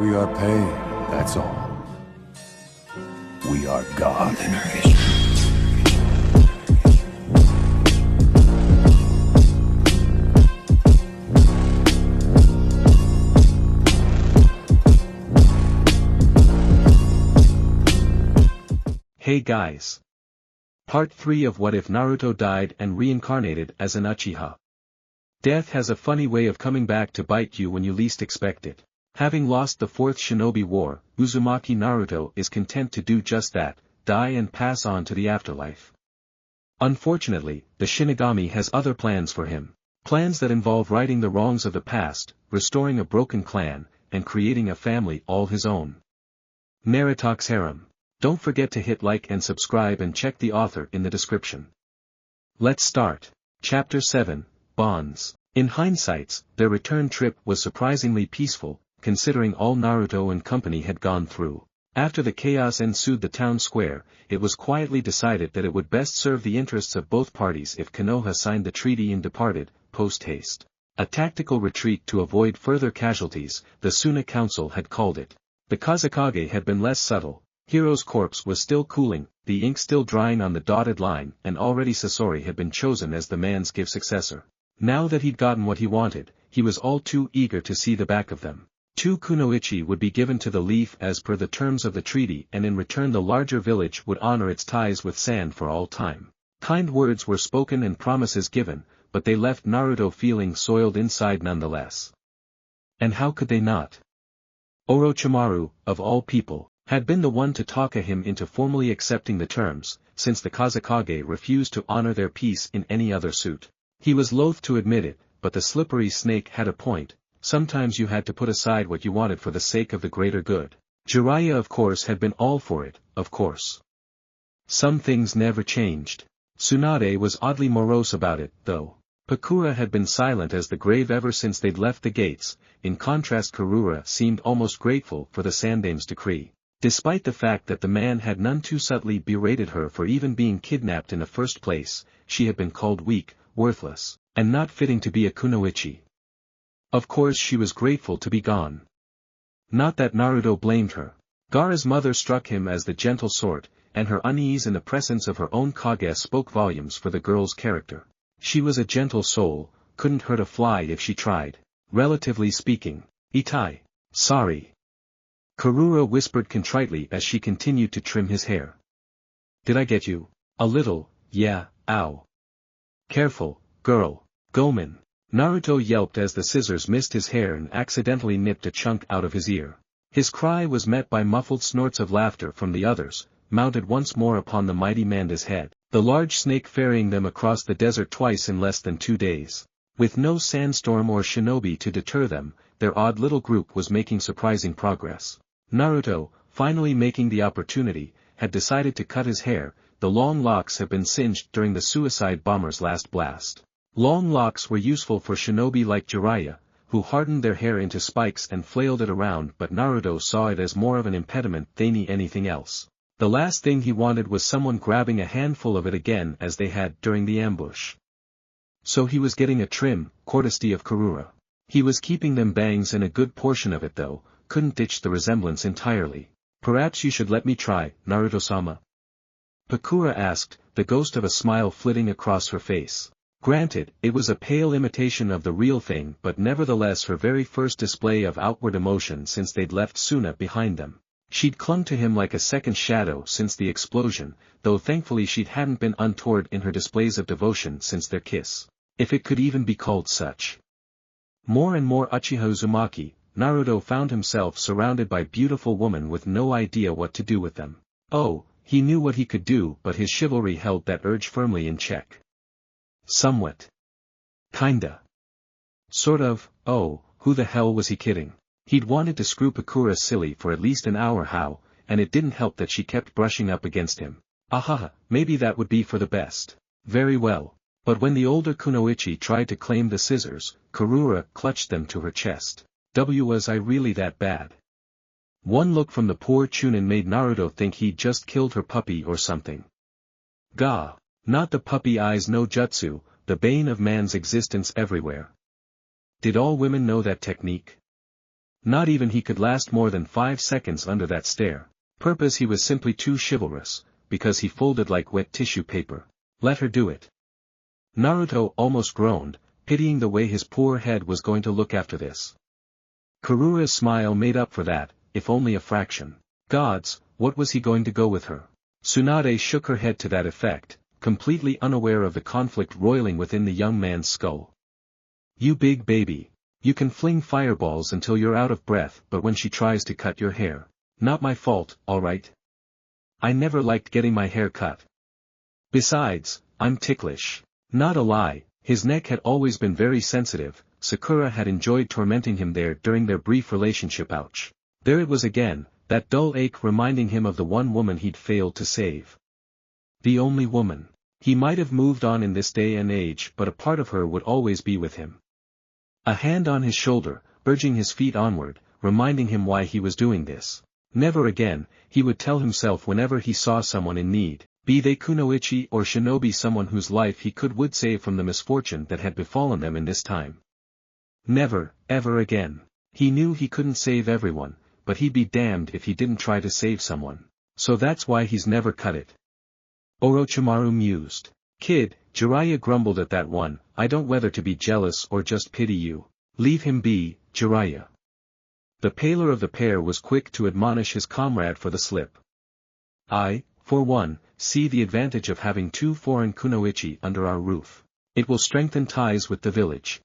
We are pain, that's all. We are God. Hey guys! Part 3 of What If Naruto Died and Reincarnated as an Uchiha. Death has a funny way of coming back to bite you when you least expect it. Having lost the fourth shinobi war, Uzumaki Naruto is content to do just that, die and pass on to the afterlife. Unfortunately, the Shinigami has other plans for him. Plans that involve righting the wrongs of the past, restoring a broken clan, and creating a family all his own. NarutoxHarem. Don't forget to hit like and subscribe and check the author in the description. Let's start. Chapter 7, Bonds. In hindsight, their return trip was surprisingly peaceful, considering all Naruto and company had gone through. After the chaos ensued the town square, it was quietly decided that it would best serve the interests of both parties if Konoha signed the treaty and departed, post-haste. A tactical retreat to avoid further casualties, the Suna Council had called it. The Kazekage had been less subtle. Hiro's corpse was still cooling, the ink still drying on the dotted line, and already Sasori had been chosen as the man's gift successor. Now that he'd gotten what he wanted, he was all too eager to see the back of them. 2 kunoichi would be given to the Leaf as per the terms of the treaty, and in return the larger village would honor its ties with Sand for all time. Kind words were spoken and promises given, but they left Naruto feeling soiled inside nonetheless. And how could they not? Orochimaru, of all people, had been the one to talk him into formally accepting the terms, since the Kazekage refused to honor their peace in any other suit. He was loath to admit it, but the slippery snake had a point. Sometimes you had to put aside what you wanted for the sake of the greater good. Jiraiya of course had been all for it, of course. Some things never changed. Tsunade was oddly morose about it, though. Pakura had been silent as the grave ever since they'd left the gates. In contrast, Karura seemed almost grateful for the Sandame's decree. Despite the fact that the man had none too subtly berated her for even being kidnapped in the first place, she had been called weak, worthless, and not fitting to be a kunoichi. Of course she was grateful to be gone. Not that Naruto blamed her. Gaara's mother struck him as the gentle sort, and her unease in the presence of her own Kage spoke volumes for the girl's character. She was a gentle soul, couldn't hurt a fly if she tried. Relatively speaking. Itai. Sorry. Karura whispered contritely as she continued to trim his hair. Did I get you? A little, yeah, ow. Careful, girl. Gomen. Naruto yelped as the scissors missed his hair and accidentally nipped a chunk out of his ear. His cry was met by muffled snorts of laughter from the others, mounted once more upon the mighty Manda's head, the large snake ferrying them across the desert twice in less than 2 days. With no sandstorm or shinobi to deter them, their odd little group was making surprising progress. Naruto, finally making the opportunity, had decided to cut his hair. The long locks had been singed during the suicide bomber's last blast. Long locks were useful for shinobi like Jiraiya, who hardened their hair into spikes and flailed it around, but Naruto saw it as more of an impediment than anything else. The last thing he wanted was someone grabbing a handful of it again as they had during the ambush. So he was getting a trim, courtesy of Karura. He was keeping them bangs and a good portion of it though, couldn't ditch the resemblance entirely. Perhaps you should let me try, Naruto-sama? Pakura asked, the ghost of a smile flitting across her face. Granted, it was a pale imitation of the real thing, but nevertheless her very first display of outward emotion since they'd left Suna behind them. She'd clung to him like a second shadow since the explosion, though thankfully she hadn't been untoward in her displays of devotion since their kiss. If it could even be called such. More and more Uchiha Uzumaki, Naruto found himself surrounded by beautiful women with no idea what to do with them. Oh, he knew what he could do, but his chivalry held that urge firmly in check. Somewhat. Kinda. Sort of. Oh, who the hell was he kidding? He'd wanted to screw Pakura silly for at least an hour how, and it didn't help that she kept brushing up against him. Ahaha, maybe that would be for the best. Very well. But when the older kunoichi tried to claim the scissors, Karura clutched them to her chest. Was I really that bad? One look from the poor Chunin made Naruto think he'd just killed her puppy or something. Gah! Not the puppy eyes no jutsu, the bane of man's existence everywhere. Did all women know that technique? Not even he could last more than 5 seconds under that stare. Purpose he was simply too chivalrous, because he folded like wet tissue paper. Let her do it. Naruto almost groaned, pitying the way his poor head was going to look after this. Karura's smile made up for that, if only a fraction. Gods, what was he going to go with her? Tsunade shook her head to that effect, completely unaware of the conflict roiling within the young man's skull. You big baby. You can fling fireballs until you're out of breath, but when she tries to cut your hair. Not my fault, alright? I never liked getting my hair cut. Besides, I'm ticklish. Not a lie, his neck had always been very sensitive. Sakura had enjoyed tormenting him there during their brief relationship. Ouch. There it was again, that dull ache reminding him of the one woman he'd failed to save. The only woman. He might have moved on in this day and age, but a part of her would always be with him. A hand on his shoulder, urging his feet onward, reminding him why he was doing this. Never again, he would tell himself whenever he saw someone in need, be they kunoichi or shinobi, someone whose life he would save from the misfortune that had befallen them in this time. Never, ever again. He knew he couldn't save everyone, but he'd be damned if he didn't try to save someone. So that's why he's never cut it. Orochimaru mused. Kid, Jiraiya grumbled at that one, I don't whether to be jealous or just pity you. Leave him be, Jiraiya. The paler of the pair was quick to admonish his comrade for the slip. I, for one, see the advantage of having 2 foreign kunoichi under our roof. It will strengthen ties with the village.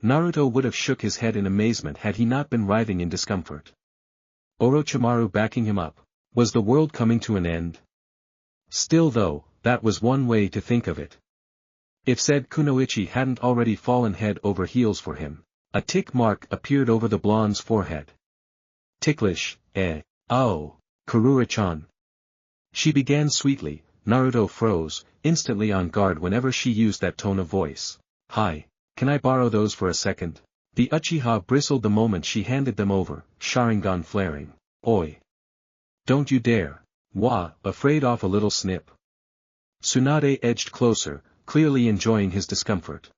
Naruto would have shook his head in amazement had he not been writhing in discomfort. Orochimaru backing him up. Was the world coming to an end? Still though, that was one way to think of it. If said kunoichi hadn't already fallen head over heels for him. A tick mark appeared over the blonde's forehead. Ticklish, eh? Oh, Karura-chan. She began sweetly. Naruto froze, instantly on guard whenever she used that tone of voice. Hi, can I borrow those for a second? The Uchiha bristled the moment she handed them over, Sharingan flaring. Oi! Don't you dare. Wah, afraid off a little snip. Tsunade edged closer, clearly enjoying his discomfort.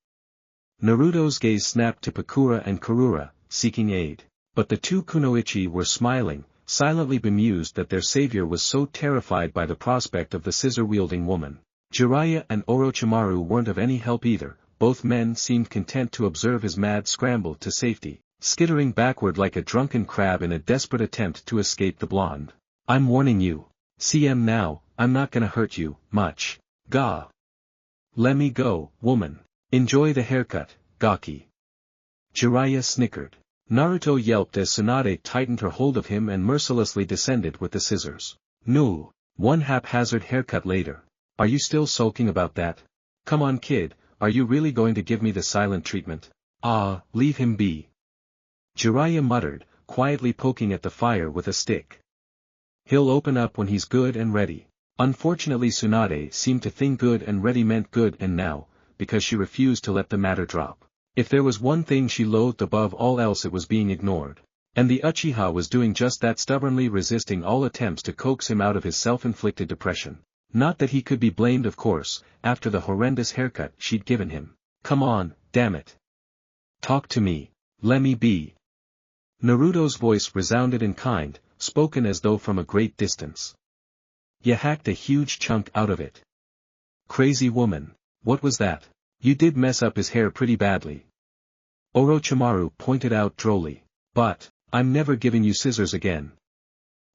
Naruto's gaze snapped to Pakura and Karura, seeking aid. But the 2 kunoichi were smiling, silently bemused that their savior was so terrified by the prospect of the scissor-wielding woman. Jiraiya and Orochimaru weren't of any help either. Both men seemed content to observe his mad scramble to safety, skittering backward like a drunken crab in a desperate attempt to escape the blonde. I'm warning you. CM now, I'm not gonna hurt you, much. Gah. Let me go, woman. Enjoy the haircut, Gaki. Jiraiya snickered. Naruto yelped as Tsunade tightened her hold of him and mercilessly descended with the scissors. No. One haphazard haircut later. Are you still sulking about that? Come on kid, are you really going to give me the silent treatment? Ah, leave him be. Jiraiya muttered, quietly poking at the fire with a stick. He'll open up when he's good and ready. Unfortunately Tsunade seemed to think good and ready meant good and now, because she refused to let the matter drop. If there was one thing she loathed above all else it was being ignored. And the Uchiha was doing just that, stubbornly resisting all attempts to coax him out of his self-inflicted depression. Not that he could be blamed of course, after the horrendous haircut she'd given him. Come on, damn it. Talk to me. Let me be. Naruto's voice resounded in kind, spoken as though from a great distance. You hacked a huge chunk out of it. Crazy woman. What was that? You did mess up his hair pretty badly. Orochimaru pointed out drolly. But, I'm never giving you scissors again.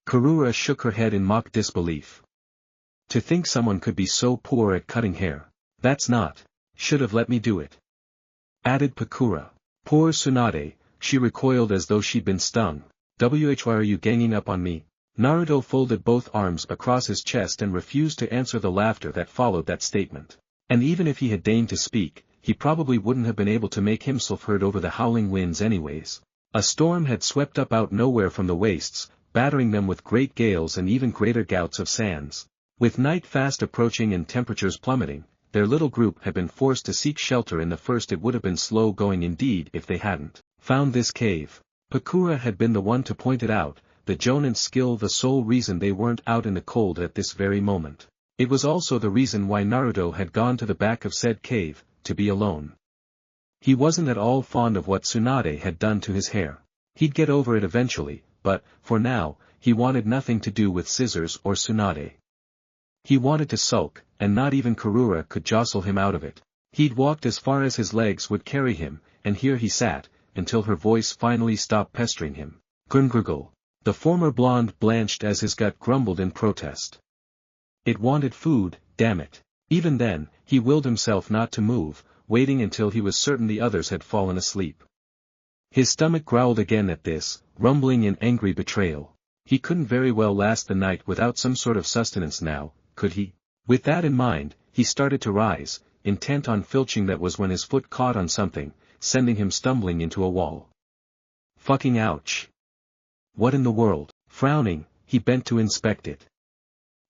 Karura shook her head in mock disbelief. To think someone could be so poor at cutting hair. That's not. Should have let me do it. Added Pakura. Poor Tsunade, she recoiled as though she'd been stung. Why are you ganging up on me? Naruto folded both arms across his chest and refused to answer the laughter that followed that statement. And even if he had deigned to speak, he probably wouldn't have been able to make himself heard over the howling winds anyways. A storm had swept up out nowhere from the wastes, battering them with great gales and even greater gouts of sands. With night fast approaching and temperatures plummeting, their little group had been forced to seek shelter in the first. It would have been slow going indeed if they hadn't found this cave. Pakura had been the one to point it out, the Jonan's skill the sole reason they weren't out in the cold at this very moment. It was also the reason why Naruto had gone to the back of said cave, to be alone. He wasn't at all fond of what Tsunade had done to his hair. He'd get over it eventually, but, for now, he wanted nothing to do with scissors or tsunade. He wanted to sulk, and not even Karura could jostle him out of it. He'd walked as far as his legs would carry him, and here he sat, until her voice finally stopped pestering him. Grungruggle. The former blonde blanched as his gut grumbled in protest. It wanted food, damn it. Even then, he willed himself not to move, waiting until he was certain the others had fallen asleep. His stomach growled again at this, rumbling in angry betrayal. He couldn't very well last the night without some sort of sustenance now, could he? With that in mind, he started to rise, intent on filching. That was when his foot caught on something, sending him stumbling into a wall. Fucking ouch. What in the world? Frowning, he bent to inspect it.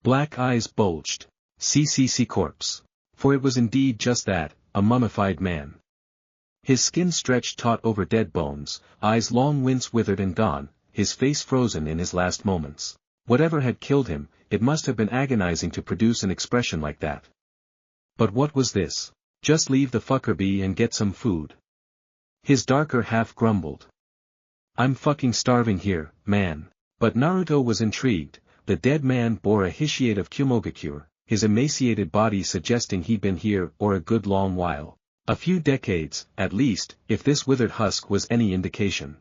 Black eyes bulged. CCC corpse. For it was indeed just that, a mummified man. His skin stretched taut over dead bones, eyes long since withered and gone, his face frozen in his last moments. Whatever had killed him, it must have been agonizing to produce an expression like that. But what was this? Just leave the fucker be and get some food. His darker half grumbled. I'm fucking starving here, man. But Naruto was intrigued. The dead man bore a hiatus of Kumogakure, his emaciated body suggesting he'd been here or a good long while. A few decades, at least, if this withered husk was any indication.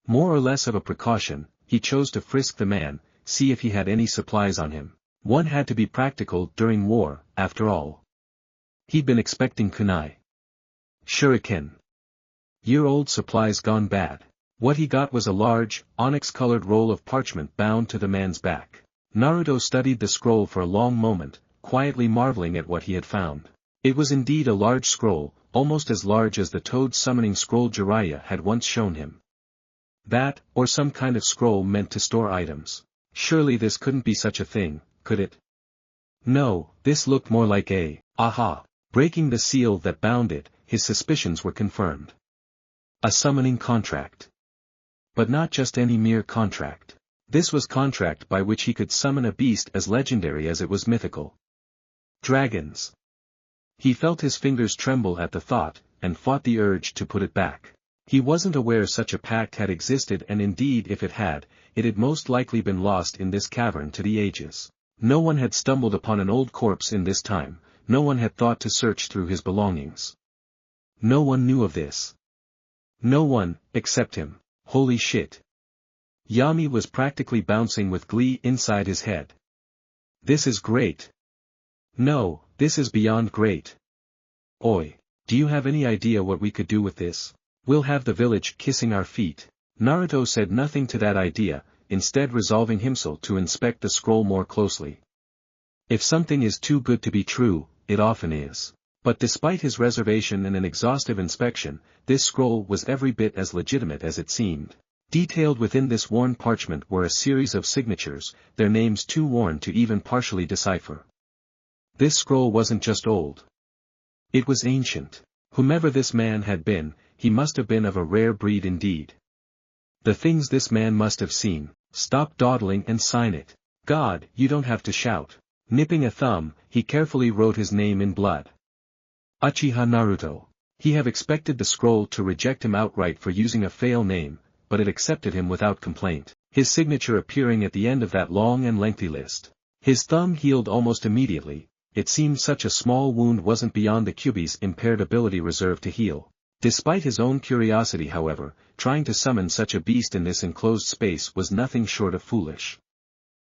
More or less of a precaution, he chose to frisk the man, see if he had any supplies on him. One had to be practical during war, after all. He'd been expecting kunai. Shuriken. Year-old supplies gone bad. What he got was a large, onyx-colored roll of parchment bound to the man's back. Naruto studied the scroll for a long moment, quietly marveling at what he had found. It was indeed a large scroll, almost as large as the toad summoning scroll Jiraiya had once shown him. That, or some kind of scroll meant to store items. Surely this couldn't be such a thing, could it? No, this looked more like a, aha. Breaking the seal that bound it, his suspicions were confirmed. A summoning contract. But not just any mere contract. This was contract by which he could summon a beast as legendary as it was mythical. Dragons. He felt his fingers tremble at the thought, and fought the urge to put it back. He wasn't aware such a pact had existed, and indeed if it had most likely been lost in this cavern to the ages. No one had stumbled upon an old corpse in this time, no one had thought to search through his belongings. No one knew of this. No one, except him. Holy shit. Yami was practically bouncing with glee inside his head. This is great. No, this is beyond great. Oi, do you have any idea what we could do with this? We'll have the village kissing our feet. Naruto said nothing to that idea, instead resolving himself to inspect the scroll more closely. If something is too good to be true, it often is. But despite his reservation and an exhaustive inspection, this scroll was every bit as legitimate as it seemed. Detailed within this worn parchment were a series of signatures, their names too worn to even partially decipher. This scroll wasn't just old. It was ancient. Whomever this man had been, he must have been of a rare breed indeed. The things this man must have seen. Stop dawdling and sign it. God, you don't have to shout. Nipping a thumb, he carefully wrote his name in blood. Uchiha Naruto. He had expected the scroll to reject him outright for using a fail name, but it accepted him without complaint, his signature appearing at the end of that long and lengthy list. His thumb healed almost immediately. It seemed such a small wound wasn't beyond the Kyuubi's impaired ability reserve to heal. Despite his own curiosity, however, trying to summon such a beast in this enclosed space was nothing short of foolish.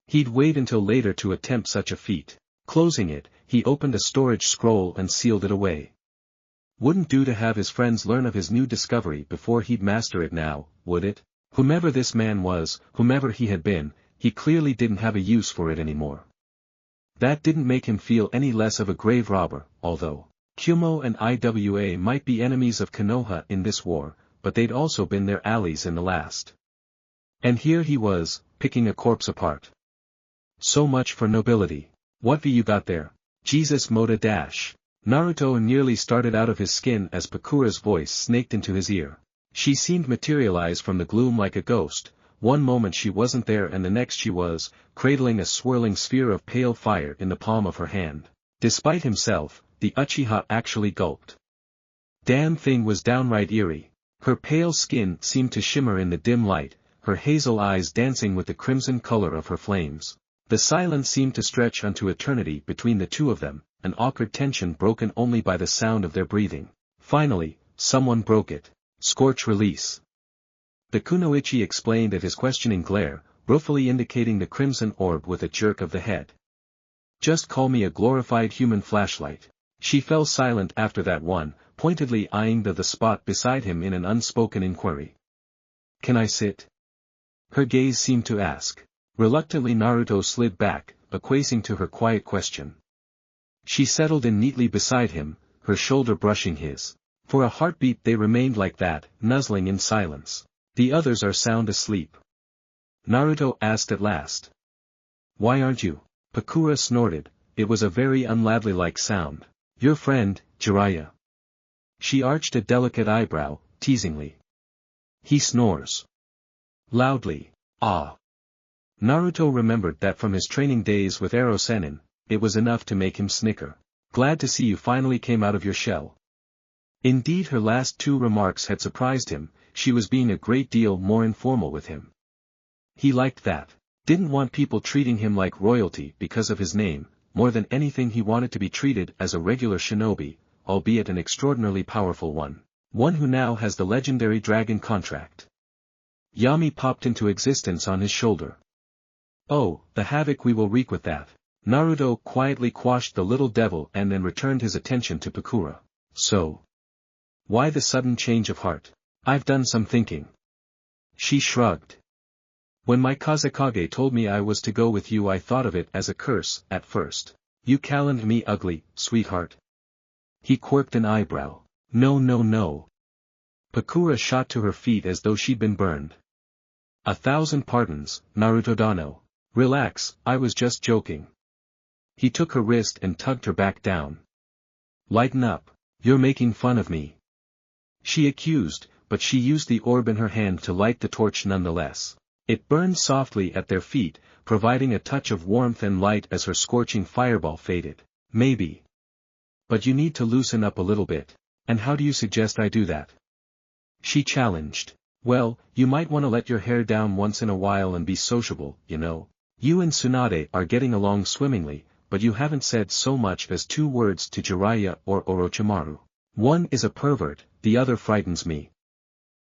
He'd wait until later to attempt such a feat. Closing it, he opened a storage scroll and sealed it away. Wouldn't do to have his friends learn of his new discovery before he'd master it now, would it? Whomever this man was, whomever he had been, he clearly didn't have a use for it anymore. That didn't make him feel any less of a grave robber, although Kumo and Iwa might be enemies of Konoha in this war, but they'd also been their allies in the last. And here he was, picking a corpse apart. So much for nobility. What you got there? Jesus Moda dash. Naruto nearly started out of his skin as Pakura's voice snaked into his ear. She seemed materialized from the gloom like a ghost. One moment she wasn't there and the next she was, cradling a swirling sphere of pale fire in the palm of her hand. Despite himself, the Uchiha actually gulped. Damn thing was downright eerie. Her pale skin seemed to shimmer in the dim light, her hazel eyes dancing with the crimson color of her flames. The silence seemed to stretch unto eternity between the two of them, an awkward tension broken only by the sound of their breathing. Finally, someone broke it. Scorch release. The kunoichi explained at his questioning glare, ruefully indicating the crimson orb with a jerk of the head. Just call me a glorified human flashlight. She fell silent after that one, pointedly eyeing the spot beside him in an unspoken inquiry. Can I sit? Her gaze seemed to ask. Reluctantly Naruto slid back, acquiescing to her quiet question. She settled in neatly beside him, her shoulder brushing his. For a heartbeat they remained like that, nuzzling in silence. The others are sound asleep. Naruto asked at last. Why aren't you? Pakura snorted, it was a very unladylike sound. Your friend, Jiraiya. She arched a delicate eyebrow, teasingly. He snores. Loudly. Ah. Naruto remembered that from his training days with Ero Sennin, it was enough to make him snicker. Glad to see you finally came out of your shell. Indeed her last two remarks had surprised him, she was being a great deal more informal with him. He liked that. Didn't want people treating him like royalty because of his name, more than anything he wanted to be treated as a regular shinobi, albeit an extraordinarily powerful one. One who now has the legendary dragon contract. Yami popped into existence on his shoulder. Oh, the havoc we will wreak with that. Naruto quietly quashed the little devil and then returned his attention to Pakura. So. Why the sudden change of heart? I've done some thinking. She shrugged. When my Kazekage told me I was to go with you I thought of it as a curse, at first. You calling me ugly, sweetheart? He quirked an eyebrow. No no no. Pakura shot to her feet as though she'd been burned. 1,000 pardons, Naruto-dano. Relax, I was just joking. He took her wrist and tugged her back down. Lighten up, you're making fun of me. She accused, but she used the orb in her hand to light the torch nonetheless. It burned softly at their feet, providing a touch of warmth and light as her scorching fireball faded. Maybe. But you need to loosen up a little bit. And how do you suggest I do that? She challenged. Well, you might want to let your hair down once in a while and be sociable, you know. You and Tsunade are getting along swimmingly, but you haven't said so much as 2 words to Jiraiya or Orochimaru. One is a pervert, the other frightens me.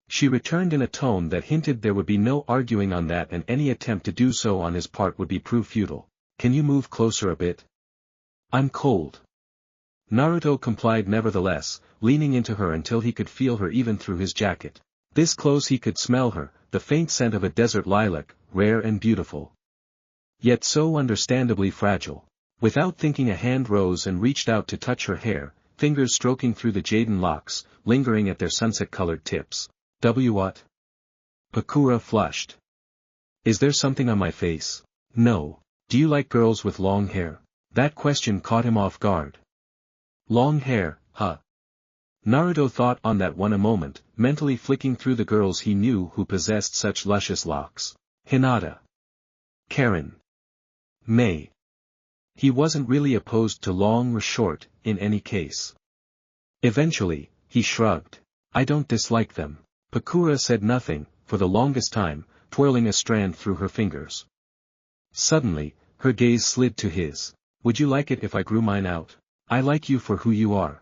She returned in a tone that hinted there would be no arguing on that and any attempt to do so on his part would be proved futile. Can you move closer a bit? I'm cold. Naruto complied nevertheless, leaning into her until he could feel her even through his jacket. This close he could smell her, the faint scent of a desert lilac, rare and beautiful. Yet so understandably fragile. Without thinking a hand rose and reached out to touch her hair, fingers stroking through the jaden locks, lingering at their sunset-colored tips. What? Pakura flushed. Is there something on my face? No. Do you like girls with long hair? That question caught him off guard. Long hair, huh? Naruto thought on that one a moment, mentally flicking through the girls he knew who possessed such luscious locks. Hinata. Karen. May. He wasn't really opposed to long or short, in any case. Eventually, he shrugged. I don't dislike them. Pakura said nothing, for the longest time, twirling a strand through her fingers. Suddenly, her gaze slid to his. Would you like it if I grew mine out? I like you for who you are.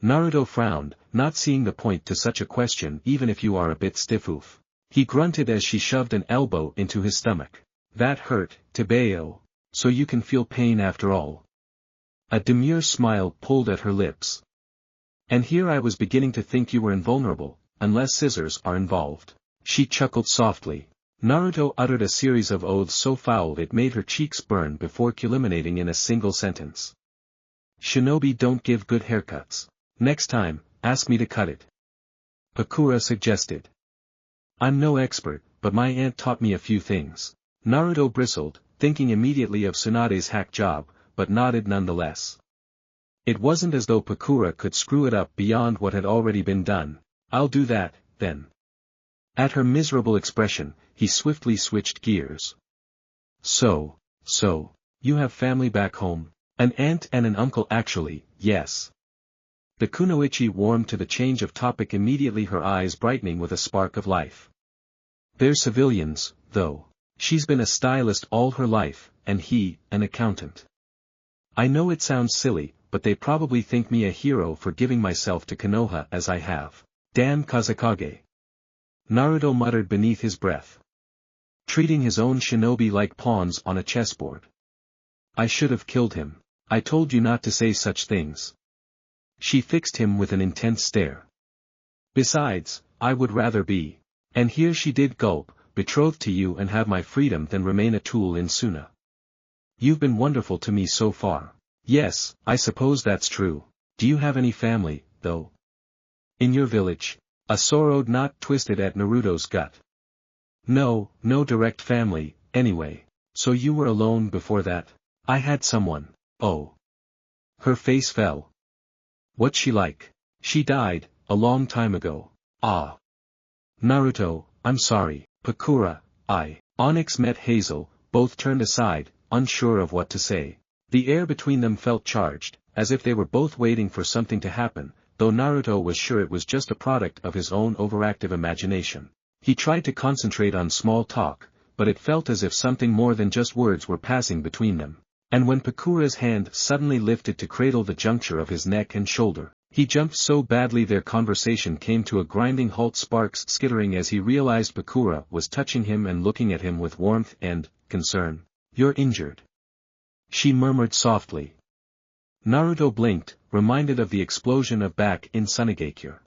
Naruto frowned, not seeing the point to such a question even if you are a bit stiff-oof. He grunted as she shoved an elbow into his stomach. That hurt, Tebeo. So you can feel pain after all. A demure smile pulled at her lips. And here I was beginning to think you were invulnerable, unless scissors are involved. She chuckled softly. Naruto uttered a series of oaths so foul it made her cheeks burn before culminating in a single sentence. Shinobi don't give good haircuts. Next time, ask me to cut it. Pakura suggested. I'm no expert, but my aunt taught me a few things. Naruto bristled, thinking immediately of Tsunade's hack job, but nodded nonetheless. It wasn't as though Pakura could screw it up beyond what had already been done. I'll do that, then. At her miserable expression, he swiftly switched gears. So, you have family back home? An aunt and an uncle actually, yes. The kunoichi warmed to the change of topic, immediately, her eyes brightening with a spark of life. They're civilians, though. She's been a stylist all her life, and he, an accountant. I know it sounds silly, but they probably think me a hero for giving myself to Konoha as I have. Damn Kazekage. Naruto muttered beneath his breath. Treating his own shinobi like pawns on a chessboard. I should have killed him. I told you not to say such things. She fixed him with an intense stare. Besides, I would rather be. And here she did gulp, betrothed to you and have my freedom than remain a tool in Suna. You've been wonderful to me so far. Yes, I suppose that's true. Do you have any family, though? In your village? A sorrowed knot twisted at Naruto's gut. No direct family, anyway. So you were alone before that? I had someone. Oh. Her face fell. What's she like? She died, a long time ago. Ah. Naruto, I'm sorry. Pakura, Onyx met Hazel, both turned aside, unsure of what to say. The air between them felt charged, as if they were both waiting for something to happen, though Naruto was sure it was just a product of his own overactive imagination. He tried to concentrate on small talk, but it felt as if something more than just words were passing between them. And when Pakura's hand suddenly lifted to cradle the juncture of his neck and shoulder, he jumped so badly their conversation came to a grinding halt, sparks skittering as he realized Pakura was touching him and looking at him with warmth and concern. You're injured. She murmured softly. Naruto blinked, reminded of the explosion of back in Sunigakure.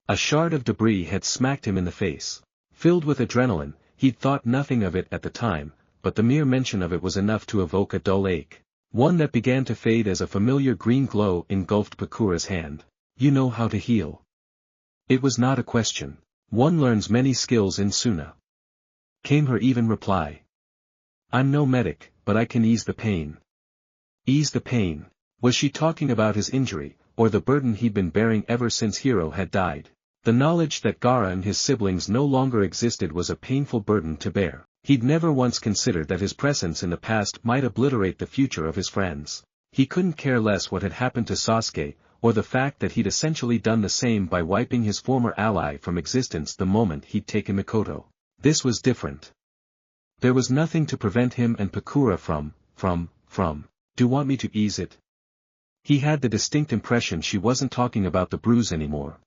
A shard of debris had smacked him in the face. Filled with adrenaline, he'd thought nothing of it at the time, but the mere mention of it was enough to evoke a dull ache. One that began to fade as a familiar green glow engulfed Pakura's hand. You know how to heal. It was not a question. One learns many skills in Suna. Came her even reply. I'm no medic, but I can ease the pain. Ease the pain. Was she talking about his injury, or the burden he'd been bearing ever since Hiro had died? The knowledge that Gaara and his siblings no longer existed was a painful burden to bear. He'd never once considered that his presence in the past might obliterate the future of his friends. He couldn't care less what had happened to Sasuke, or the fact that he'd essentially done the same by wiping his former ally from existence the moment he'd taken Mikoto. This was different. There was nothing to prevent him and Pakura from, do you want me to ease it? He had the distinct impression she wasn't talking about the bruise anymore.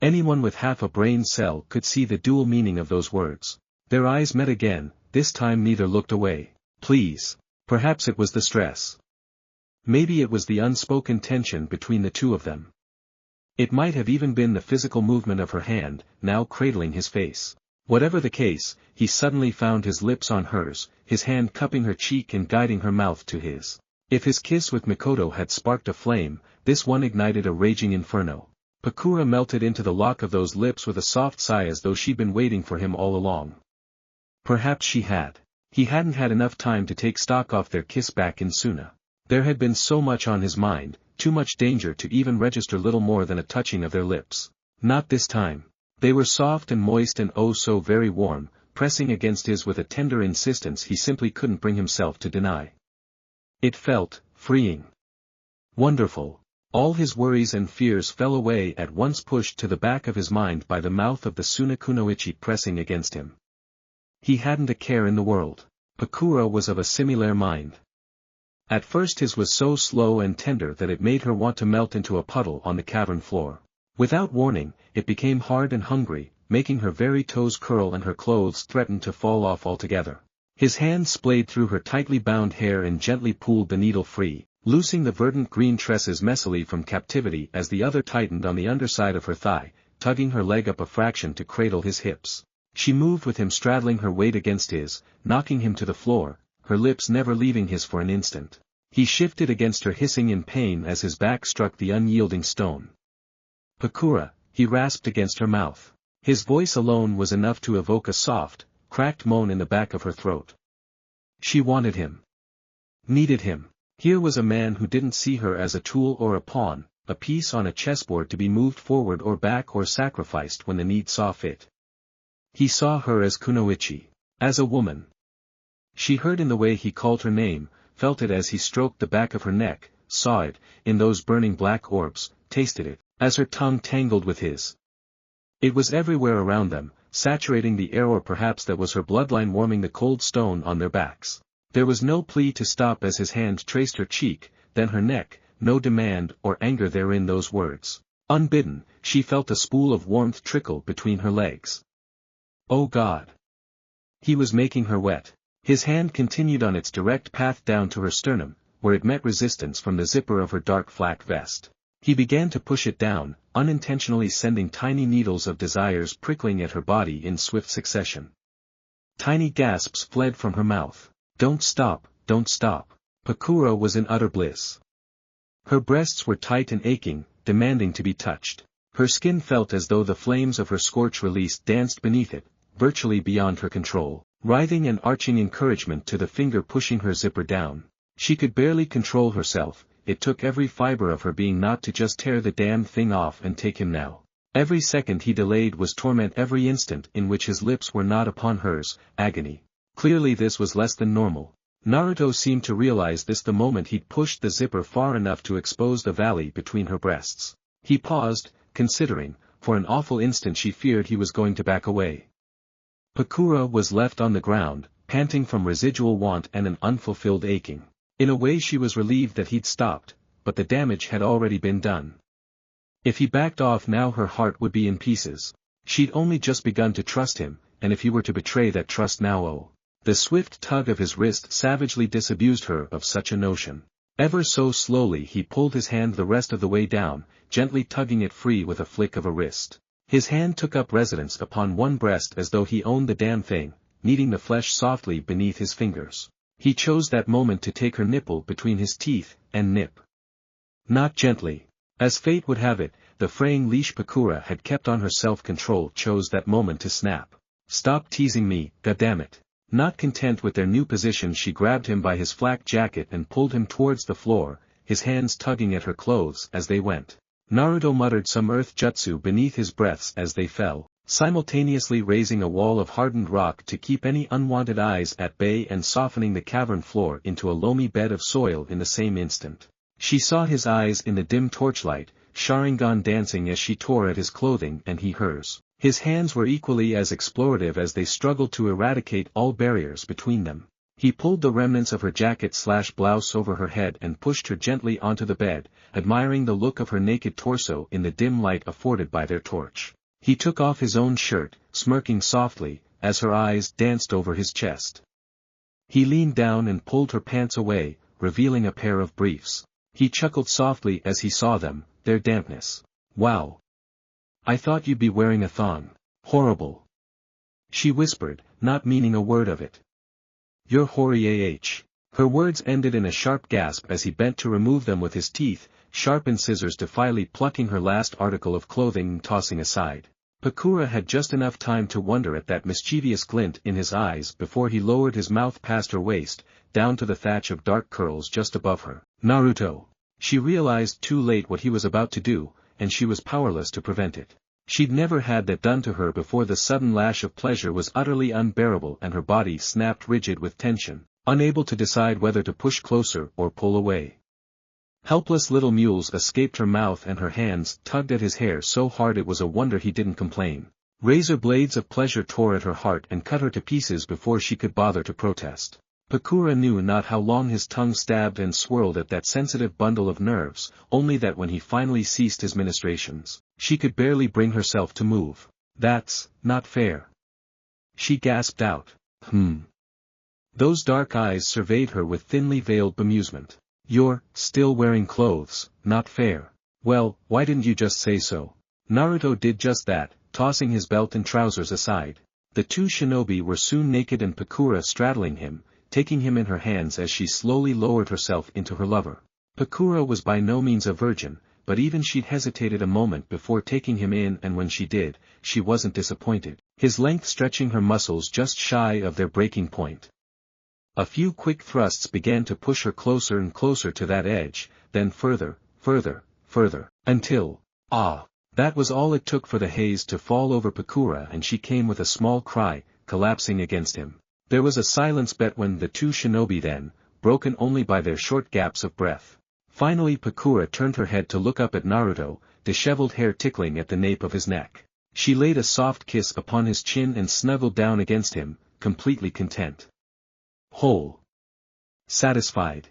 Anyone with half a brain cell could see the dual meaning of those words. Their eyes met again, this time neither looked away. Please. Perhaps it was the stress. Maybe it was the unspoken tension between the two of them. It might have even been the physical movement of her hand, now cradling his face. Whatever the case, he suddenly found his lips on hers, his hand cupping her cheek and guiding her mouth to his. If his kiss with Mikoto had sparked a flame, this one ignited a raging inferno. Pakura melted into the lock of those lips with a soft sigh as though she'd been waiting for him all along. Perhaps she had. He hadn't had enough time to take stock of their kiss back in Suna. There had been so much on his mind, too much danger to even register little more than a touching of their lips. Not this time. They were soft and moist and oh so very warm, pressing against his with a tender insistence he simply couldn't bring himself to deny. It felt freeing. Wonderful. All his worries and fears fell away at once, pushed to the back of his mind by the mouth of the Suna kunoichi pressing against him. He hadn't a care in the world. Pakura was of a similar mind. At first his was so slow and tender that it made her want to melt into a puddle on the cavern floor. Without warning, it became hard and hungry, making her very toes curl and her clothes threaten to fall off altogether. His hand splayed through her tightly bound hair and gently pulled the needle free, loosing the verdant green tresses messily from captivity as the other tightened on the underside of her thigh, tugging her leg up a fraction to cradle his hips. She moved with him, straddling her weight against his, knocking him to the floor, her lips never leaving his for an instant. He shifted against her, hissing in pain as his back struck the unyielding stone. Pakura, he rasped against her mouth. His voice alone was enough to evoke a soft, cracked moan in the back of her throat. She wanted him. Needed him. Here was a man who didn't see her as a tool or a pawn, a piece on a chessboard to be moved forward or back or sacrificed when the need saw fit. He saw her as kunoichi, as a woman. She heard in the way he called her name, felt it as he stroked the back of her neck, saw it, in those burning black orbs, tasted it, as her tongue tangled with his. It was everywhere around them, saturating the air, or perhaps that was her bloodline warming the cold stone on their backs. There was no plea to stop as his hand traced her cheek, then her neck, no demand or anger there in those words. Unbidden, she felt a spool of warmth trickle between her legs. Oh God! He was making her wet. His hand continued on its direct path down to her sternum, where it met resistance from the zipper of her dark flak vest. He began to push it down, unintentionally sending tiny needles of desires prickling at her body in swift succession. Tiny gasps fled from her mouth. Don't stop, don't stop. Pakura was in utter bliss. Her breasts were tight and aching, demanding to be touched. Her skin felt as though the flames of her scorch release danced beneath it, virtually beyond her control, writhing and arching encouragement to the finger pushing her zipper down. She could barely control herself. It took every fiber of her being not to just tear the damn thing off and take him now. Every second he delayed was torment, every instant in which his lips were not upon hers, agony. Clearly this was less than normal. Naruto seemed to realize this the moment he'd pushed the zipper far enough to expose the valley between her breasts. He paused, considering. For an awful instant she feared he was going to back away. Pakura was left on the ground, panting from residual want and an unfulfilled aching. In a way she was relieved that he'd stopped, but the damage had already been done. If he backed off now her heart would be in pieces. She'd only just begun to trust him, and if he were to betray that trust now the swift tug of his wrist savagely disabused her of such a notion. Ever so slowly he pulled his hand the rest of the way down, gently tugging it free with a flick of a wrist. His hand took up residence upon one breast as though he owned the damn thing, kneading the flesh softly beneath his fingers. He chose that moment to take her nipple between his teeth, and nip. Not gently. As fate would have it, the fraying leash Pakura had kept on her self-control chose that moment to snap. Stop teasing me, goddammit. Not content with their new position she grabbed him by his flak jacket and pulled him towards the floor, his hands tugging at her clothes as they went. Naruto muttered some earth jutsu beneath his breaths as they fell, simultaneously raising a wall of hardened rock to keep any unwanted eyes at bay and softening the cavern floor into a loamy bed of soil in the same instant. She saw his eyes in the dim torchlight, Sharingan dancing as she tore at his clothing and he hers. His hands were equally as explorative as they struggled to eradicate all barriers between them. He pulled the remnants of her jacket/blouse over her head and pushed her gently onto the bed, admiring the look of her naked torso in the dim light afforded by their torch. He took off his own shirt, smirking softly, as her eyes danced over his chest. He leaned down and pulled her pants away, revealing a pair of briefs. He chuckled softly as he saw them, their dampness. Wow! I thought you'd be wearing a thong. Horrible. She whispered, not meaning a word of it. You're hoary ah. Her words ended in a sharp gasp as he bent to remove them with his teeth, sharpened scissors defiantly plucking her last article of clothing and tossing aside. Pakura had just enough time to wonder at that mischievous glint in his eyes before he lowered his mouth past her waist, down to the thatch of dark curls just above her. Naruto. She realized too late what he was about to do, and she was powerless to prevent it. She'd never had that done to her before. The sudden lash of pleasure was utterly unbearable and her body snapped rigid with tension, unable to decide whether to push closer or pull away. Helpless little mules escaped her mouth and her hands tugged at his hair so hard it was a wonder he didn't complain. Razor blades of pleasure tore at her heart and cut her to pieces before she could bother to protest. Pakura knew not how long his tongue stabbed and swirled at that sensitive bundle of nerves, only that when he finally ceased his ministrations, she could barely bring herself to move. That's not fair. She gasped out. Those dark eyes surveyed her with thinly veiled bemusement. You're still wearing clothes, not fair. Well, why didn't you just say so? Naruto did just that, tossing his belt and trousers aside. The two shinobi were soon naked and Pakura straddling him, taking him in her hands as she slowly lowered herself into her lover. Pakura was by no means a virgin, but even she'd hesitated a moment before taking him in, and when she did, she wasn't disappointed, his length stretching her muscles just shy of their breaking point. A few quick thrusts began to push her closer and closer to that edge, then further, until, that was all it took for the haze to fall over Pakura and she came with a small cry, collapsing against him. There was a silence between the two shinobi then, broken only by their short gaps of breath. Finally Pakura turned her head to look up at Naruto, disheveled hair tickling at the nape of his neck. She laid a soft kiss upon his chin and snuggled down against him, completely content. Whole. Satisfied.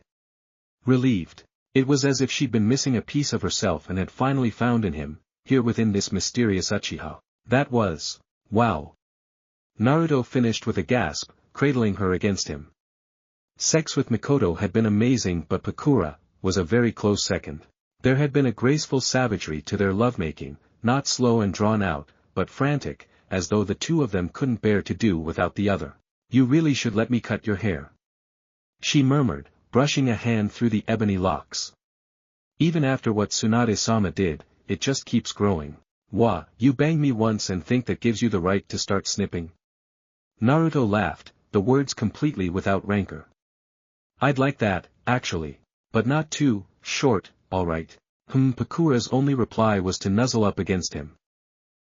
Relieved. It was as if she'd been missing a piece of herself and had finally found in him, here within this mysterious Uchiha. That was, wow. Naruto finished with a gasp, cradling her against him. Sex with Mikoto had been amazing, but Pakura was a very close second. There had been a graceful savagery to their lovemaking, not slow and drawn out, but frantic, as though the two of them couldn't bear to do without the other. You really should let me cut your hair, she murmured, brushing a hand through the ebony locks. Even after what Tsunade-sama did, it just keeps growing. Wah, you banged me once and think that gives you the right to start snipping? Naruto laughed, the words completely without rancor. I'd like that, actually. But not too short, alright. Pakura's only reply was to nuzzle up against him.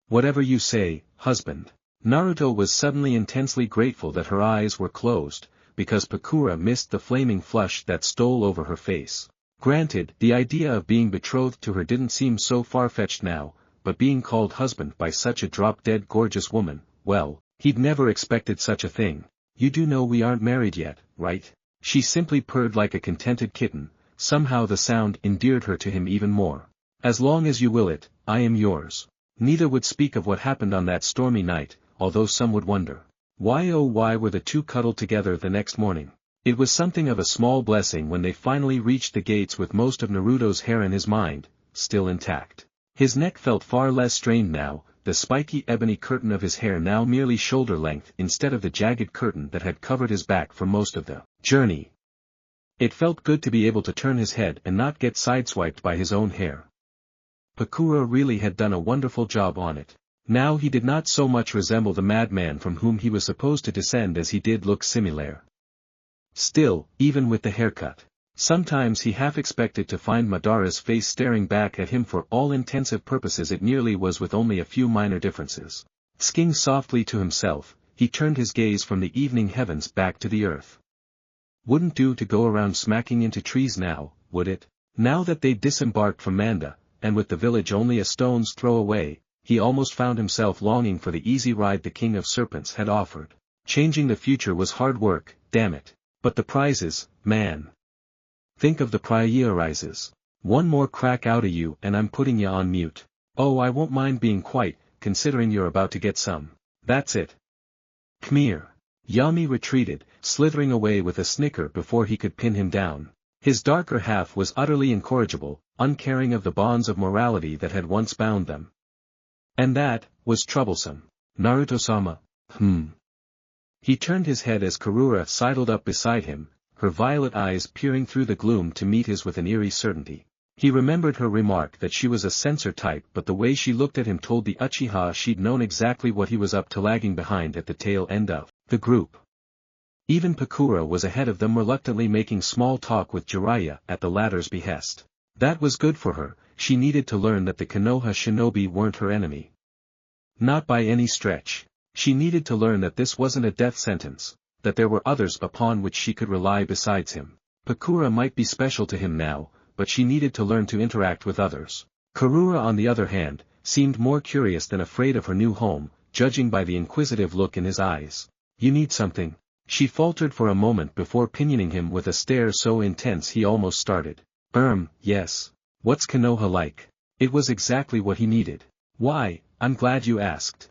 Whatever you say, husband. Naruto was suddenly intensely grateful that her eyes were closed, because Pakura missed the flaming flush that stole over her face. Granted, the idea of being betrothed to her didn't seem so far-fetched now, but being called husband by such a drop-dead gorgeous woman, well, he'd never expected such a thing. You do know we aren't married yet, right? She simply purred like a contented kitten. Somehow the sound endeared her to him even more. As long as you will it, I am yours. Neither would speak of what happened on that stormy night, although some would wonder. Why oh why were the two cuddled together the next morning? It was something of a small blessing when they finally reached the gates with most of Naruto's hair in his mind, still intact. His neck felt far less strained now, the spiky ebony curtain of his hair now merely shoulder length instead of the jagged curtain that had covered his back for most of the journey. It felt good to be able to turn his head and not get sideswiped by his own hair. Pakura really had done a wonderful job on it. Now he did not so much resemble the madman from whom he was supposed to descend as he did look similar. Still, even with the haircut, sometimes he half expected to find Madara's face staring back at him. For all intensive purposes it nearly was, with only a few minor differences. Sking softly to himself, he turned his gaze from the evening heavens back to the earth. Wouldn't do to go around smacking into trees now, would it? Now that they'd disembarked from Manda, and with the village only a stone's throw away, he almost found himself longing for the easy ride the King of Serpents had offered. Changing the future was hard work, damn it. But the prizes, man. Think of the prizes. One more crack out of you and I'm putting ya on mute. Oh, I won't mind being quiet, considering you're about to get some. That's it. Come here. Yami retreated, slithering away with a snicker before he could pin him down. His darker half was utterly incorrigible, uncaring of the bonds of morality that had once bound them. And that was troublesome. Naruto-sama. He turned his head as Karura sidled up beside him, her violet eyes peering through the gloom to meet his with an eerie certainty. He remembered her remark that she was a censor type, but the way she looked at him told the Uchiha she'd known exactly what he was up to, lagging behind at the tail end of the group. Even Pakura was ahead of them, reluctantly making small talk with Jiraiya at the latter's behest. That was good for her. She needed to learn that the Konoha shinobi weren't her enemy. Not by any stretch. She needed to learn that this wasn't a death sentence, that there were others upon which she could rely besides him. Pakura might be special to him now, but she needed to learn to interact with others. Karura, on the other hand, seemed more curious than afraid of her new home, judging by the inquisitive look in his eyes. You need something? She faltered for a moment before pinioning him with a stare so intense he almost started. Yes. What's Konoha like? It was exactly what he needed. Why, I'm glad you asked.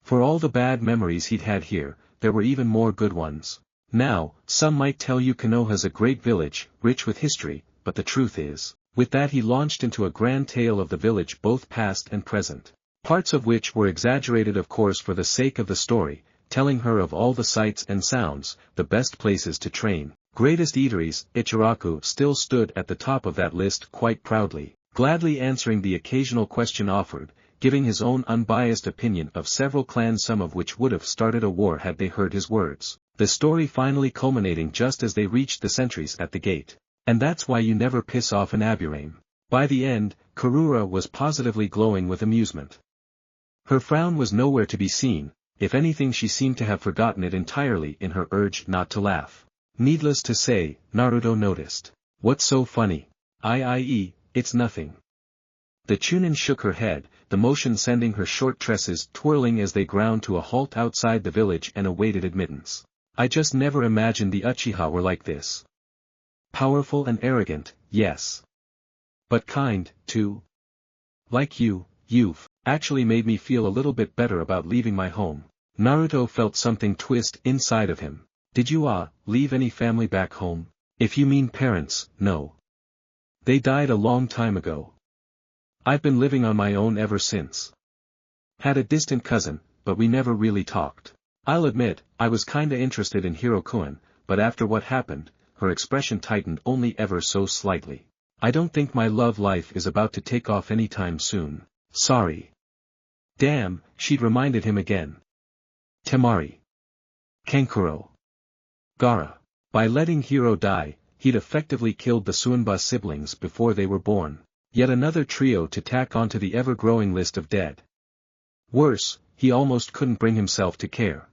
For all the bad memories he'd had here, there were even more good ones. Now, some might tell you Konoha's a great village, rich with history, but the truth is. With that he launched into a grand tale of the village, both past and present. Parts of which were exaggerated of course for the sake of the story, telling her of all the sights and sounds, the best places to train, greatest eateries. Ichiraku still stood at the top of that list quite proudly, gladly answering the occasional question offered, giving his own unbiased opinion of several clans, some of which would have started a war had they heard his words, the story finally culminating just as they reached the sentries at the gate. And that's why you never piss off an Aburame. By the end, Karura was positively glowing with amusement. Her frown was nowhere to be seen. If anything, she seemed to have forgotten it entirely in her urge not to laugh. Needless to say, Naruto noticed. What's so funny? It's nothing. The Chunin shook her head, the motion sending her short tresses twirling as they ground to a halt outside the village and awaited admittance. I just never imagined the Uchiha were like this. Powerful and arrogant, yes. But kind, too. Like you've actually made me feel a little bit better about leaving my home. Naruto felt something twist inside of him. Did you leave any family back home? If you mean parents, no. They died a long time ago. I've been living on my own ever since. Had a distant cousin, but we never really talked. I'll admit, I was kinda interested in Hirokun, but after what happened, her expression tightened only ever so slightly. I don't think my love life is about to take off anytime soon. Sorry. Damn, she'd reminded him again. Temari. Kankuro. Gaara. By letting Hiro die, he'd effectively killed the Suinba siblings before they were born. Yet another trio to tack onto the ever-growing list of dead. Worse, he almost couldn't bring himself to care.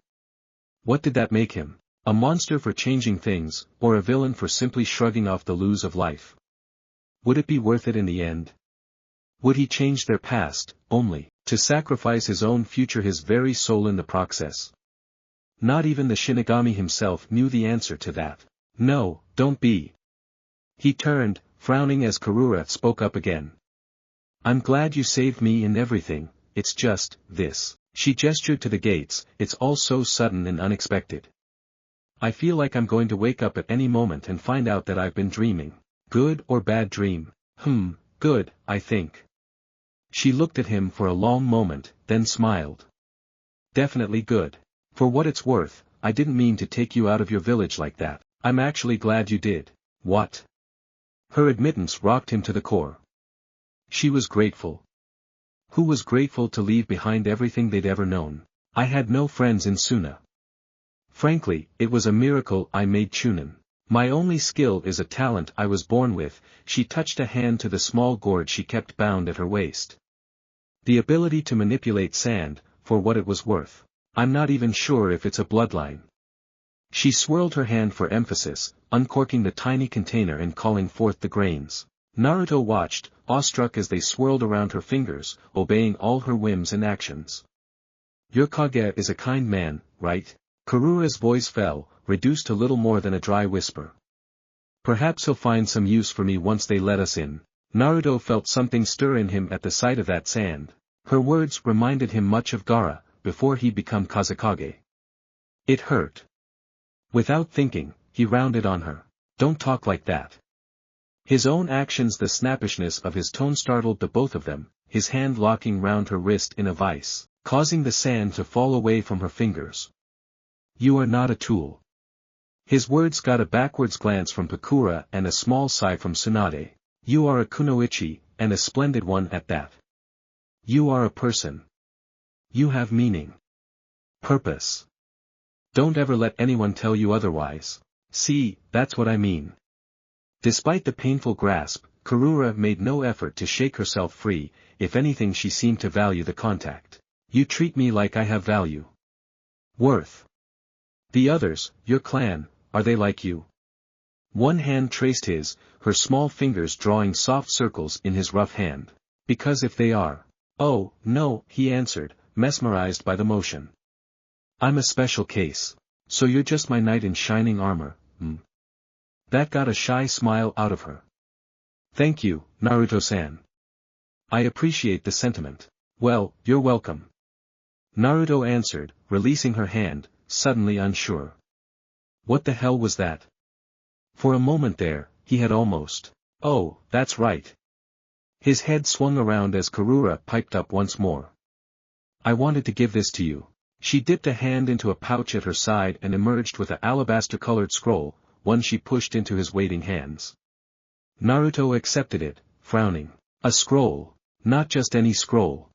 What did that make him? A monster for changing things, or a villain for simply shrugging off the loose of life? Would it be worth it in the end? Would he change their past, only to sacrifice his own future, his very soul in the process? Not even the Shinigami himself knew the answer to that. No, don't be. He turned, frowning as Karura spoke up again. I'm glad you saved me and everything, it's just, this. She gestured to the gates, it's all so sudden and unexpected. I feel like I'm going to wake up at any moment and find out that I've been dreaming. Good or bad dream? Good, I think. She looked at him for a long moment, then smiled. Definitely good. For what it's worth, I didn't mean to take you out of your village like that. I'm actually glad you did. What? Her admittance rocked him to the core. She was grateful. Who was grateful to leave behind everything they'd ever known? I had no friends in Suna. Frankly, it was a miracle I made Chunin. My only skill is a talent I was born with. She touched a hand to the small gourd she kept bound at her waist. The ability to manipulate sand, for what it was worth. I'm not even sure if it's a bloodline. She swirled her hand for emphasis, uncorking the tiny container and calling forth the grains. Naruto watched, awestruck as they swirled around her fingers, obeying all her whims and actions. Your Kage is a kind man, right? Karura's voice fell, reduced to little more than a dry whisper. Perhaps he'll find some use for me once they let us in. Naruto felt something stir in him at the sight of that sand. Her words reminded him much of Gaara, before he'd become Kazekage. It hurt. Without thinking, he rounded on her. Don't talk like that. His own actions, the snappishness of his tone startled the both of them, his hand locking round her wrist in a vice, causing the sand to fall away from her fingers. You are not a tool. His words got a backwards glance from Pakura and a small sigh from Tsunade. You are a kunoichi, and a splendid one at that. You are a person. You have meaning. Purpose. Don't ever let anyone tell you otherwise. See, that's what I mean. Despite the painful grasp, Karura made no effort to shake herself free, if anything she seemed to value the contact. You treat me like I have value. Worth. The others, your clan, are they like you? One hand traced his, her small fingers drawing soft circles in his rough hand. Because if they are. Oh, no, he answered, mesmerized by the motion. I'm a special case. So you're just my knight in shining armor, That got a shy smile out of her. Thank you, Naruto-san. I appreciate the sentiment. Well, you're welcome. Naruto answered, releasing her hand, suddenly unsure. What the hell was that? For a moment there, he had almost. Oh, that's right. His head swung around as Karura piped up once more. I wanted to give this to you. She dipped a hand into a pouch at her side and emerged with an alabaster-colored scroll, one she pushed into his waiting hands. Naruto accepted it, frowning. A scroll, not just any scroll.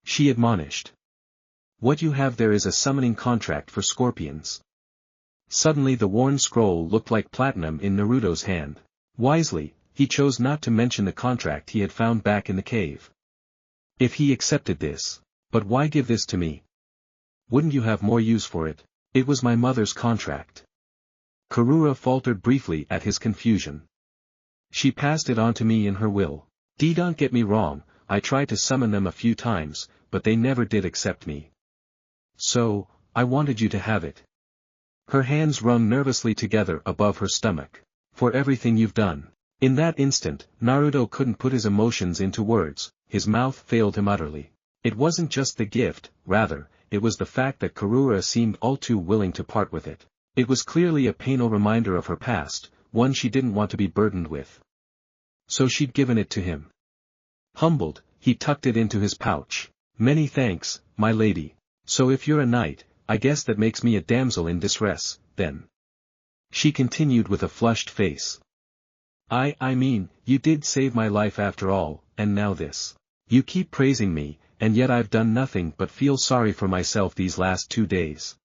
She admonished. What you have there is a summoning contract for scorpions. Suddenly the worn scroll looked like platinum in Naruto's hand. Wisely, he chose not to mention the contract he had found back in the cave. If he accepted this. But why give this to me? Wouldn't you have more use for it? It was my mother's contract. Karura faltered briefly at his confusion. She passed it on to me in her will. Don't get me wrong, I tried to summon them a few times, but they never did accept me. So, I wanted you to have it. Her hands wrung nervously together above her stomach. For everything you've done. In that instant, Naruto couldn't put his emotions into words, his mouth failed him utterly. It wasn't just the gift, rather, it was the fact that Karura seemed all too willing to part with it. It was clearly a painful reminder of her past, one she didn't want to be burdened with. So she'd given it to him. Humbled, he tucked it into his pouch. Many thanks, my lady. So if you're a knight, I guess that makes me a damsel in distress, then. She continued with a flushed face. I mean, you did save my life after all, and now this. You keep praising me, and yet I've done nothing but feel sorry for myself these last 2 days.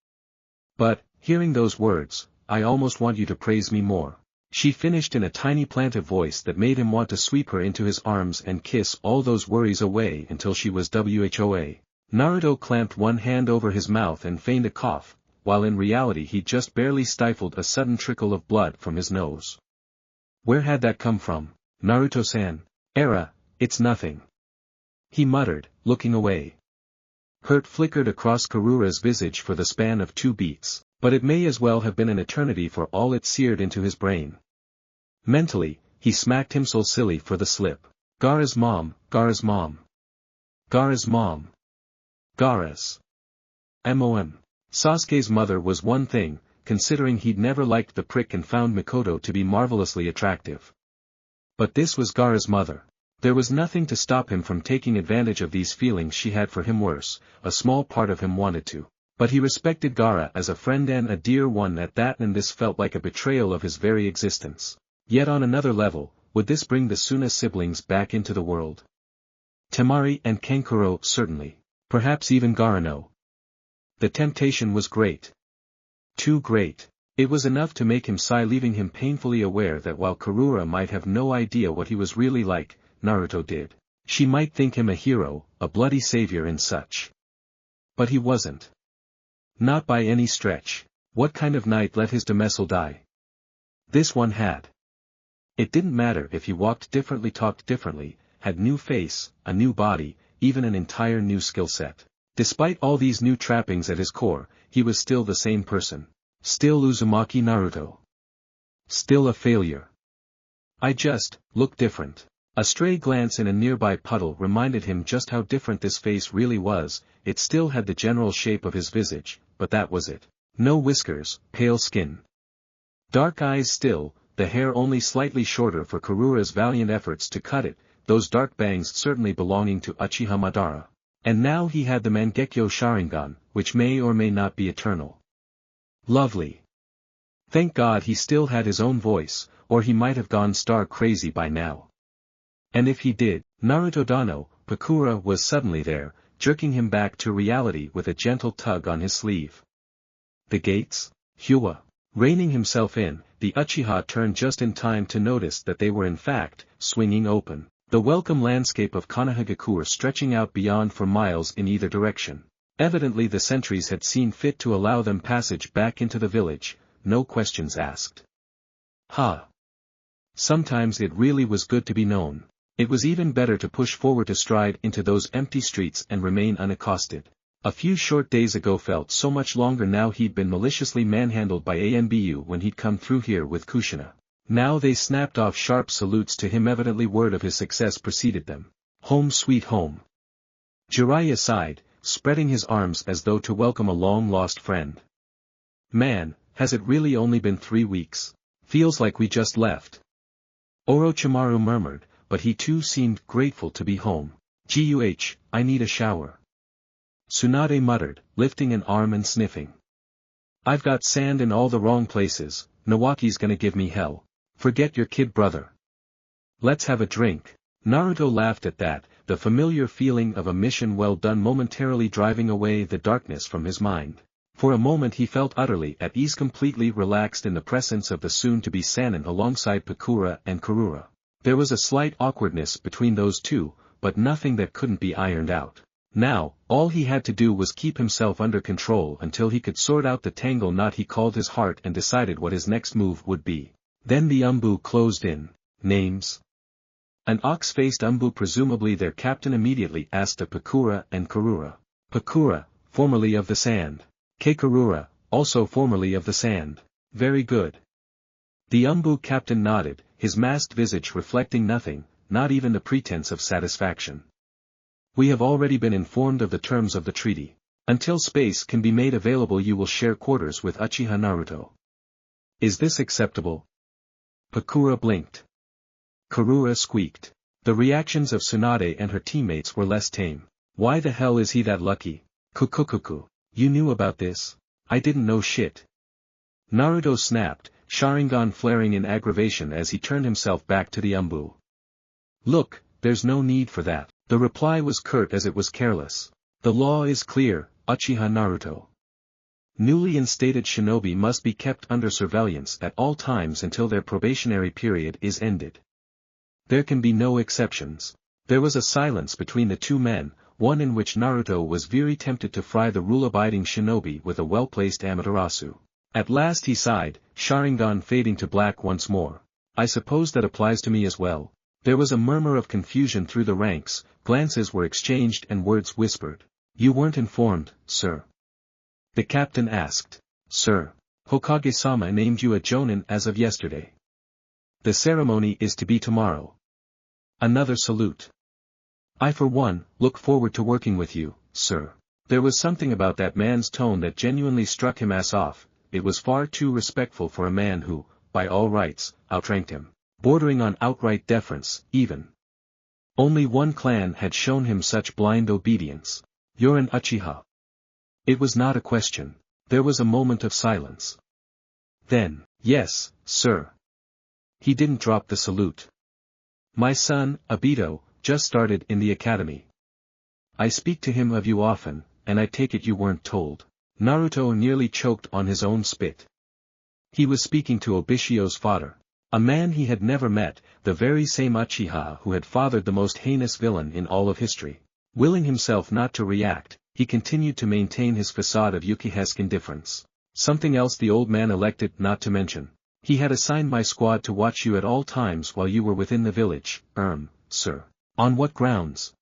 But, hearing those words, I almost want you to praise me more. She finished in a tiny plaintive voice that made him want to sweep her into his arms and kiss all those worries away until she was WHOA. Naruto clamped one hand over his mouth and feigned a cough, while in reality he just barely stifled a sudden trickle of blood from his nose. Where had that come from? Naruto-san? It's nothing. He muttered, looking away. Hurt flickered across Karura's visage for the span of 2 beats, but it may as well have been an eternity for all it seared into his brain. Mentally, he smacked himself silly for the slip. Gaara's mom, Gaara's mom. Gaara's mom. Gaara's. MOM. Sasuke's mother was one thing, considering he'd never liked the prick and found Mikoto to be marvelously attractive. But this was Gaara's mother. There was nothing to stop him from taking advantage of these feelings she had for him. Worse, a small part of him wanted to. But he respected Gaara as a friend and a dear one at that, and this felt like a betrayal of his very existence. Yet on another level, would this bring the Suna siblings back into the world? Temari and Kankuro certainly. Perhaps even Gaara. The temptation was great. Too great. It was enough to make him sigh, leaving him painfully aware that while Karura might have no idea what he was really like, Naruto did. She might think him a hero, a bloody savior and such. But he wasn't. Not by any stretch. What kind of knight let his Demesel die? This one had. It didn't matter if he walked differently, talked differently, had new face, a new body, even an entire new skill set. Despite all these new trappings at his core, he was still the same person. Still Uzumaki Naruto. Still a failure. I just look different. A stray glance in a nearby puddle reminded him just how different this face really was. It still had the general shape of his visage, but that was it. No whiskers, pale skin. Dark eyes still, the hair only slightly shorter for Karura's valiant efforts to cut it, those dark bangs certainly belonging to Uchiha Madara. And now he had the Mangekyo Sharingan, which may or may not be eternal. Lovely. Thank God he still had his own voice, or he might have gone star crazy by now. And if he did, Naruto Dano, Pakura was suddenly there, jerking him back to reality with a gentle tug on his sleeve. The gates? Hua. Reining himself in, the Uchiha turned just in time to notice that they were in fact, swinging open. The welcome landscape of Konohagakure stretching out beyond for miles in either direction. Evidently the sentries had seen fit to allow them passage back into the village, no questions asked. Sometimes it really was good to be known. It was even better to push forward to stride into those empty streets and remain unaccosted. A few short days ago felt so much longer now. He'd been maliciously manhandled by Anbu when he'd come through here with Kushina. Now they snapped off sharp salutes to him, evidently word of his success preceded them. Home sweet home. Jiraiya sighed, spreading his arms as though to welcome a long-lost friend. Man, has it really only been 3 weeks? Feels like we just left. Orochimaru murmured, but he too seemed grateful to be home. I need a shower. Tsunade muttered, lifting an arm and sniffing. I've got sand in all the wrong places, Nawaki's gonna give me hell. Forget your kid brother. Let's have a drink. Naruto laughed at that, the familiar feeling of a mission well done momentarily driving away the darkness from his mind. For a moment he felt utterly at ease, completely relaxed in the presence of the soon-to-be Sannin alongside Pakura and Karura. There was a slight awkwardness between those two, but nothing that couldn't be ironed out. Now, all he had to do was keep himself under control until he could sort out the tangle knot he called his heart and decided what his next move would be. Then the Umbu closed in. Names? An ox-faced umbu, presumably their captain, immediately asked of Pakura and Karura. Pakura, formerly of the sand. Karura, also formerly of the sand. Very good. The umbu captain nodded, his masked visage reflecting nothing, not even the pretense of satisfaction. We have already been informed of the terms of the treaty. Until space can be made available, you will share quarters with Uchiha Naruto. Is this acceptable? Pakura blinked. Karura squeaked. The reactions of Tsunade and her teammates were less tame. Why the hell is he that lucky? Kukukuku. You knew about this? I didn't know shit. Naruto snapped, Sharingan flaring in aggravation as he turned himself back to the umbu. Look, there's no need for that. The reply was curt as it was careless. The law is clear, Uchiha Naruto. Newly instated shinobi must be kept under surveillance at all times until their probationary period is ended. There can be no exceptions. There was a silence between the two men, one in which Naruto was very tempted to fry the rule-abiding shinobi with a well-placed Amaterasu. At last he sighed, Sharingan fading to black once more. I suppose that applies to me as well. There was a murmur of confusion through the ranks, glances were exchanged and words whispered. You weren't informed, sir? The captain asked. Sir. Hokage-sama named you a jonin as of yesterday. The ceremony is to be tomorrow. Another salute. I for one, look forward to working with you, sir. There was something about that man's tone that genuinely struck him ass off. It was far too respectful for a man who, by all rights, outranked him. Bordering on outright deference, even. Only one clan had shown him such blind obedience. You're an Uchiha. It was not a question. There was a moment of silence. Then, yes, sir. He didn't drop the salute. My son, Obito, just started in the academy. I speak to him of you often, and I take it you weren't told. Naruto nearly choked on his own spit. He was speaking to Obishio's father. A man he had never met, the very same Uchiha who had fathered the most heinous villain in all of history. Willing himself not to react, he continued to maintain his facade of Yukihesque indifference. Something else the old man elected not to mention. He had assigned my squad to watch you at all times while you were within the village, sir. On what grounds?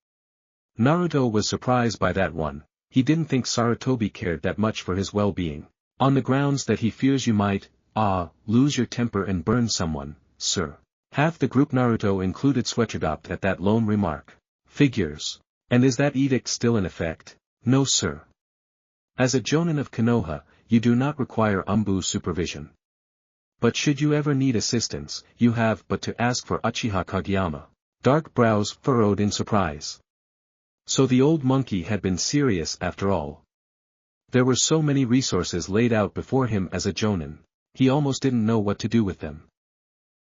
Naruto was surprised by that one. He didn't think Sarutobi cared that much for his well-being. On the grounds that he fears you might, lose your temper and burn someone, sir. Half the group Naruto included sweaterdopped at that lone remark. Figures. And is that edict still in effect? No sir. As a jonin of Konoha, you do not require umbu supervision. But should you ever need assistance, you have but to ask for Uchiha Kageyama. Dark brows furrowed in surprise. So the old monkey had been serious after all. There were so many resources laid out before him as a jonin. He almost didn't know what to do with them.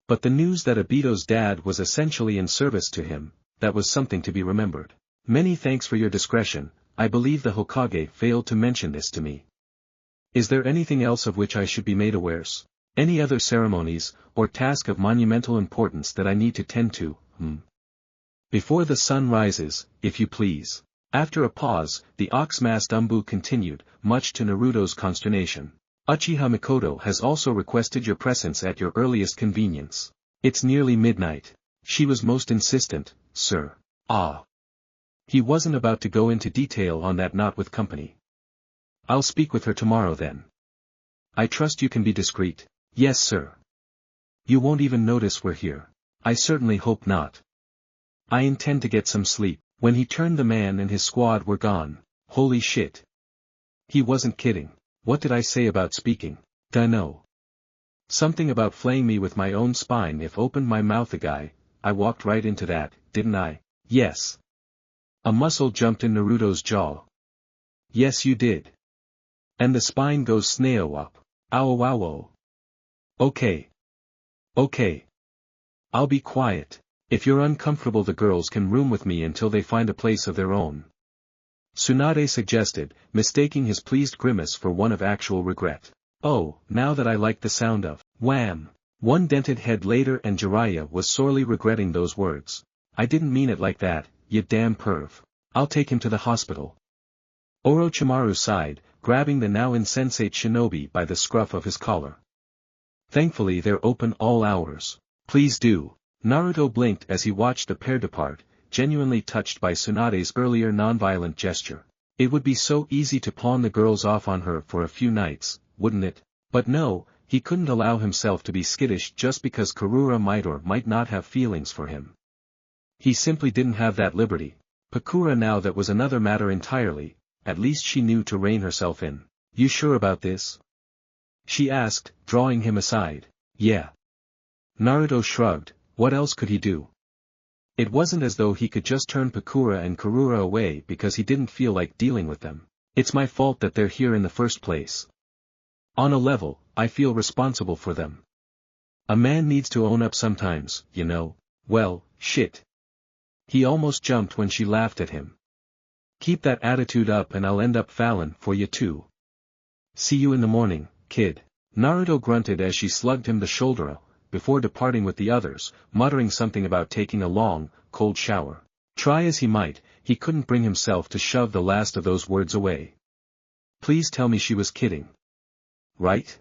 But the news that Obito's dad was essentially in service to him, that was something to be remembered. Many thanks for your discretion, I believe the Hokage failed to mention this to me. Is there anything else of which I should be made aware? Any other ceremonies, or task of monumental importance that I need to tend to, Before the sun rises, if you please. After a pause, the ox-masked umbu continued, much to Naruto's consternation. Uchiha Mikoto has also requested your presence at your earliest convenience. It's nearly midnight. She was most insistent, sir. He wasn't about to go into detail on that, not with company. I'll speak with her tomorrow then. I trust you can be discreet. Yes sir. You won't even notice we're here. I certainly hope not. I intend to get some sleep. When he turned, the man and his squad were gone. Holy shit. He wasn't kidding. What did I say about speaking? Dunno. Something about flaying me with my own spine if opened my mouth a guy. I walked right into that, didn't I? Yes. A muscle jumped in Naruto's jaw. Yes you did. And the spine goes snail up. Ow wow wow. Okay. Okay. I'll be quiet. If you're uncomfortable, the girls can room with me until they find a place of their own. Tsunade suggested, mistaking his pleased grimace for one of actual regret. Oh, now that I like the sound of, wham! One dented head later, and Jiraiya was sorely regretting those words. I didn't mean it like that, you damn perv. I'll take him to the hospital. Orochimaru sighed, grabbing the now insensate shinobi by the scruff of his collar. Thankfully they're open all hours. Please do. Naruto blinked as he watched the pair depart, genuinely touched by Tsunade's earlier non-violent gesture. It would be so easy to pawn the girls off on her for a few nights, wouldn't it? But no, he couldn't allow himself to be skittish just because Karura might or might not have feelings for him. He simply didn't have that liberty. Pakura now that was another matter entirely, at least she knew to rein herself in. You sure about this? She asked, drawing him aside. Yeah. Naruto shrugged, what else could he do? It wasn't as though he could just turn Pakura and Karura away because he didn't feel like dealing with them. It's my fault that they're here in the first place. On a level, I feel responsible for them. A man needs to own up sometimes, you know. Well, shit. He almost jumped when she laughed at him. Keep that attitude up and I'll end up fallin' for you too. See you in the morning, kid. Naruto grunted as she slugged him the shoulder, before departing with the others, muttering something about taking a long, cold shower. Try as he might, he couldn't bring himself to shove the last of those words away. Please tell me she was kidding. Right?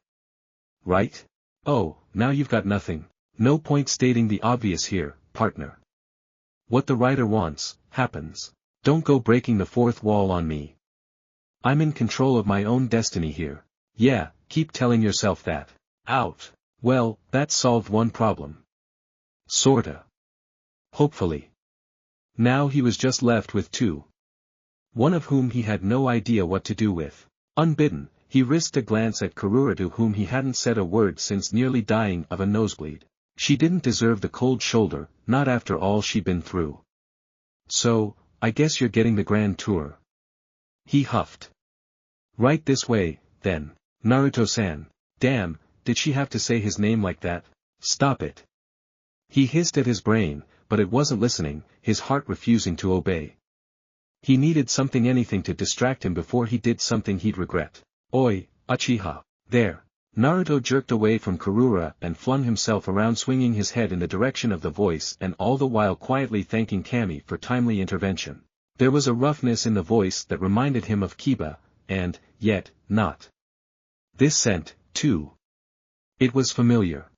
Right? Oh, now you've got nothing. No point stating the obvious here, partner. What the writer wants, happens. Don't go breaking the fourth wall on me. I'm in control of my own destiny here. Yeah, keep telling yourself that. Out. Well, that solved one problem. Sorta. Hopefully. Now he was just left with two. One of whom he had no idea what to do with. Unbidden, he risked a glance at Karura to whom he hadn't said a word since nearly dying of a nosebleed. She didn't deserve the cold shoulder, not after all she'd been through. So, I guess you're getting the grand tour. He huffed. Right this way, then. Naruto-san. Damn, did she have to say his name like that? Stop it. He hissed at his brain, but it wasn't listening, his heart refusing to obey. He needed anything to distract him before he did something he'd regret. Oi, Uchiha. There. Naruto jerked away from Karura and flung himself around, swinging his head in the direction of the voice and all the while quietly thanking Kami for timely intervention. There was a roughness in the voice that reminded him of Kiba, and, yet, not. This scent, too. It was familiar.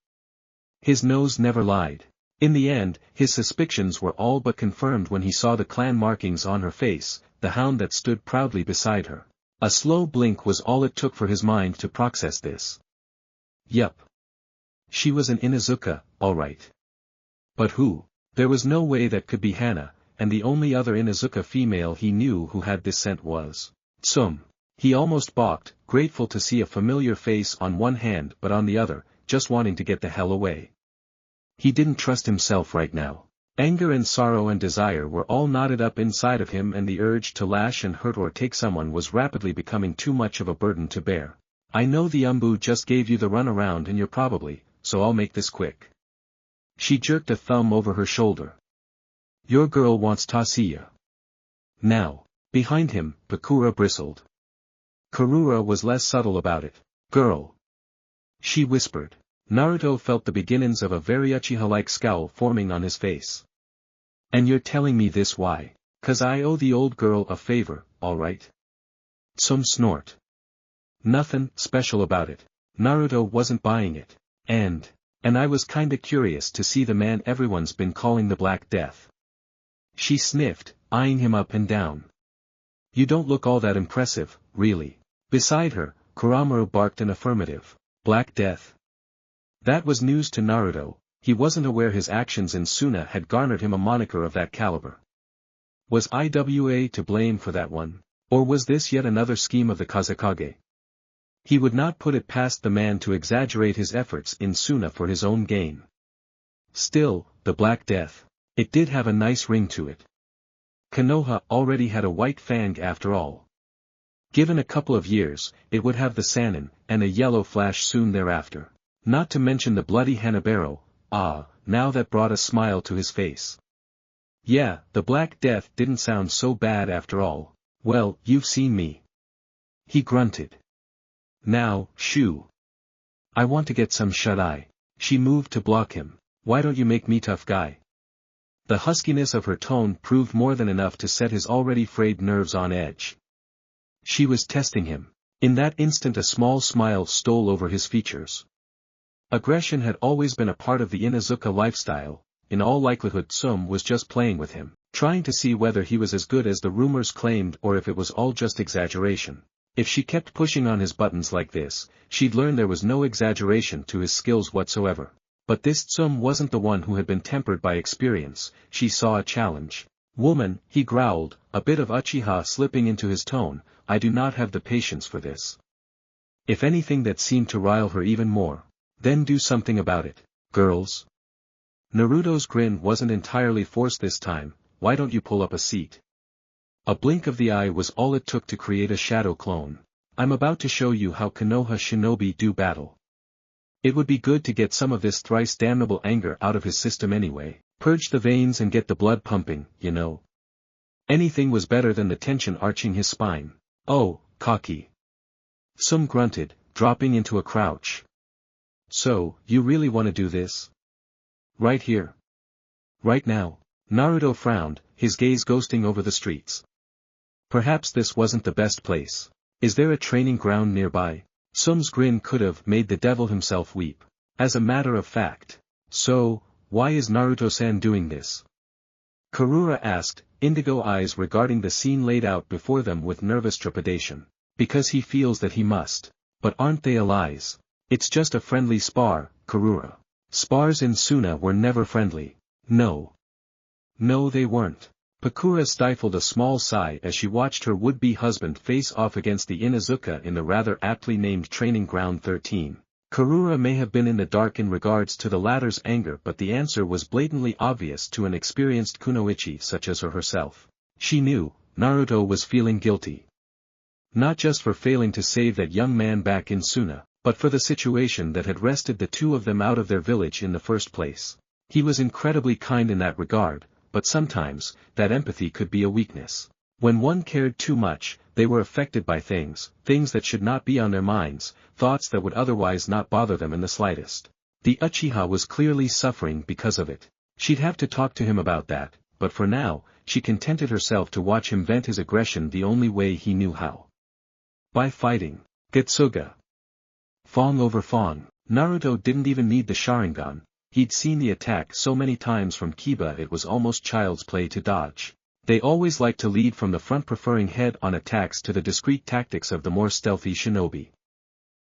His nose never lied. In the end, his suspicions were all but confirmed when he saw the clan markings on her face, the hound that stood proudly beside her. A slow blink was all it took for his mind to process this. Yup. She was an Inuzuka, all right. But who? There was no way that could be Hana, and the only other Inuzuka female he knew who had this scent was Tsum. He almost balked, grateful to see a familiar face on one hand but on the other, just wanting to get the hell away. He didn't trust himself right now. Anger and sorrow and desire were all knotted up inside of him, and the urge to lash and hurt or take someone was rapidly becoming too much of a burden to bear. I know the Umbu just gave you the runaround and you're probably, so I'll make this quick. She jerked a thumb over her shoulder. Your girl wants Tasuya. Now. Behind him, Pakura bristled. Karura was less subtle about it. Girl. She whispered. Naruto felt the beginnings of a very Uchiha-like scowl forming on his face. And you're telling me this why? 'Cause I owe the old girl a favor, alright? Some snort. Nothing special about it. Naruto wasn't buying it. And I was kinda curious to see the man everyone's been calling the Black Death. She sniffed, eyeing him up and down. You don't look all that impressive, really. Beside her, Kuramaru barked an affirmative. Black Death. That was news to Naruto. He wasn't aware his actions in Suna had garnered him a moniker of that caliber. Was Iwa to blame for that one? Or was this yet another scheme of the Kazekage? He would not put it past the man to exaggerate his efforts in Suna for his own gain. Still, the Black Death. It did have a nice ring to it. Konoha already had a white fang after all. Given a couple of years, it would have the Sannin, and a yellow flash soon thereafter. Not to mention the bloody Hanabero, now that brought a smile to his face. Yeah, the Black Death didn't sound so bad after all. Well, you've seen me. He grunted. Now, shoo. I want to get some shut-eye. She moved to block him. Why don't you make me tough guy? The huskiness of her tone proved more than enough to set his already frayed nerves on edge. She was testing him. In that instant a small smile stole over his features. Aggression had always been a part of the Inuzuka lifestyle, in all likelihood Tsum was just playing with him, trying to see whether he was as good as the rumors claimed or if it was all just exaggeration. If she kept pushing on his buttons like this, she'd learn there was no exaggeration to his skills whatsoever. But this Tsum wasn't the one who had been tempered by experience. She saw a challenge. "Woman," he growled, a bit of Uchiha slipping into his tone, "I do not have the patience for this." If anything, that seemed to rile her even more. "Then do something about it, girls." Naruto's grin wasn't entirely forced this time. "Why don't you pull up a seat?" A blink of the eye was all it took to create a shadow clone. "I'm about to show you how Konoha shinobi do battle." It would be good to get some of this thrice damnable anger out of his system anyway. Purge the veins and get the blood pumping, you know. Anything was better than the tension arching his spine. "Oh, cocky." Tsum grunted, dropping into a crouch. "So, you really want to do this? Right here? Right now?" Naruto frowned, his gaze ghosting over the streets. Perhaps this wasn't the best place. "Is there a training ground nearby?" Tsum's grin could have made the devil himself weep. As a matter of fact. "So, why is Naruto-san doing this?" Karura asked, indigo eyes regarding the scene laid out before them with nervous trepidation. "Because he feels that he must. But aren't they allies? It's just a friendly spar, Karura." Spars in Suna were never friendly. No. No, they weren't. Pakura stifled a small sigh as she watched her would-be husband face off against the Inuzuka in the rather aptly named Training Ground 13. Karura may have been in the dark in regards to the latter's anger, but the answer was blatantly obvious to an experienced kunoichi such as her herself. She knew, Naruto was feeling guilty. Not just for failing to save that young man back in Suna, but for the situation that had wrested the two of them out of their village in the first place. He was incredibly kind in that regard, but sometimes, that empathy could be a weakness. When one cared too much, they were affected by things that should not be on their minds, thoughts that would otherwise not bother them in the slightest. The Uchiha was clearly suffering because of it. She'd have to talk to him about that, but for now, she contented herself to watch him vent his aggression the only way he knew how. By fighting. Getsuga. Fawn over fawn. Naruto didn't even need the Sharingan. He'd seen the attack so many times from Kiba it was almost child's play to dodge. They always liked to lead from the front, preferring head-on attacks to the discreet tactics of the more stealthy shinobi.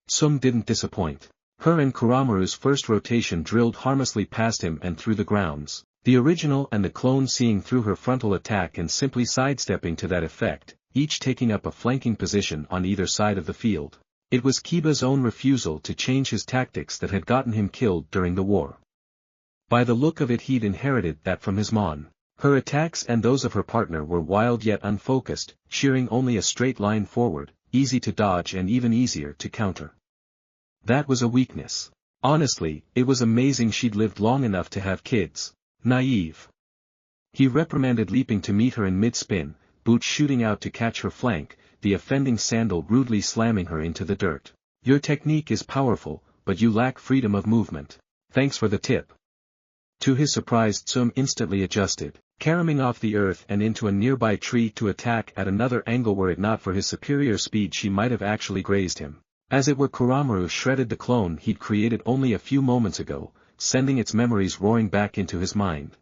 Tsum didn't disappoint. Her and Kuramaru's first rotation drilled harmlessly past him and through the grounds, the original and the clone seeing through her frontal attack and simply sidestepping to that effect, each taking up a flanking position on either side of the field. It was Kiba's own refusal to change his tactics that had gotten him killed during the war. By the look of it, he'd inherited that from his mon. Her attacks and those of her partner were wild yet unfocused, shearing only a straight line forward, easy to dodge and even easier to counter. That was a weakness. Honestly, it was amazing she'd lived long enough to have kids. Naive. He reprimanded, leaping to meet her in mid-spin, boots shooting out to catch her flank, the offending sandal rudely slamming her into the dirt. "Your technique is powerful, but you lack freedom of movement. Thanks for the tip." To his surprise, Tsum instantly adjusted, caromming off the earth and into a nearby tree to attack at another angle. Were it not for his superior speed, she might have actually grazed him. As it were, Kuramaru shredded the clone he'd created only a few moments ago, sending its memories roaring back into his mind.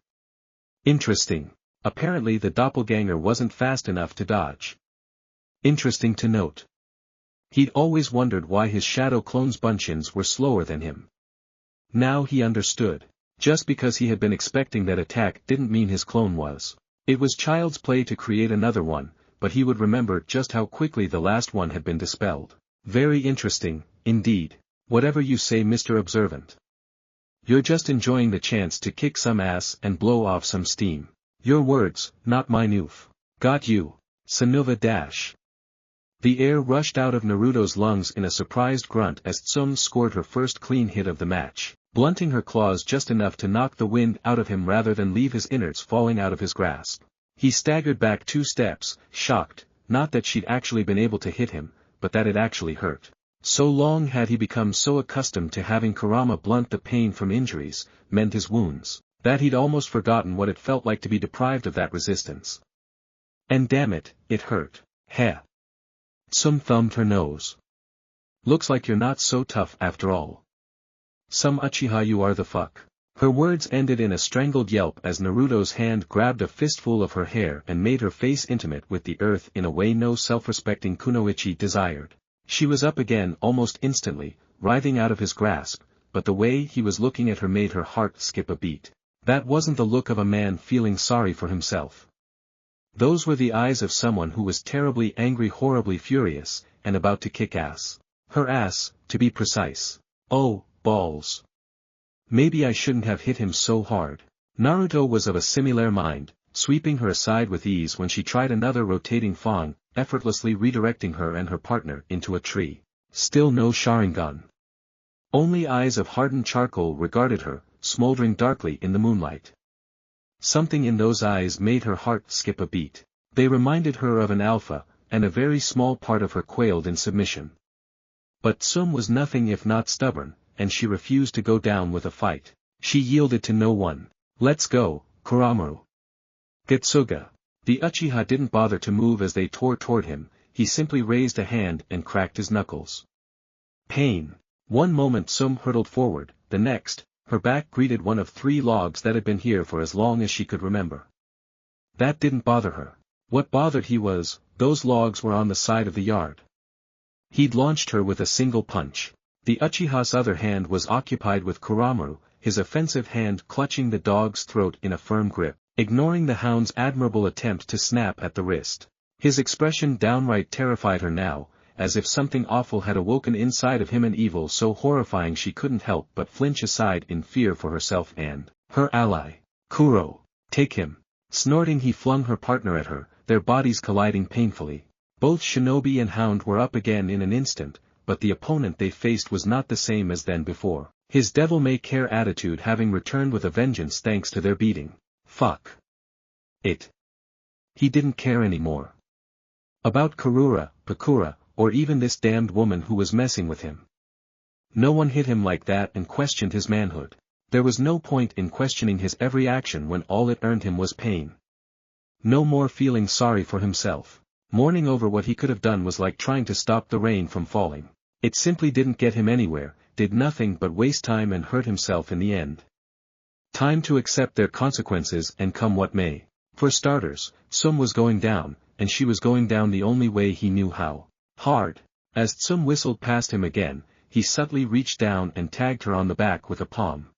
Interesting. Apparently the doppelganger wasn't fast enough to dodge. Interesting to note. He'd always wondered why his shadow clone's bunchins were slower than him. Now he understood. Just because he had been expecting that attack didn't mean his clone was. It was child's play to create another one, but he would remember just how quickly the last one had been dispelled. Very interesting, indeed. Whatever you say, Mr. Observant. You're just enjoying the chance to kick some ass and blow off some steam. Your words, not mine. Oof. Got you. Sanuva dash. The air rushed out of Naruto's lungs in a surprised grunt as Tsum scored her first clean hit of the match, blunting her claws just enough to knock the wind out of him rather than leave his innards falling out of his grasp. He staggered back 2 steps, shocked, not that she'd actually been able to hit him, but that it actually hurt. So long had he become so accustomed to having Kurama blunt the pain from injuries, mend his wounds, that he'd almost forgotten what it felt like to be deprived of that resistance. And damn it, it hurt. Heh. Tsum thumbed her nose. Looks like you're not so tough after all. Some Uchiha you are the fuck. Her words ended in a strangled yelp as Naruto's hand grabbed a fistful of her hair and made her face intimate with the earth in a way no self-respecting kunoichi desired. She was up again almost instantly, writhing out of his grasp, but the way he was looking at her made her heart skip a beat. That wasn't the look of a man feeling sorry for himself. Those were the eyes of someone who was terribly angry, horribly furious, and about to kick ass. Her ass, to be precise. Oh, balls. Maybe I shouldn't have hit him so hard. Naruto was of a similar mind, sweeping her aside with ease when she tried another rotating fawn, effortlessly redirecting her and her partner into a tree. Still no Sharingan. Only eyes of hardened charcoal regarded her, smoldering darkly in the moonlight. Something in those eyes made her heart skip a beat. They reminded her of an alpha, and a very small part of her quailed in submission. But Tsum was nothing if not stubborn, and she refused to go down with a fight. She yielded to no one. Let's go, Kuramaru. Getsuga. The Uchiha didn't bother to move as they tore toward him, he simply raised a hand and cracked his knuckles. Pain. One moment Tsum hurtled forward, the next, her back greeted one of 3 logs that had been here for as long as she could remember. That didn't bother her. What bothered he was, those logs were on the side of the yard. He'd launched her with a single punch. The Uchiha's other hand was occupied with Kuramaru, his offensive hand clutching the dog's throat in a firm grip, ignoring the hound's admirable attempt to snap at the wrist. His expression downright terrified her now, as if something awful had awoken inside of him, an evil so horrifying she couldn't help but flinch aside in fear for herself and her ally. Kuro, take him. Snorting, he flung her partner at her, their bodies colliding painfully. Both shinobi and hound were up again in an instant, but the opponent they faced was not the same as then before, his devil-may-care attitude having returned with a vengeance thanks to their beating. Fuck it. He didn't care anymore. About Kurura, Pakura, or even this damned woman who was messing with him. No one hit him like that and questioned his manhood. There was no point in questioning his every action when all it earned him was pain. No more feeling sorry for himself. Mourning over what he could have done was like trying to stop the rain from falling. It simply didn't get him anywhere, did nothing but waste time and hurt himself in the end. Time to accept their consequences and come what may. For starters, Tsum was going down, and she was going down the only way he knew how. Hard. As Tsum whistled past him again, he subtly reached down and tagged her on the back with a palm.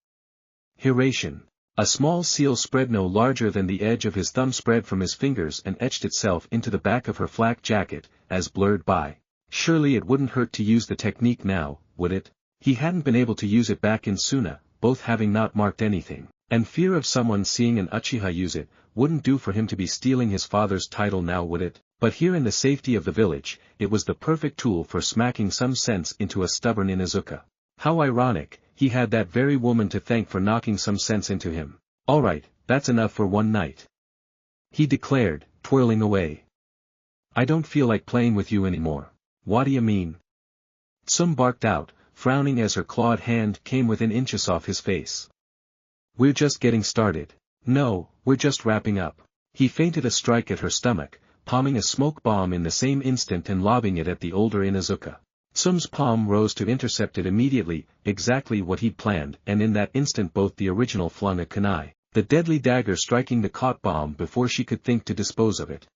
Hiration. A small seal spread no larger than the edge of his thumb spread from his fingers and etched itself into the back of her flak jacket, as blurred by. Surely it wouldn't hurt to use the technique now, would it? He hadn't been able to use it back in Suna, both having not marked anything, and fear of someone seeing an Uchiha use it, wouldn't do for him to be stealing his father's title now, would it? But here in the safety of the village, it was the perfect tool for smacking some sense into a stubborn Inuzuka. How ironic, he had that very woman to thank for knocking some sense into him. Alright, that's enough for one night, he declared, twirling away. I don't feel like playing with you anymore. What do you mean? Tsum barked out, frowning as her clawed hand came within inches off his face. We're just getting started. No, we're just wrapping up. He feinted a strike at her stomach, palming a smoke bomb in the same instant and lobbing it at the older Inuzuka. Tsum's palm rose to intercept it immediately, exactly what he'd planned, and in that instant both the original flung a kunai, the deadly dagger striking the caught bomb before she could think to dispose of it.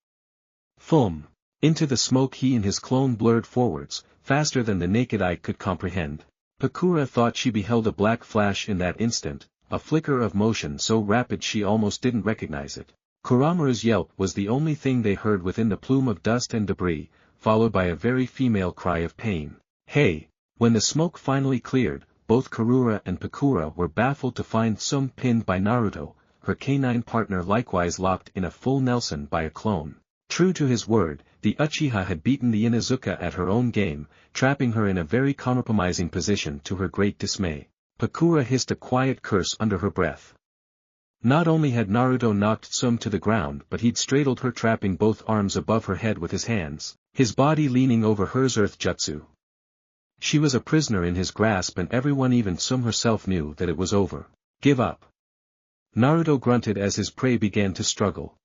Thum! Into the smoke he and his clone blurred forwards, faster than the naked eye could comprehend. Pakura thought she beheld a black flash in that instant, a flicker of motion so rapid she almost didn't recognize it. Kuramaru's yelp was the only thing they heard within the plume of dust and debris, followed by a very female cry of pain. Hey! When the smoke finally cleared, both Kurura and Pakura were baffled to find Tsum pinned by Naruto, her canine partner likewise locked in a full Nelson by a clone. True to his word, the Uchiha had beaten the Inuzuka at her own game, trapping her in a very compromising position to her great dismay. Pakura hissed a quiet curse under her breath. Not only had Naruto knocked Tsum to the ground but he'd straddled her, trapping both arms above her head with his hands, his body leaning over hers earth jutsu. She was a prisoner in his grasp and everyone, even Tsum herself, knew that it was over. Give up. Naruto grunted as his prey began to struggle.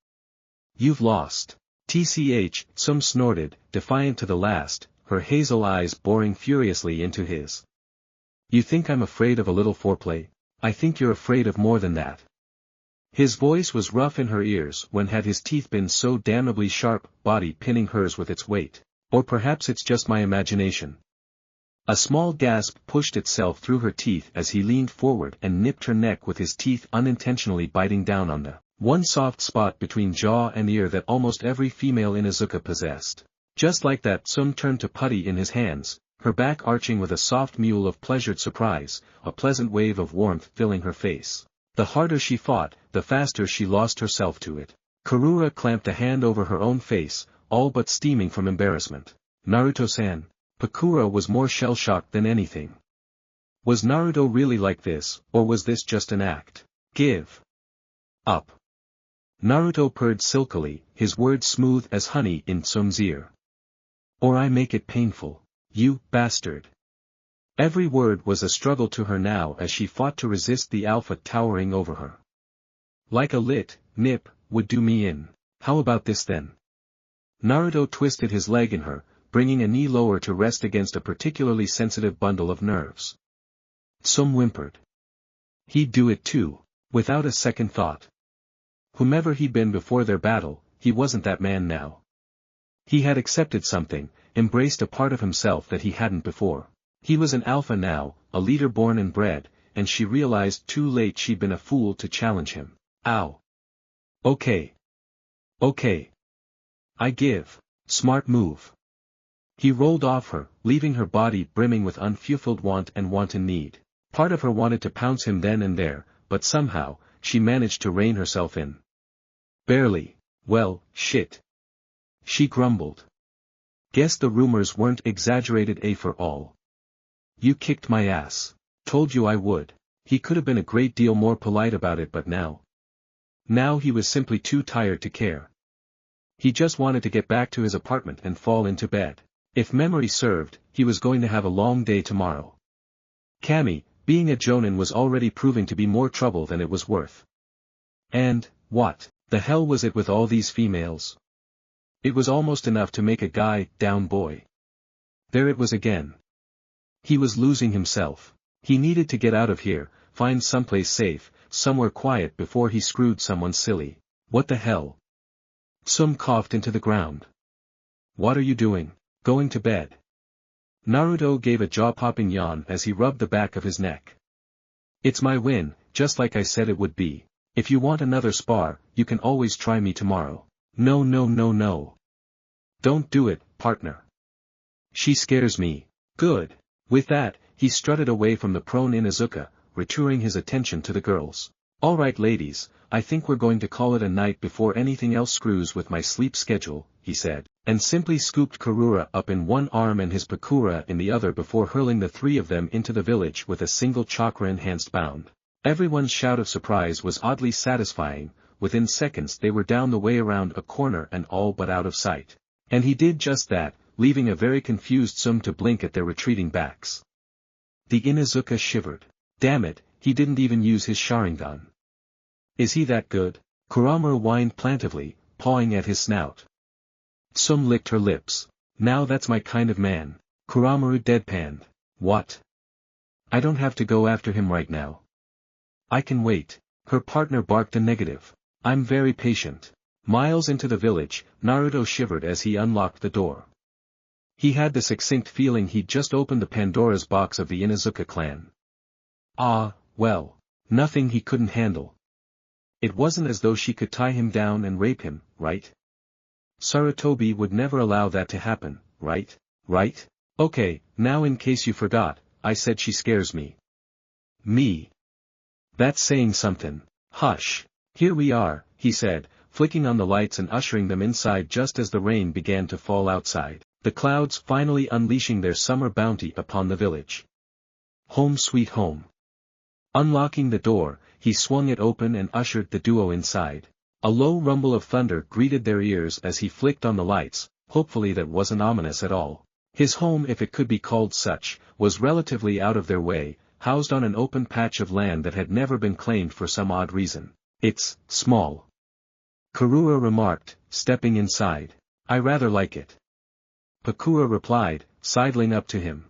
You've lost. TCH, Tsum snorted, defiant to the last, her hazel eyes boring furiously into his. You think I'm afraid of a little foreplay? I think you're afraid of more than that. His voice was rough in her ears when had his teeth been so damnably sharp, body pinning hers with its weight. Or perhaps it's just my imagination. A small gasp pushed itself through her teeth as he leaned forward and nipped her neck with his teeth, unintentionally biting down on the one soft spot between jaw and ear that almost every female Inuzuka possessed. Just like that, Sum turned to putty in his hands, her back arching with a soft mewl of pleasured surprise, a pleasant wave of warmth filling her face. The harder she fought, the faster she lost herself to it. Karura clamped a hand over her own face, all but steaming from embarrassment. Naruto-san. Pakura was more shell-shocked than anything. Was Naruto really like this, or was this just an act? Give up. Naruto purred silkily, his words smooth as honey in Sum's ear. Or I make it painful. You bastard. Every word was a struggle to her now as she fought to resist the alpha towering over her. Like a lit nip would do me in. How about this then? Naruto twisted his leg in her, bringing a knee lower to rest against a particularly sensitive bundle of nerves. Sum whimpered. He'd do it too, without a second thought. Whomever he'd been before their battle, he wasn't that man now. He had accepted something, embraced a part of himself that he hadn't before. He was an alpha now, a leader born and bred, and she realized too late she'd been a fool to challenge him. Ow. Okay. Okay. I give. Smart move. He rolled off her, leaving her body brimming with unfulfilled want and wanton need. Part of her wanted to pounce him then and there, but somehow, she managed to rein herself in. Barely. Well, shit. She grumbled. Guess the rumors weren't exaggerated for all. You kicked my ass. Told you I would. He could have been a great deal more polite about it, but now. Now he was simply too tired to care. He just wanted to get back to his apartment and fall into bed. If memory served, he was going to have a long day tomorrow. Kami, being a jonin, was already proving to be more trouble than it was worth. And, what the hell was it with all these females? It was almost enough to make a guy down boy. There it was again. He was losing himself. He needed to get out of here, find someplace safe, somewhere quiet before he screwed someone silly. What the hell? Sum coughed into the ground. What are you doing? Going to bed? Naruto gave a jaw-popping yawn as he rubbed the back of his neck. It's my win, just like I said it would be. If you want another spar, you can always try me tomorrow. No no no no. Don't do it, partner. She scares me. Good. With that, he strutted away from the prone Inuzuka, returning his attention to the girls. All right ladies, I think we're going to call it a night before anything else screws with my sleep schedule, he said, and simply scooped Karura up in one arm and his Pakura in the other before hurling the three of them into the village with a single chakra-enhanced bound. Everyone's shout of surprise was oddly satisfying. Within seconds they were down the way around a corner and all but out of sight. And he did just that, leaving a very confused Sum to blink at their retreating backs. The Inuzuka shivered. Damn it, he didn't even use his Sharingan. Is he that good? Kuramaru whined plaintively, pawing at his snout. Sum licked her lips. Now that's my kind of man. Kuramaru deadpanned. What? I don't have to go after him right now. I can wait. Her partner barked a negative. I'm very patient. Miles into the village, Naruto shivered as he unlocked the door. He had the succinct feeling he'd just opened the Pandora's box of the Inuzuka clan. Ah, well. Nothing he couldn't handle. It wasn't as though she could tie him down and rape him, right? Sarutobi would never allow that to happen, right? Right? Okay, now in case you forgot, I said she scares me. Me? That's saying something. Hush. Here we are, he said, flicking on the lights and ushering them inside just as the rain began to fall outside, the clouds finally unleashing their summer bounty upon the village. Home sweet home. Unlocking the door, he swung it open and ushered the duo inside. A low rumble of thunder greeted their ears as he flicked on the lights, hopefully that wasn't ominous at all. His home, if it could be called such, was relatively out of their way, housed on an open patch of land that had never been claimed for some odd reason. It's small. Karura remarked, stepping inside. I rather like it. Pakura replied, sidling up to him.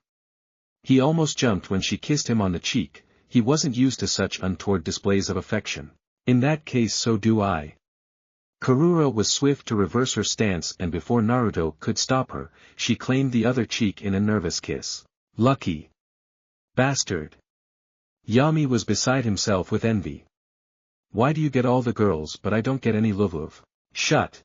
He almost jumped when she kissed him on the cheek. he wasn't used to such untoward displays of affection. In that case so do I. Karura was swift to reverse her stance and before Naruto could stop her, she claimed the other cheek in a nervous kiss. Lucky bastard. Yami was beside himself with envy. Why do you get all the girls but I don't get any love? Shut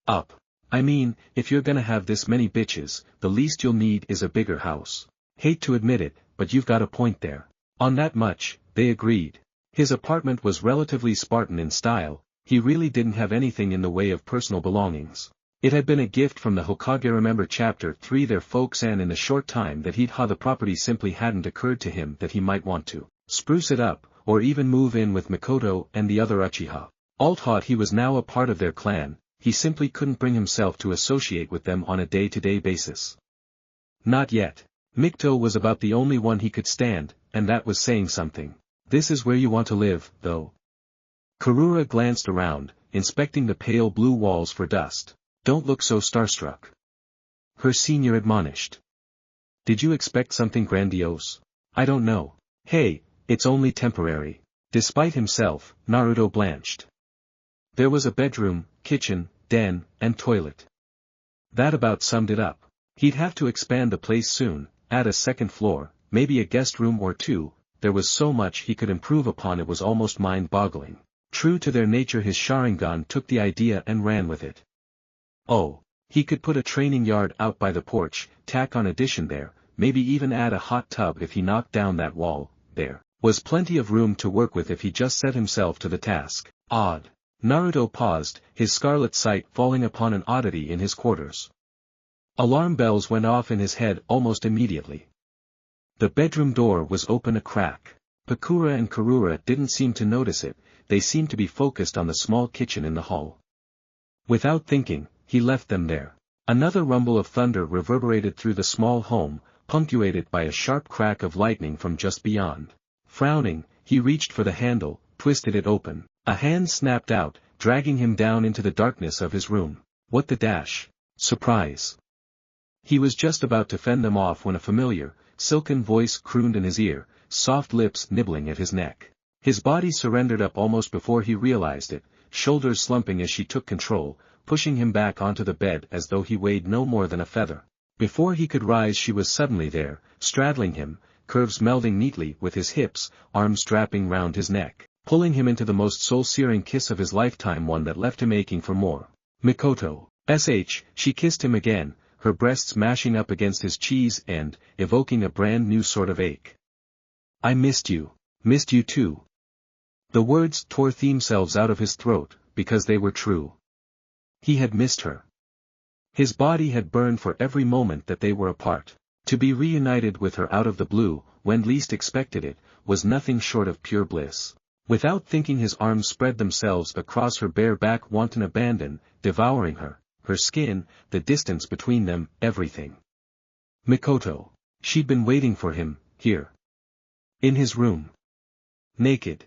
up. I mean, if you're gonna have this many bitches, the least you'll need is a bigger house. Hate to admit it, but you've got a point there. On that much, they agreed. His apartment was relatively Spartan in style, he really didn't have anything in the way of personal belongings. It had been a gift from the Hokage. Remember chapter 3 their folks, and in the short time that he'd had the property simply hadn't occurred to him that he might want to spruce it up, or even move in with Mikoto and the other Uchiha. Although he was now a part of their clan, he simply couldn't bring himself to associate with them on a day-to-day basis. Not yet. Mikoto was about the only one he could stand, and that was saying something. This is where you want to live, though. Karura glanced around, inspecting the pale blue walls for dust. Don't look so starstruck. Her senior admonished. Did you expect something grandiose? I don't know. Hey, it's only temporary. Despite himself, Naruto blanched. There was a bedroom, kitchen, den, and toilet. That about summed it up. He'd have to expand the place soon, add a second floor, maybe a guest room or two. There was so much he could improve upon, it was almost mind-boggling. True to their nature, his Sharingan took the idea and ran with it. Oh, he could put a training yard out by the porch, tack on addition there, maybe even add a hot tub if he knocked down that wall. There was plenty of room to work with if he just set himself to the task. Odd. Naruto paused, his scarlet sight falling upon an oddity in his quarters. Alarm bells went off in his head almost immediately. The bedroom door was open a crack. Pakura and Karura didn't seem to notice it, they seemed to be focused on the small kitchen in the hall. Without thinking, he left them there. Another rumble of thunder reverberated through the small home, punctuated by a sharp crack of lightning from just beyond. Frowning, he reached for the handle, twisted it open. A hand snapped out, dragging him down into the darkness of his room. What the dash? Surprise. He was just about to fend them off when a familiar, silken voice crooned in his ear, soft lips nibbling at his neck. His body surrendered up almost before he realized it, shoulders slumping as she took control, pushing him back onto the bed as though he weighed no more than a feather. Before he could rise she was suddenly there, straddling him, curves melding neatly with his hips, arms wrapping round his neck, pulling him into the most soul-searing kiss of his lifetime, one that left him aching for more. Mikoto. She kissed him again, her breasts mashing up against his cheese and, evoking a brand new sort of ache. I missed you. Missed you too. The words tore themselves out of his throat, because they were true. He had missed her. His body had burned for every moment that they were apart. To be reunited with her out of the blue, when least expected it, was nothing short of pure bliss. Without thinking his arms spread themselves across her bare back, wanton abandon, devouring her, her skin, the distance between them, everything. Mikoto. She'd been waiting for him, here. In his room. Naked.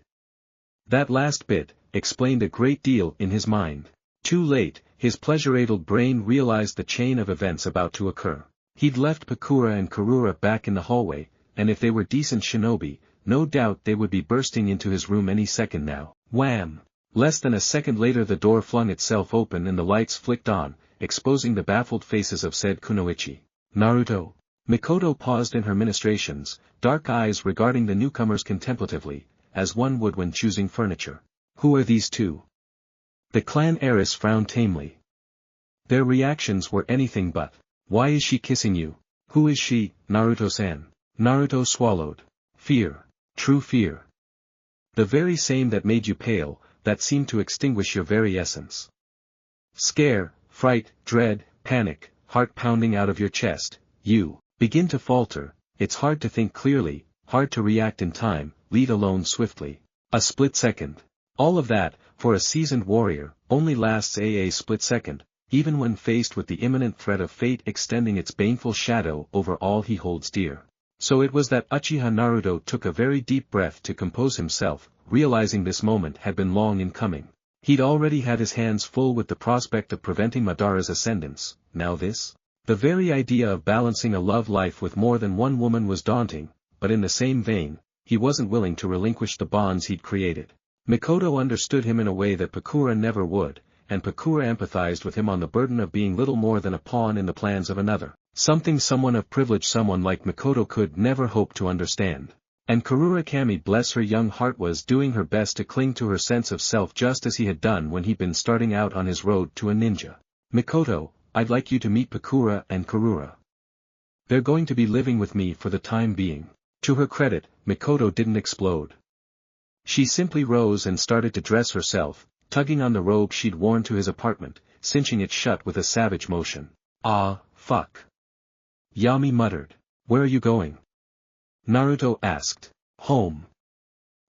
That last bit explained a great deal in his mind. Too late, his pleasure-addled brain realized the chain of events about to occur. He'd left Pakura and Karura back in the hallway, and if they were decent shinobi, no doubt they would be bursting into his room any second now. Wham! Less than a second later the door flung itself open and the lights flicked on, exposing the baffled faces of said kunoichi. Naruto. Mikoto paused in her ministrations, dark eyes regarding the newcomers contemplatively, as one would when choosing furniture. Who are these two? The clan heiress frowned tamely. Their reactions were anything but. Why is she kissing you? Who is she, Naruto-san? Naruto swallowed. Fear. True fear. The very same that made you pale, that seemed to extinguish your very essence. Scare, fright, dread, panic, heart pounding out of your chest, you begin to falter, it's hard to think clearly, hard to react in time, lead alone swiftly. A split second. All of that, for a seasoned warrior, only lasts a split second, even when faced with the imminent threat of fate extending its baneful shadow over all he holds dear. So it was that Uchiha Naruto took a very deep breath to compose himself, realizing this moment had been long in coming. He'd already had his hands full with the prospect of preventing Madara's ascendance, now this? The very idea of balancing a love life with more than one woman was daunting, but in the same vein, he wasn't willing to relinquish the bonds he'd created. Mikoto understood him in a way that Pakura never would, and Pakura empathized with him on the burden of being little more than a pawn in the plans of another, something someone of privilege someone like Mikoto could never hope to understand. And Karura Kami, bless her young heart, was doing her best to cling to her sense of self just as he had done when he'd been starting out on his road to a ninja. Mikoto, I'd like you to meet Pakura and Karura. They're going to be living with me for the time being. To her credit, Mikoto didn't explode. She simply rose and started to dress herself, tugging on the robe she'd worn to his apartment, cinching it shut with a savage motion. Ah, fuck. Yami muttered. Where are you going? Naruto asked. Home.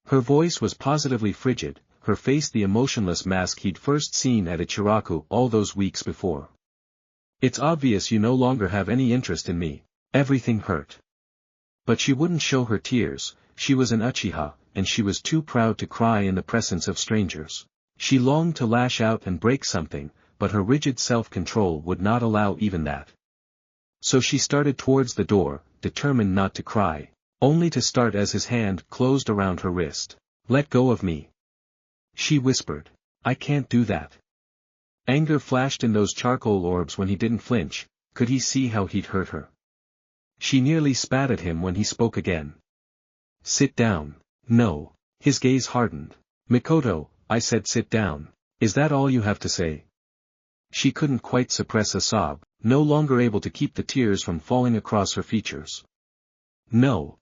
Her voice was positively frigid, her face the emotionless mask he'd first seen at Ichiraku all those weeks before. It's obvious you no longer have any interest in me. Everything hurt. But she wouldn't show her tears. She was an Uchiha, and she was too proud to cry in the presence of strangers. She longed to lash out and break something, but her rigid self-control would not allow even that. So she started towards the door, determined not to cry, only to start as his hand closed around her wrist. Let go of me. She whispered. I can't do that. Anger flashed in those charcoal orbs when he didn't flinch. Could he see how he'd hurt her? She nearly spat at him when he spoke again. Sit down. No. His gaze hardened. Mikoto, I said sit down. Is that all you have to say? She couldn't quite suppress a sob, no longer able to keep the tears from falling across her features. No.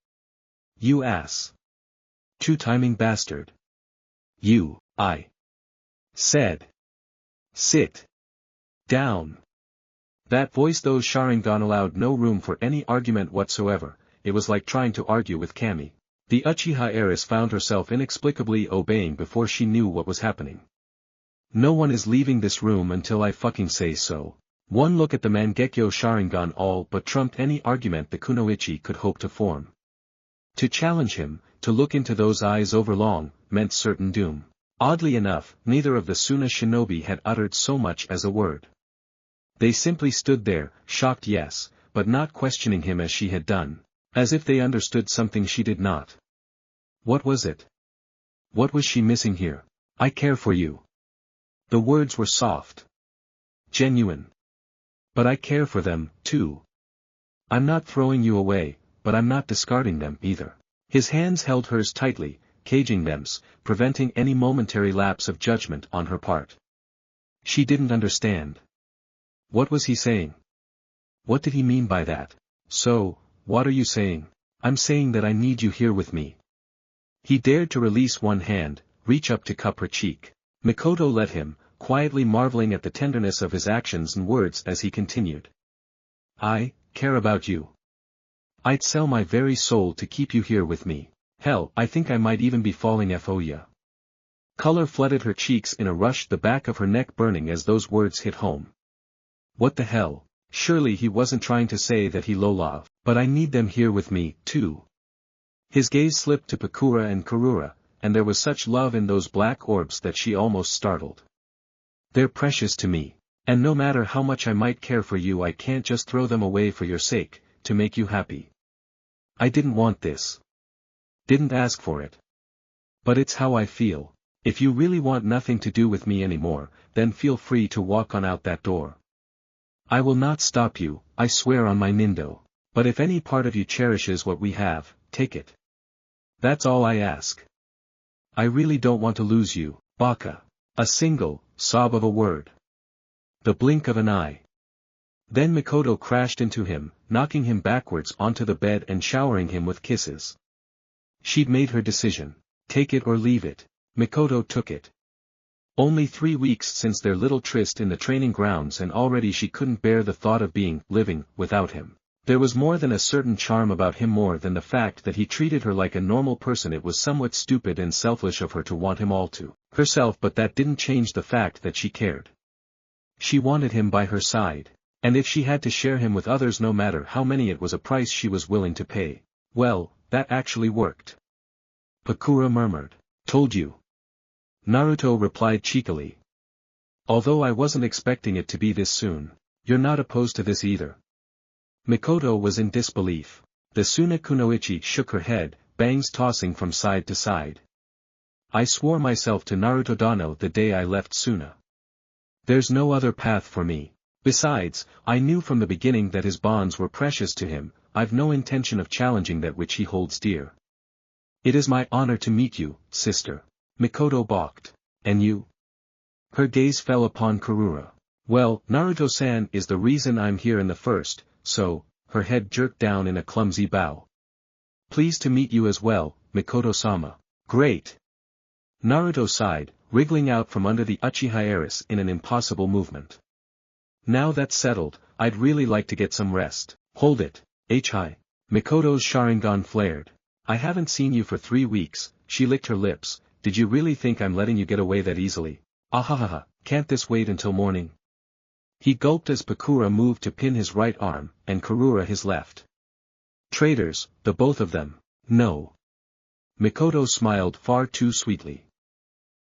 You ass. Two-timing bastard. You, I said. Sit down. That voice, those Sharingan, allowed no room for any argument whatsoever. It was like trying to argue with Kami. The Uchiha heiress found herself inexplicably obeying before she knew what was happening. No one is leaving this room until I fucking say so. One look at the Mangekyo Sharingan all but trumped any argument the Kunoichi could hope to form. To challenge him, to look into those eyes overlong, meant certain doom. Oddly enough, neither of the Suna shinobi had uttered so much as a word. They simply stood there, shocked yes, but not questioning him as she had done, as if they understood something she did not. What was it? What was she missing here? I care for you. The words were soft. Genuine. But I care for them, too. I'm not throwing you away, but I'm not discarding them either. His hands held hers tightly, caging them, preventing any momentary lapse of judgment on her part. She didn't understand. What was he saying? What did he mean by that? So, what are you saying? I'm saying that I need you here with me. He dared to release one hand, reach up to cup her cheek. Mikoto let him, quietly marveling at the tenderness of his actions and words as he continued. I care about you. I'd sell my very soul to keep you here with me. Hell, I think I might even be falling for ya. Color flooded her cheeks in a rush, the back of her neck burning as those words hit home. What the hell? Surely he wasn't trying to say that he love, but I need them here with me, too. His gaze slipped to Pakura and Karura, and there was such love in those black orbs that she almost startled. They're precious to me, and no matter how much I might care for you, I can't just throw them away for your sake, to make you happy. I didn't want this. Didn't ask for it. But it's how I feel. If you really want nothing to do with me anymore, then feel free to walk on out that door. I will not stop you, I swear on my Nindo. But if any part of you cherishes what we have, take it. That's all I ask. I really don't want to lose you, Baka. A single sob of a word. The blink of an eye. Then Mikoto crashed into him, knocking him backwards onto the bed and showering him with kisses. She'd made her decision. Take it or leave it. Mikoto took it. Only 3 weeks since their little tryst in the training grounds, and already she couldn't bear the thought of living, without him. There was more than a certain charm about him, more than the fact that he treated her like a normal person. It was somewhat stupid and selfish of her to want him all to herself, but that didn't change the fact that she cared. She wanted him by her side, and if she had to share him with others, no matter how many, it was a price she was willing to pay. Well, that actually worked. Pakura murmured. Told you. Naruto replied cheekily. Although I wasn't expecting it to be this soon. You're not opposed to this either. Mikoto was in disbelief. The Suna Kunoichi shook her head, bangs tossing from side to side. I swore myself to Naruto Dano the day I left Suna. There's no other path for me. Besides, I knew from the beginning that his bonds were precious to him. I've no intention of challenging that which he holds dear. It is my honor to meet you, sister. Mikoto balked. And you? Her gaze fell upon Kurura. Well, Naruto-san is the reason I'm here in the first, so, her head jerked down in a clumsy bow. Pleased to meet you as well, Mikoto-sama. Great. Naruto sighed, wriggling out from under the Uchiha heiress in an impossible movement. Now that's settled, I'd really like to get some rest. Hold it, Hi. Mikoto's Sharingan flared. I haven't seen you for 3 weeks, she licked her lips. Did you really think I'm letting you get away that easily? Ahahaha, can't this wait until morning? He gulped as Pakura moved to pin his right arm, and Kurura his left. Traitors, the both of them. No. Mikoto smiled far too sweetly.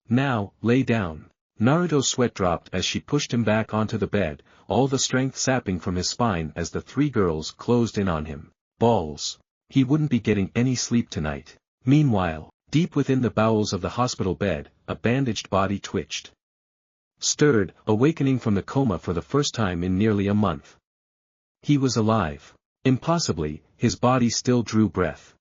Now, lay down. Naruto's sweat dropped as she pushed him back onto the bed, all the strength sapping from his spine as the 3 girls closed in on him. Balls. He wouldn't be getting any sleep tonight. Meanwhile, deep within the bowels of the hospital bed, a bandaged body twitched. Stirred, awakening from the coma for the first time in nearly a month. He was alive. Impossibly, his body still drew breath.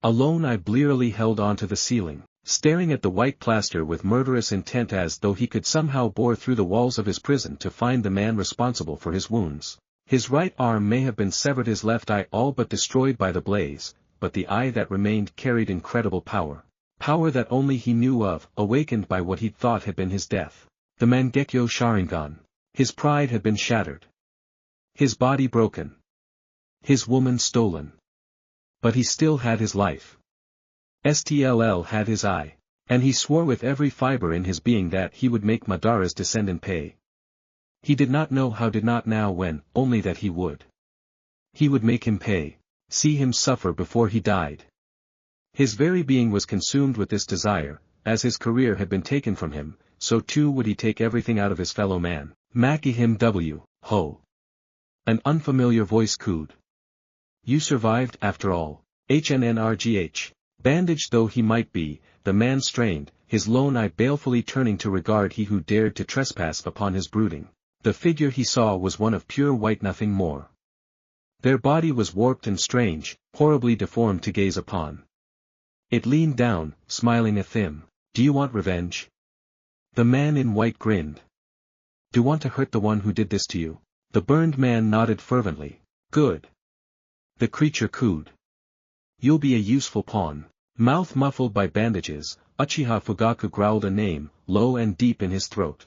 Alone I blearily held onto the ceiling, staring at the white plaster with murderous intent as though he could somehow bore through the walls of his prison to find the man responsible for his wounds. His right arm may have been severed, his left eye all but destroyed by the blaze, but the eye that remained carried incredible power. Power that only he knew of, awakened by what he'd thought had been his death. The Mangekyo Sharingan. His pride had been shattered. His body broken. His woman stolen. But he still had his life. STLL had his eye. And he swore with every fiber in his being that he would make Madara's descendant pay. He did not know how, did not now when, only that he would. He would make him pay. See him suffer before he died. His very being was consumed with this desire. As his career had been taken from him, so too would he take everything out of his fellow man. Maki him W, ho. An unfamiliar voice cooed. You survived after all. HNNRGH. Bandaged though he might be, the man strained, his lone eye balefully turning to regard he who dared to trespass upon his brooding. The figure he saw was one of pure white, nothing more. Their body was warped and strange, horribly deformed to gaze upon. It leaned down, smiling at him. Do you want revenge? The man in white grinned. Do you want to hurt the one who did this to you? The burned man nodded fervently. Good. The creature cooed. You'll be a useful pawn. Mouth muffled by bandages, Uchiha Fugaku growled a name, low and deep in his throat.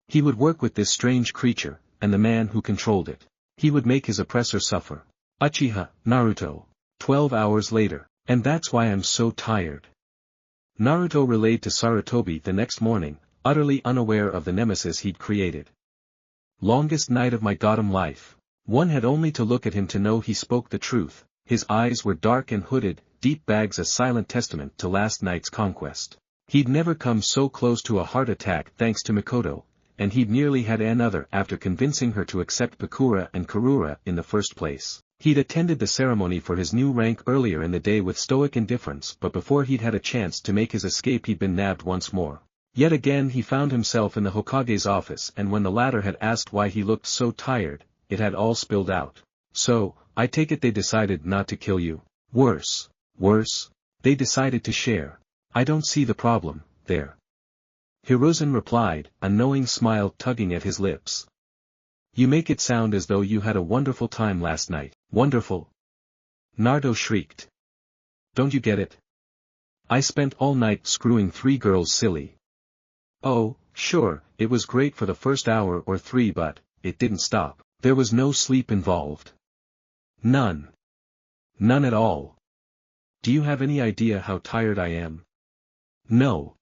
He would work with this strange creature, and the man who controlled it. He would make his oppressor suffer. Uchiha, Naruto. 12 hours later. And that's why I'm so tired. Naruto relayed to Sarutobi the next morning, utterly unaware of the nemesis he'd created. Longest night of my goddamn life. One had only to look at him to know he spoke the truth. His eyes were dark and hooded, deep bags a silent testament to last night's conquest. He'd never come so close to a heart attack thanks to Mikoto, and he'd nearly had another after convincing her to accept Pakura and Kurura in the first place. He'd attended the ceremony for his new rank earlier in the day with stoic indifference, but before he'd had a chance to make his escape he'd been nabbed once more. Yet again he found himself in the Hokage's office, and when the latter had asked why he looked so tired, it had all spilled out. So, I take it they decided not to kill you? Worse. They decided to share. I don't see the problem, there. Hiruzen replied, a knowing smile tugging at his lips. You make it sound as though you had a wonderful time last night. Wonderful? Naruto shrieked. Don't you get it? I spent all night screwing 3 girls silly. Oh, sure, it was great for the first hour or 3, but it didn't stop. There was no sleep involved. None. None at all. Do you have any idea how tired I am? No.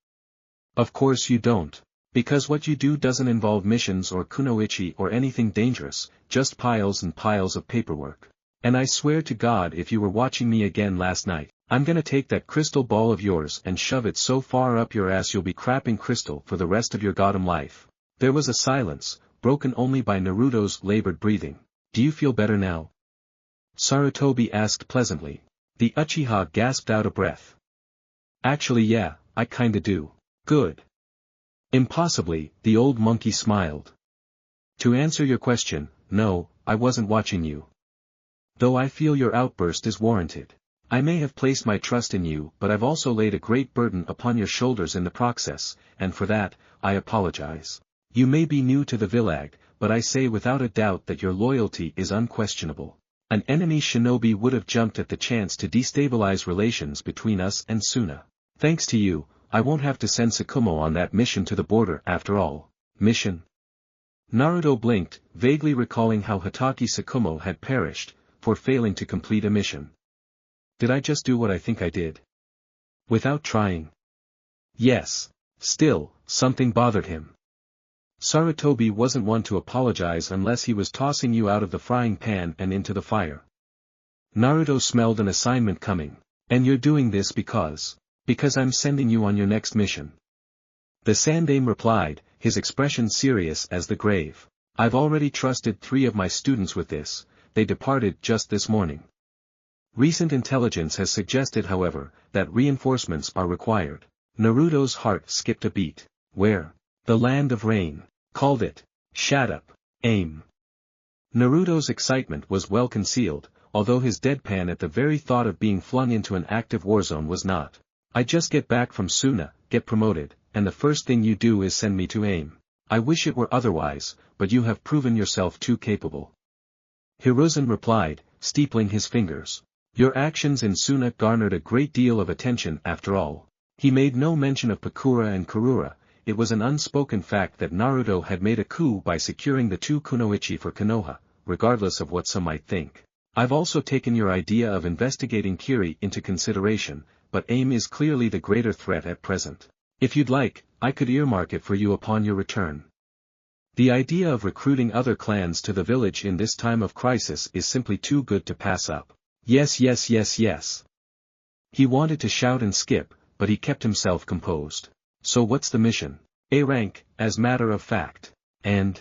Of course you don't. Because what you do doesn't involve missions or kunoichi or anything dangerous, just piles and piles of paperwork. And I swear to God, if you were watching me again last night, I'm gonna take that crystal ball of yours and shove it so far up your ass you'll be crapping crystal for the rest of your goddamn life. There was a silence, broken only by Naruto's labored breathing. Do you feel better now? Sarutobi asked pleasantly. The Uchiha gasped out a breath. Actually yeah, I kinda do. Good. Impossibly, the old monkey smiled. To answer your question, no, I wasn't watching you. Though I feel your outburst is warranted. I may have placed my trust in you, but I've also laid a great burden upon your shoulders in the process, and for that, I apologize. You may be new to the village, but I say without a doubt that your loyalty is unquestionable. An enemy shinobi would have jumped at the chance to destabilize relations between us and Suna. Thanks to you, I won't have to send Tsukumo on that mission to the border after all. Mission? Naruto blinked, vaguely recalling how Hatake Tsukumo had perished, for failing to complete a mission. Did I just do what I think I did? Without trying? Yes. Still, something bothered him. Sarutobi wasn't one to apologize unless he was tossing you out of the frying pan and into the fire. Naruto smelled an assignment coming. And you're doing this because I'm sending you on your next mission. The Sandaime replied, his expression serious as the grave. I've already trusted 3 of my students with this, they departed just this morning. Recent intelligence has suggested however, that reinforcements are required. Naruto's heart skipped a beat. Where? The land of rain. Called it. Shut up. Aim. Naruto's excitement was well concealed, although his deadpan at the very thought of being flung into an active warzone was not. I just get back from Suna, get promoted, and the first thing you do is send me to AIM. I wish it were otherwise, but you have proven yourself too capable. Hiruzen replied, steepling his fingers. Your actions in Suna garnered a great deal of attention after all. He made no mention of Pakura and Karura, it was an unspoken fact that Naruto had made a coup by securing the 2 kunoichi for Konoha, regardless of what some might think. I've also taken your idea of investigating Kiri into consideration, but AIM is clearly the greater threat at present. If you'd like, I could earmark it for you upon your return. The idea of recruiting other clans to the village in this time of crisis is simply too good to pass up. Yes yes yes yes. He wanted to shout and skip, but he kept himself composed. So what's the mission? A rank, as matter of fact. And?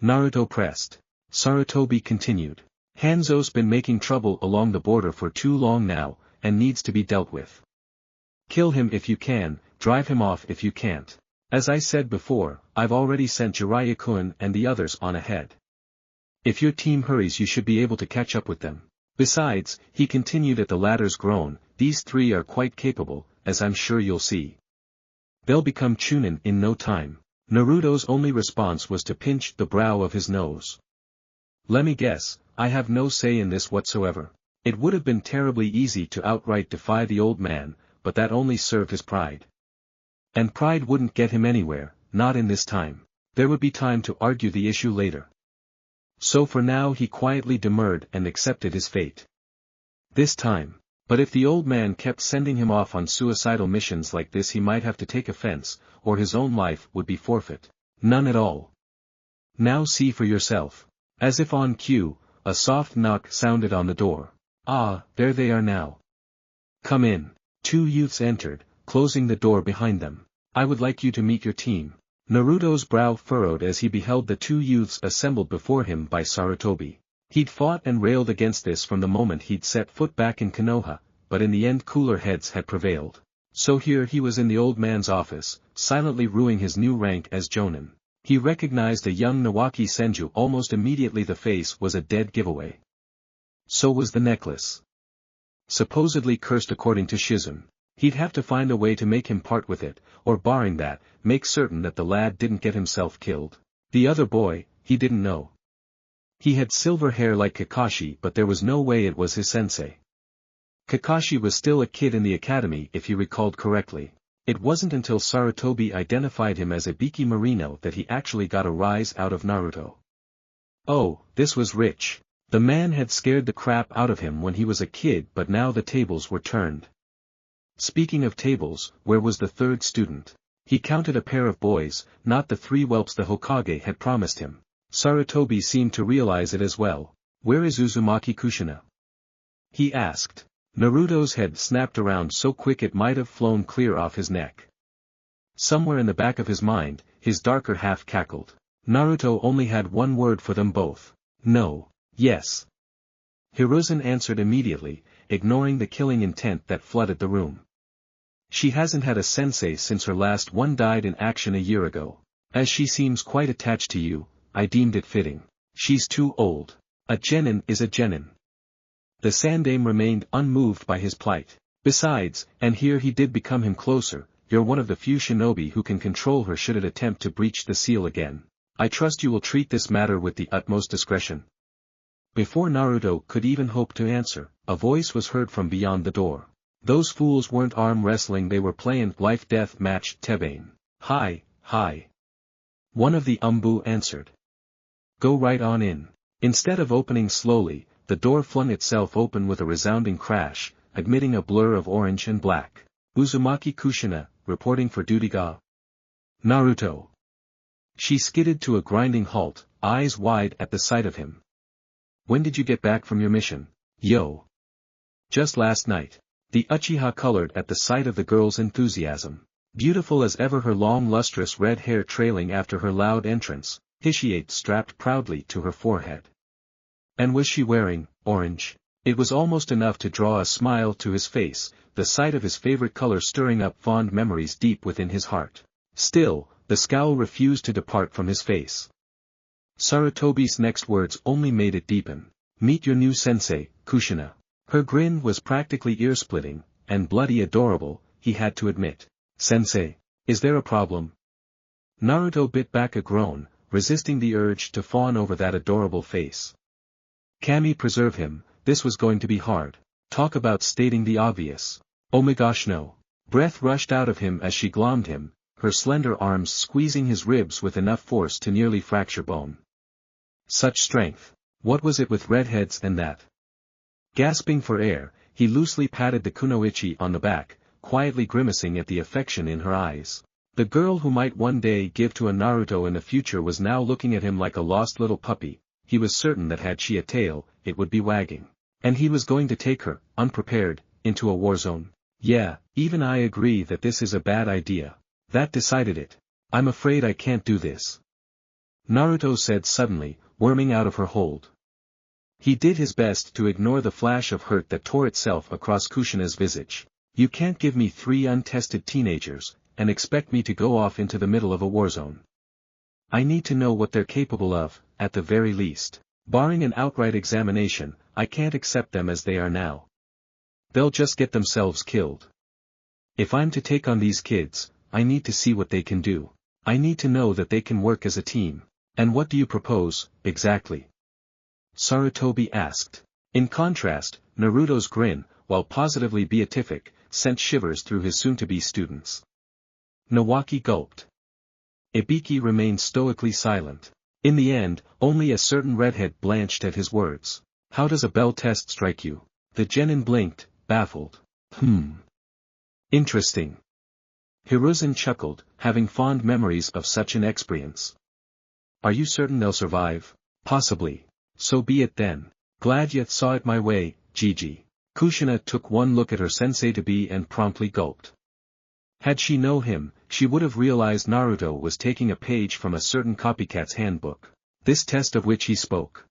Naruto pressed. Sarutobi continued. Hanzo's been making trouble along the border for too long now, and needs to be dealt with. Kill him if you can, drive him off if you can't. As I said before, I've already sent Jiraiya-kun and the others on ahead. If your team hurries you should be able to catch up with them. Besides, he continued at the latter's groan, these 3 are quite capable, as I'm sure you'll see. They'll become Chunin in no time. Naruto's only response was to pinch the brow of his nose. Let me guess, I have no say in this whatsoever. It would have been terribly easy to outright defy the old man, but that only served his pride. And pride wouldn't get him anywhere, not in this time. There would be time to argue the issue later. So for now he quietly demurred and accepted his fate. This time. But if the old man kept sending him off on suicidal missions like this he might have to take offense, or his own life would be forfeit. None at all. Now see for yourself. As if on cue, a soft knock sounded on the door. Ah, there they are now. Come in. 2 youths entered, closing the door behind them. I would like you to meet your team. Naruto's brow furrowed as he beheld the 2 youths assembled before him by Sarutobi. He'd fought and railed against this from the moment he'd set foot back in Konoha, but in the end cooler heads had prevailed. So here he was in the old man's office, silently rueing his new rank as Jonin. He recognized a young Nawaki Senju almost immediately. The face was a dead giveaway. So was the necklace. Supposedly cursed according to Shizun. He'd have to find a way to make him part with it, or barring that, make certain that the lad didn't get himself killed. The other boy, he didn't know. He had silver hair like Kakashi but there was no way it was his sensei. Kakashi was still a kid in the academy if he recalled correctly. It wasn't until Sarutobi identified him as Ibiki Marino that he actually got a rise out of Naruto. Oh, this was rich. The man had scared the crap out of him when he was a kid but now the tables were turned. Speaking of tables, where was the 3rd student? He counted a pair of boys, not the 3 whelps the Hokage had promised him. Sarutobi seemed to realize it as well. Where is Uzumaki Kushina? He asked. Naruto's head snapped around so quick it might have flown clear off his neck. Somewhere in the back of his mind, his darker half cackled. Naruto only had one word for them both. No. Yes. Hiruzen answered immediately, ignoring the killing intent that flooded the room. She hasn't had a sensei since her last one died in action a year ago. As she seems quite attached to you, I deemed it fitting. She's too old. A genin is a genin. The Sandaime remained unmoved by his plight. Besides, and here he did become him closer, you're one of the few shinobi who can control her should it attempt to breach the seal again. I trust you will treat this matter with the utmost discretion. Before Naruto could even hope to answer, a voice was heard from beyond the door. Those fools weren't arm wrestling, they were playing life-death match Tebane. Hi, hi. One of the Umbu answered. Go right on in. Instead of opening slowly, the door flung itself open with a resounding crash, admitting a blur of orange and black. Uzumaki Kushina, reporting for duty ga. Naruto. She skidded to a grinding halt, eyes wide at the sight of him. When did you get back from your mission? Yo. Just last night. The Uchiha colored at the sight of the girl's enthusiasm. Beautiful as ever, her long lustrous red hair trailing after her loud entrance, Hishiate strapped proudly to her forehead. And was she wearing orange? It was almost enough to draw a smile to his face, the sight of his favorite color stirring up fond memories deep within his heart. Still, the scowl refused to depart from his face. Sarutobi's next words only made it deepen. Meet your new sensei, Kushina. Her grin was practically ear-splitting, and bloody adorable, he had to admit. Sensei, is there a problem? Naruto bit back a groan, resisting the urge to fawn over that adorable face. Kami preserve him, this was going to be hard. Talk about stating the obvious. Oh my gosh no. Breath rushed out of him as she glommed him, her slender arms squeezing his ribs with enough force to nearly fracture bone. Such strength. What was it with redheads and that? Gasping for air, he loosely patted the kunoichi on the back, quietly grimacing at the affection in her eyes. The girl who might one day give to a Naruto in the future was now looking at him like a lost little puppy. He was certain that had she a tail, it would be wagging. And he was going to take her, unprepared, into a war zone. Yeah, even I agree that this is a bad idea. That decided it. I'm afraid I can't do this. Naruto said suddenly, worming out of her hold. He did his best to ignore the flash of hurt that tore itself across Kushina's visage. You can't give me 3 untested teenagers, and expect me to go off into the middle of a war zone. I need to know what they're capable of, at the very least. Barring an outright examination, I can't accept them as they are now. They'll just get themselves killed. If I'm to take on these kids, I need to see what they can do. I need to know that they can work as a team. And what do you propose, exactly? Sarutobi asked. In contrast, Naruto's grin, while positively beatific, sent shivers through his soon-to-be students. Nawaki gulped. Ibiki remained stoically silent. In the end, only a certain redhead blanched at his words. How does a bell test strike you? The genin blinked, baffled. Interesting. Hiruzen chuckled, having fond memories of such an experience. Are you certain they'll survive? Possibly. So be it then. Glad you saw it my way, Gigi. Kushina took one look at her sensei-to-be and promptly gulped. Had she known him, she would have realized Naruto was taking a page from a certain copycat's handbook. This test of which he spoke.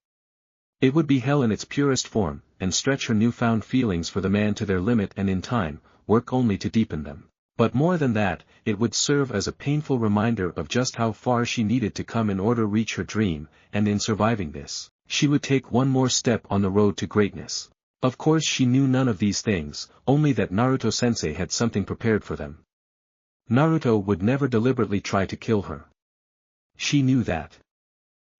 It would be hell in its purest form, and stretch her newfound feelings for the man to their limit and in time, work only to deepen them. But more than that, it would serve as a painful reminder of just how far she needed to come in order to reach her dream, and in surviving this, she would take one more step on the road to greatness. Of course she knew none of these things, only that Naruto-sensei had something prepared for them. Naruto would never deliberately try to kill her. She knew that.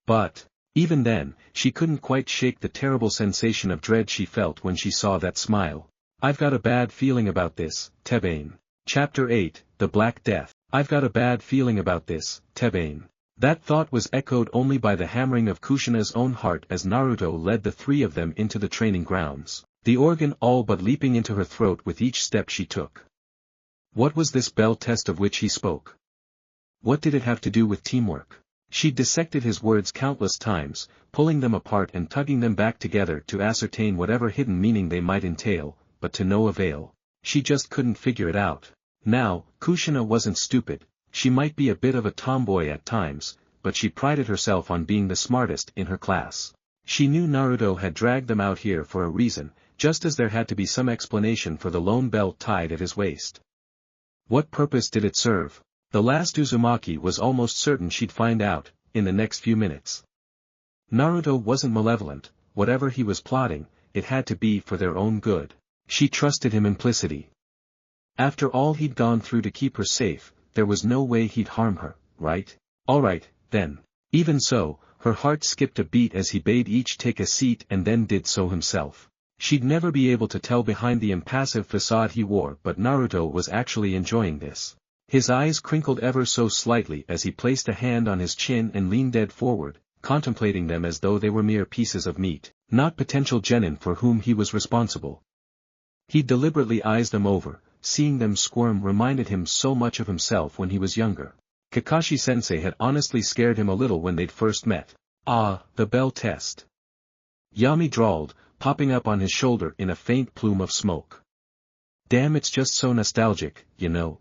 But, even then, she couldn't quite shake the terrible sensation of dread she felt when she saw that smile. I've got a bad feeling about this, Tebane. Chapter 8, The Black Death. I've got a bad feeling about this, Tebane. That thought was echoed only by the hammering of Kushina's own heart as Naruto led the 3 of them into the training grounds, the organ all but leaping into her throat with each step she took. What was this bell test of which he spoke? What did it have to do with teamwork? She dissected his words countless times, pulling them apart and tugging them back together to ascertain whatever hidden meaning they might entail, but to no avail. She just couldn't figure it out. Now, Kushina wasn't stupid. She might be a bit of a tomboy at times, but she prided herself on being the smartest in her class. She knew Naruto had dragged them out here for a reason, just as there had to be some explanation for the lone belt tied at his waist. What purpose did it serve? The last Uzumaki was almost certain she'd find out, in the next few minutes. Naruto wasn't malevolent, whatever he was plotting, it had to be for their own good. She trusted him implicitly. After all he'd gone through to keep her safe, there was no way he'd harm her, right? Alright, then. Even so, her heart skipped a beat as he bade each take a seat and then did so himself. She'd never be able to tell behind the impassive facade he wore, but Naruto was actually enjoying this. His eyes crinkled ever so slightly as he placed a hand on his chin and leaned dead forward, contemplating them as though they were mere pieces of meat, not potential genin for whom he was responsible. He deliberately eyes them over, seeing them squirm reminded him so much of himself when he was younger. Kakashi-sensei had honestly scared him a little when they'd first met. Ah, the bell test. Yami drawled, popping up on his shoulder in a faint plume of smoke. Damn, it's just so nostalgic, you know.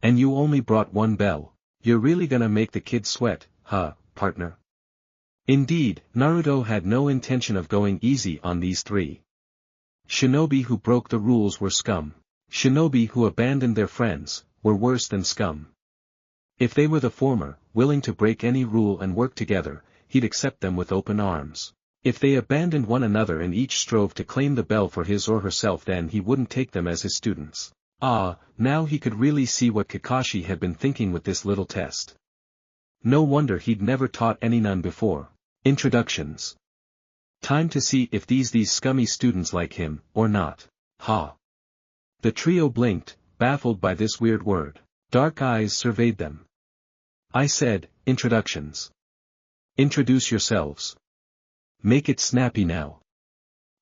And you only brought one bell. You're really gonna make the kids sweat, huh, partner? Indeed, Naruto had no intention of going easy on these three. Shinobi who broke the rules were scum. Shinobi who abandoned their friends, were worse than scum. If they were the former, willing to break any rule and work together, he'd accept them with open arms. If they abandoned one another and each strove to claim the bell for his or herself, then he wouldn't take them as his students. Ah, now he could really see what Kakashi had been thinking with this little test. No wonder he'd never taught any none before. Introductions. Time to see if these scummy students like him, or not. Ha. The trio blinked, baffled by this weird word. Dark eyes surveyed them. I said, introductions. Introduce yourselves. Make it snappy now.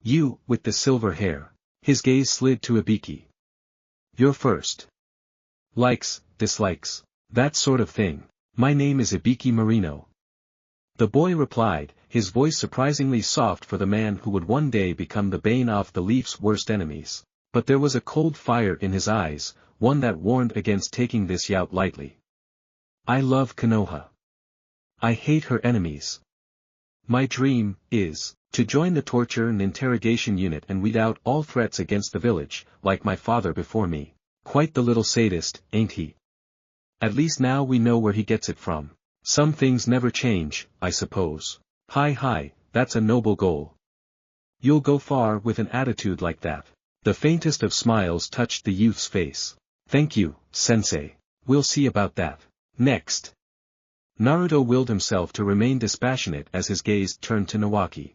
You, with the silver hair. His gaze slid to Ibiki. You're first. Likes, dislikes, that sort of thing. My name is Ibiki Marino. The boy replied, his voice surprisingly soft for the man who would one day become the bane of the Leaf's worst enemies. But there was a cold fire in his eyes, one that warned against taking this yacht lightly. I love Konoha. I hate her enemies. My dream is to join the torture and interrogation unit and weed out all threats against the village, like my father before me. Quite the little sadist, ain't he? At least now we know where he gets it from. Some things never change, I suppose. Hi, that's a noble goal. You'll go far with an attitude like that. The faintest of smiles touched the youth's face. Thank you, sensei. We'll see about that. Next. Naruto willed himself to remain dispassionate as his gaze turned to Nawaki.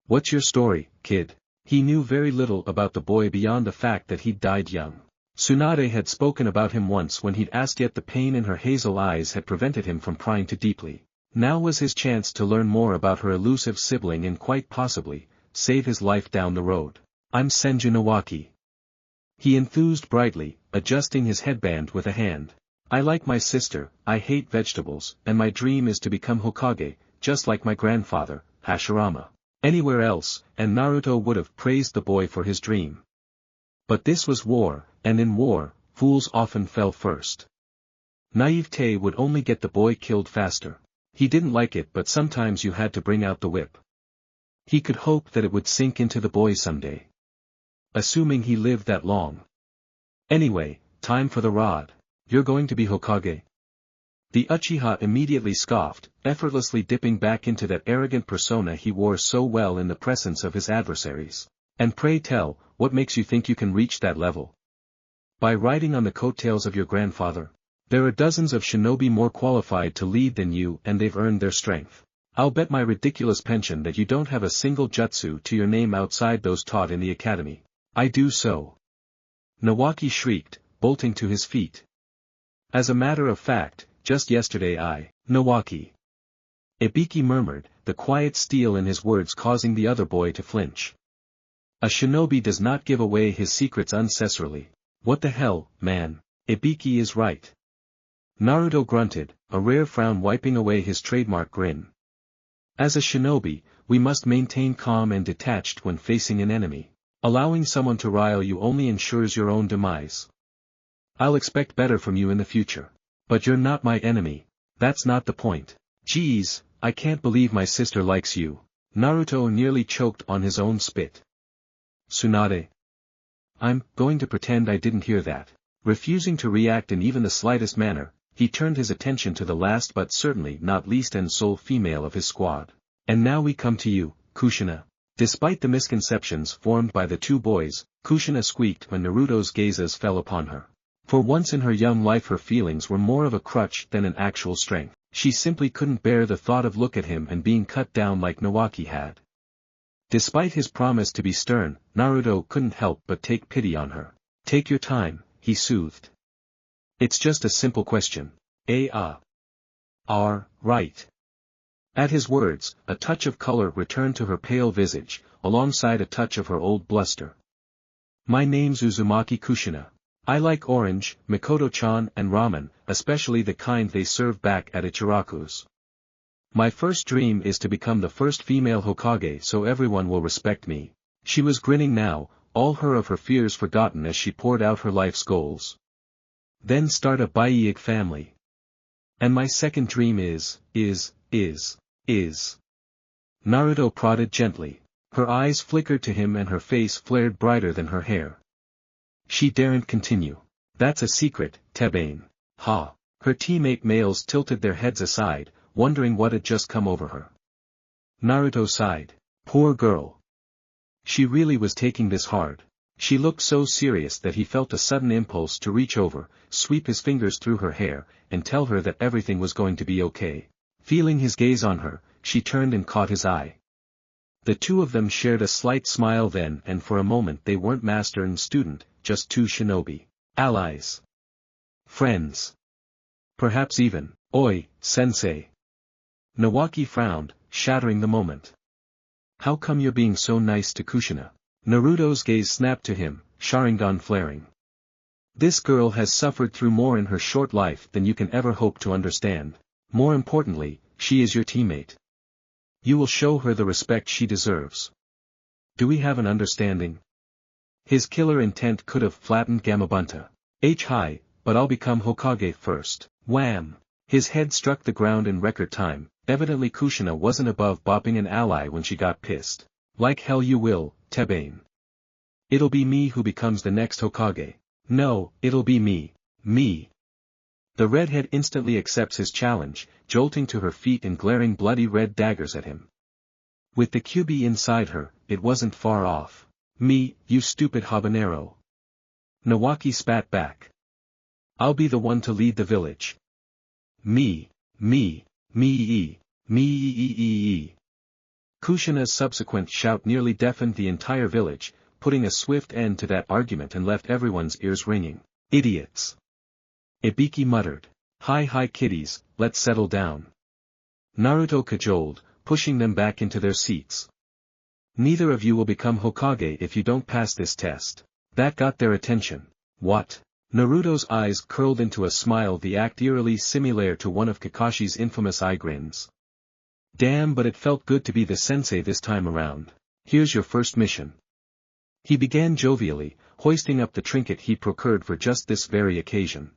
What's your story, kid? He knew very little about the boy beyond the fact that he'd died young. Tsunade had spoken about him once when he'd asked, yet the pain in her hazel eyes had prevented him from prying too deeply. Now was his chance to learn more about her elusive sibling and quite possibly, save his life down the road. I'm Senju Nawaki. He enthused brightly, adjusting his headband with a hand. I like my sister, I hate vegetables, and my dream is to become Hokage, just like my grandfather, Hashirama. Anywhere else, and Naruto would have praised the boy for his dream. But this was war, and in war, fools often fell first. Naivete would only get the boy killed faster. He didn't like it, but sometimes you had to bring out the whip. He could hope that it would sink into the boy someday. Assuming he lived that long. Anyway, time for the rod. You're going to be Hokage? The Uchiha immediately scoffed, effortlessly dipping back into that arrogant persona he wore so well in the presence of his adversaries. And pray tell, what makes you think you can reach that level? By riding on the coattails of your grandfather? There are dozens of shinobi more qualified to lead than you, and they've earned their strength. I'll bet my ridiculous pension that you don't have a single jutsu to your name outside those taught in the academy. I do so. Nawaki shrieked, bolting to his feet. As a matter of fact, just yesterday Nawaki. Ibiki murmured, the quiet steel in his words causing the other boy to flinch. A shinobi does not give away his secrets unnecessarily. What the hell, man, Ibiki is right. Naruto grunted, a rare frown wiping away his trademark grin. As a shinobi, we must maintain calm and detached when facing an enemy. Allowing someone to rile you only ensures your own demise. I'll expect better from you in the future. But you're not my enemy. That's not the point. Geez, I can't believe my sister likes you. Naruto nearly choked on his own spit. Tsunade? I'm going to pretend I didn't hear that. Refusing to react in even the slightest manner, he turned his attention to the last but certainly not least and sole female of his squad. And now we come to you, Kushina. Despite the misconceptions formed by the two boys, Kushina squeaked when Naruto's gazes fell upon her. For once in her young life her feelings were more of a crutch than an actual strength. She simply couldn't bear the thought of look at him and being cut down like Nawaki had. Despite his promise to be stern, Naruto couldn't help but take pity on her. Take your time, he soothed. It's just a simple question. Right. At his words, a touch of color returned to her pale visage, alongside a touch of her old bluster. My name's Uzumaki Kushina. I like orange, Mikoto-chan and ramen, especially the kind they serve back at Ichiraku's. My first dream is to become the first female Hokage so everyone will respect me. She was grinning now, all of her fears forgotten as she poured out her life's goals. Then start a Byaeg family. And my second dream is. Naruto prodded gently. Her eyes flickered to him and her face flared brighter than her hair. She daren't continue. That's a secret, Tebane. Ha. Her teammate males tilted their heads aside, wondering what had just come over her. Naruto sighed. Poor girl. She really was taking this hard. She looked so serious that he felt a sudden impulse to reach over, sweep his fingers through her hair, and tell her that everything was going to be okay. Feeling his gaze on her, she turned and caught his eye. The two of them shared a slight smile then, and for a moment they weren't master and student, just two shinobi. Allies. Friends. Perhaps even, Oi, sensei. Nawaki frowned, shattering the moment. How come you're being so nice to Kushina? Naruto's gaze snapped to him, Sharingan flaring. This girl has suffered through more in her short life than you can ever hope to understand. More importantly, she is your teammate. You will show her the respect she deserves. Do we have an understanding? His killer intent could have flattened Gamabunta. Hi, but I'll become Hokage first. Wham! His head struck the ground in record time. Evidently Kushina wasn't above bopping an ally when she got pissed. Like hell you will, Tebane. It'll be me who becomes the next Hokage. No, it'll be me. Me. The redhead instantly accepts his challenge, jolting to her feet and glaring bloody red daggers at him. With the QB inside her, it wasn't far off. Me, you stupid habanero. Nawaki spat back. I'll be the one to lead the village. Me. Kushina's subsequent shout nearly deafened the entire village, putting a swift end to that argument and left everyone's ears ringing. Idiots. Ibiki muttered. Hi kiddies, let's settle down. Naruto cajoled, pushing them back into their seats. Neither of you will become Hokage if you don't pass this test. That got their attention. What? Naruto's eyes curled into a smile, the act eerily similar to one of Kakashi's infamous eye grins. Damn, but it felt good to be the sensei this time around. Here's your first mission. He began jovially, hoisting up the trinket he procured for just this very occasion.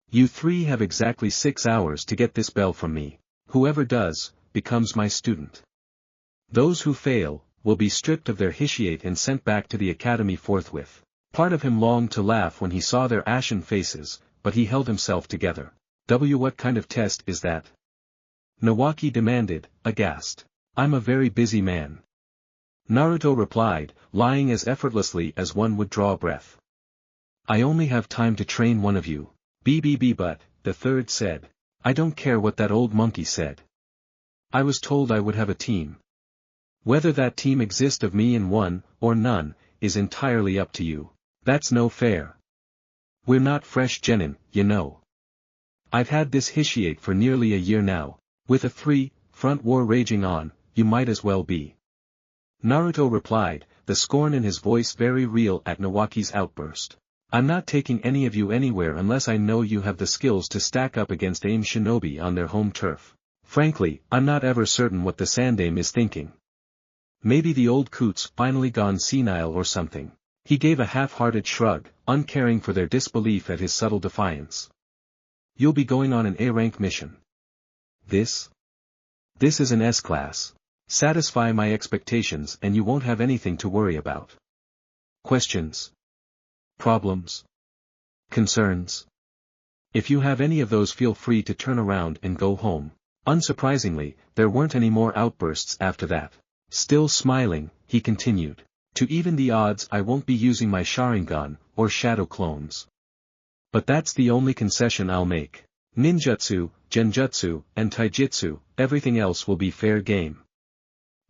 You three have exactly 6 hours to get this bell from me. Whoever does, becomes my student. Those who fail, will be stripped of their hishiate and sent back to the academy forthwith. Part of him longed to laugh when he saw their ashen faces, but he held himself together. What kind of test is that? Nawaki demanded, aghast. I'm a very busy man. Naruto replied, lying as effortlessly as one would draw breath. I only have time to train one of you. But, the third said. I don't care what that old monkey said. I was told I would have a team. Whether that team exists of me and one, or none, is entirely up to you. That's no fair. We're not fresh genin, you know. I've had this hishiate for nearly a year now. With a 3-front war raging on, you might as well be. Naruto replied, the scorn in his voice very real at Nawaki's outburst. I'm not taking any of you anywhere unless I know you have the skills to stack up against AIM shinobi on their home turf. Frankly, I'm not ever certain what the Sandaime is thinking. Maybe the old coot's finally gone senile or something. He gave a half-hearted shrug, uncaring for their disbelief at his subtle defiance. You'll be going on an A-rank mission. This is an S-class. Satisfy my expectations and you won't have anything to worry about. Questions? Problems? Concerns? If you have any of those, feel free to turn around and go home. Unsurprisingly, there weren't any more outbursts after that. Still smiling, he continued. To even the odds, I won't be using my Sharingan, or shadow clones. But that's the only concession I'll make. Ninjutsu, Genjutsu, and Taijutsu, everything else will be fair game.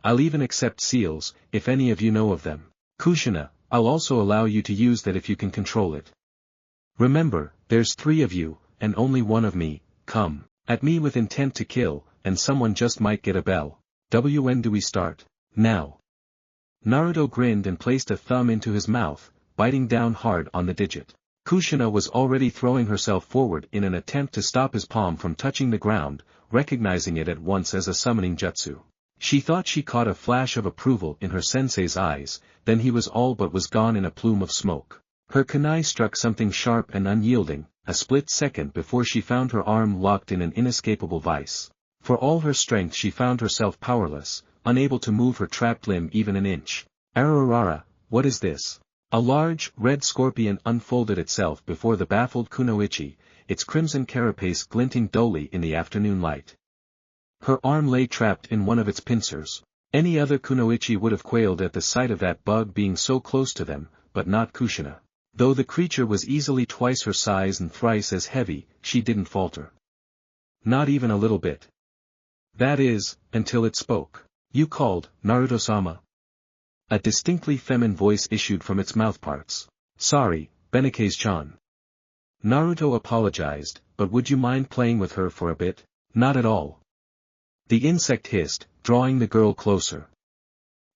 I'll even accept seals, if any of you know of them. Kushina, I'll also allow you to use that if you can control it. Remember, there's 3 of you, and only 1 of me. Come at me with intent to kill, and someone just might get a bell. When do we start? Now. Naruto grinned and placed a thumb into his mouth, biting down hard on the digit. Kushina was already throwing herself forward in an attempt to stop his palm from touching the ground, recognizing it at once as a summoning jutsu. She thought she caught a flash of approval in her sensei's eyes, then he was all but gone in a plume of smoke. Her kunai struck something sharp and unyielding, a split second before she found her arm locked in an inescapable vice. For all her strength she found herself powerless, unable to move her trapped limb even an inch. Ararara, what is this? A large, red scorpion unfolded itself before the baffled kunoichi, its crimson carapace glinting dully in the afternoon light. Her arm lay trapped in one of its pincers. Any other kunoichi would have quailed at the sight of that bug being so close to them, but not Kushina. Though the creature was easily twice her size and thrice as heavy, she didn't falter. Not even a little bit. That is, until it spoke. You called, Naruto-sama. A distinctly feminine voice issued from its mouthparts. Sorry, Benikase-chan. Naruto apologized, but would you mind playing with her for a bit? Not at all. The insect hissed, drawing the girl closer.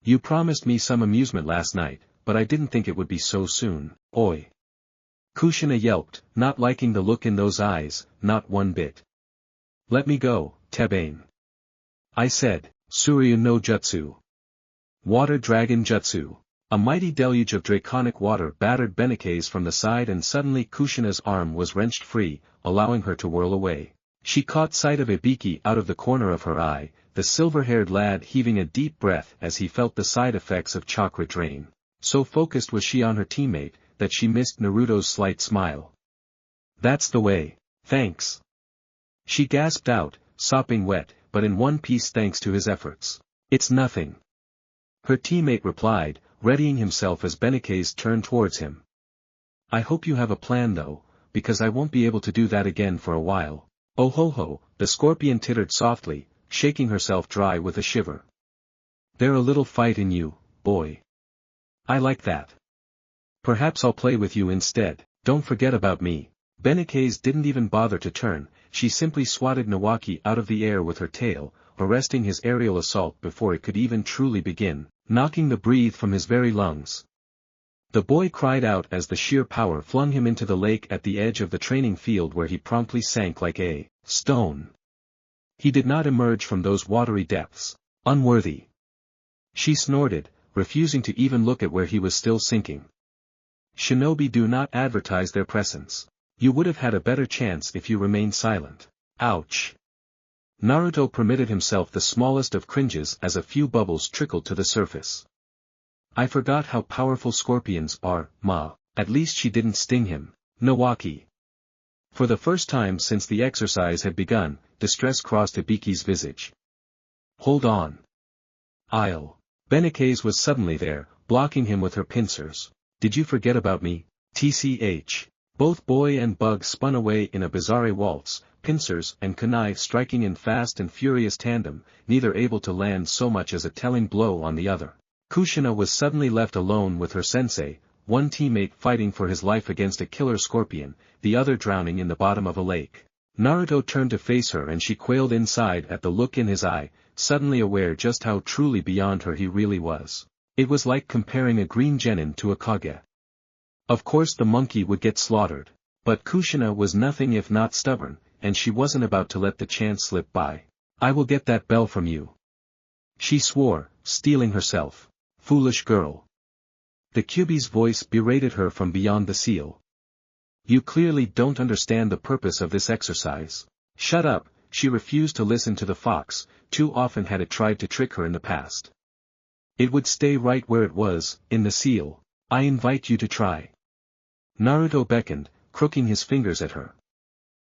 You promised me some amusement last night, but I didn't think it would be so soon. Oi. Kushina yelped, not liking the look in those eyes, not one bit. Let me go, Tebane. I said, Suryu no Jutsu. Water Dragon Jutsu. A mighty deluge of draconic water battered Benikase from the side and suddenly Kushina's arm was wrenched free, allowing her to whirl away. She caught sight of Ibiki out of the corner of her eye, the silver-haired lad heaving a deep breath as he felt the side effects of chakra drain. So focused was she on her teammate, that she missed Naruto's slight smile. That's the way. Thanks. She gasped out, sopping wet, but in one piece thanks to his efforts. It's nothing. Her teammate replied, readying himself as Benikase turned towards him. I hope you have a plan though, because I won't be able to do that again for a while. Oh ho ho, the scorpion tittered softly, shaking herself dry with a shiver. There's a little fight in you, boy. I like that. Perhaps I'll play with you instead. Don't forget about me. Benikase didn't even bother to turn, she simply swatted Nawaki out of the air with her tail, arresting his aerial assault before it could even truly begin, knocking the breath from his very lungs. The boy cried out as the sheer power flung him into the lake at the edge of the training field where he promptly sank like a stone. He did not emerge from those watery depths. Unworthy. She snorted, refusing to even look at where he was still sinking. Shinobi do not advertise their presence. You would have had a better chance if you remained silent. Ouch. Naruto permitted himself the smallest of cringes as a few bubbles trickled to the surface. I forgot how powerful scorpions are, ma. At least she didn't sting him. Nawaki. For the first time since the exercise had begun, distress crossed Ibiki's visage. Hold on. Benikase was suddenly there, blocking him with her pincers. Did you forget about me? TCH. Both boy and bug spun away in a bizarre waltz, pincers and kunai striking in fast and furious tandem, neither able to land so much as a telling blow on the other. Kushina was suddenly left alone with her sensei, one teammate fighting for his life against a killer scorpion, the other drowning in the bottom of a lake. Naruto turned to face her and she quailed inside at the look in his eye, suddenly aware just how truly beyond her he really was. It was like comparing a green genin to a Kage. Of course the monkey would get slaughtered. But Kushina was nothing if not stubborn, and she wasn't about to let the chance slip by. I will get that bell from you. She swore, steeling herself. Foolish girl. The Kyuubi's voice berated her from beyond the seal. You clearly don't understand the purpose of this exercise. Shut up, she refused to listen to the fox, too often had it tried to trick her in the past. It would stay right where it was, in the seal. I invite you to try. Naruto beckoned, crooking his fingers at her.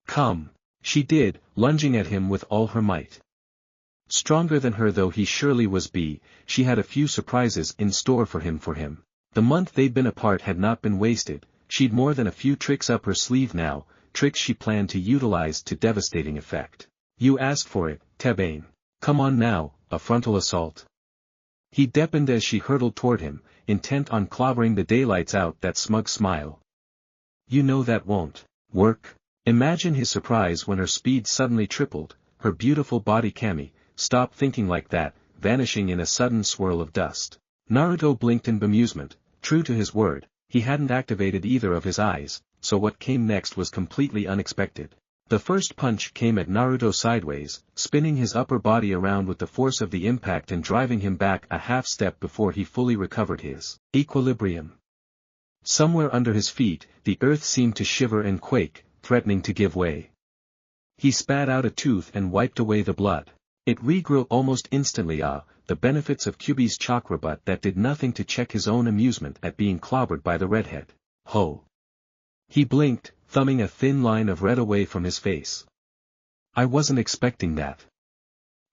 Come. She did, lunging at him with all her might. Stronger than her though he surely was, she had a few surprises in store for him. The month they'd been apart had not been wasted, she'd more than a few tricks up her sleeve now, tricks she planned to utilize to devastating effect. You asked for it, Tebane. Come on now, a frontal assault. He deepened as she hurtled toward him, intent on clobbering the daylights out that smug smile. You know that won't work. Imagine his surprise when her speed suddenly tripled, her beautiful body Kami, stop thinking like that, vanishing in a sudden swirl of dust. Naruto blinked in bemusement, true to his word, he hadn't activated either of his eyes, so what came next was completely unexpected. The first punch came at Naruto sideways, spinning his upper body around with the force of the impact and driving him back a half step before he fully recovered his equilibrium. Somewhere under his feet, the earth seemed to shiver and quake, threatening to give way. He spat out a tooth and wiped away the blood. It regrew almost instantly. The benefits of Kyuubi's chakra, but that did nothing to check his own amusement at being clobbered by the redhead. Ho! He blinked, thumbing a thin line of red away from his face. I wasn't expecting that.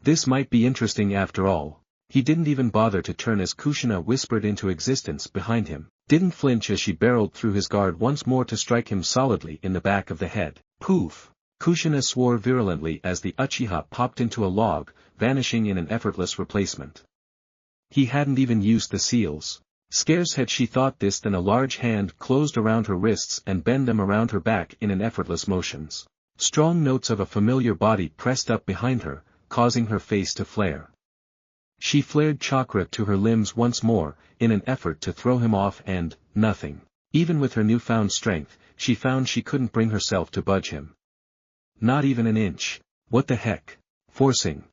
This might be interesting after all. He didn't even bother to turn as Kushina whispered into existence behind him, didn't flinch as she barreled through his guard once more to strike him solidly in the back of the head. Poof! Kushina swore virulently as the Uchiha popped into a log, vanishing in an effortless replacement. He hadn't even used the seals. Scarce had she thought this than a large hand closed around her wrists and bent them around her back in an effortless motions. Strong notes of a familiar body pressed up behind her, causing her face to flare. She flared chakra to her limbs once more, in an effort to throw him off and, nothing. Even with her newfound strength, she found she couldn't bring herself to budge him. Not even an inch. What the heck? Forcing.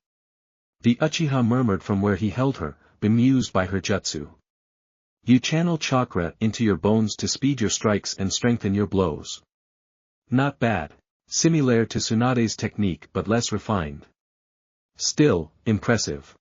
The Uchiha murmured from where he held her, bemused by her jutsu. You channel chakra into your bones to speed your strikes and strengthen your blows. Not bad. Similar to Tsunade's technique but less refined. Still, impressive.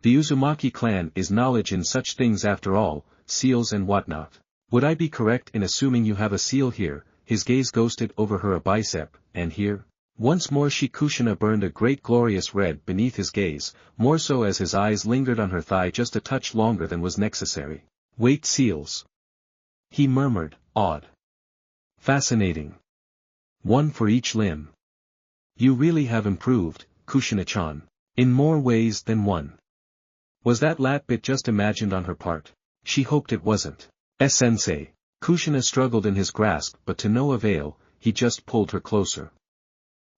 The Uzumaki clan is knowledge in such things after all, seals and whatnot. Would I be correct in assuming you have a seal here? His gaze ghosted over her a bicep, and here? Once more Kushina burned a great glorious red beneath his gaze, more so as his eyes lingered on her thigh just a touch longer than was necessary. Wait, seals. He murmured, awed. Fascinating. One for each limb. You really have improved, Kushina-chan. In more ways than one. Was that lat bit just imagined on her part? She hoped it wasn't. Sensei. Kushina struggled in his grasp but to no avail, he just pulled her closer.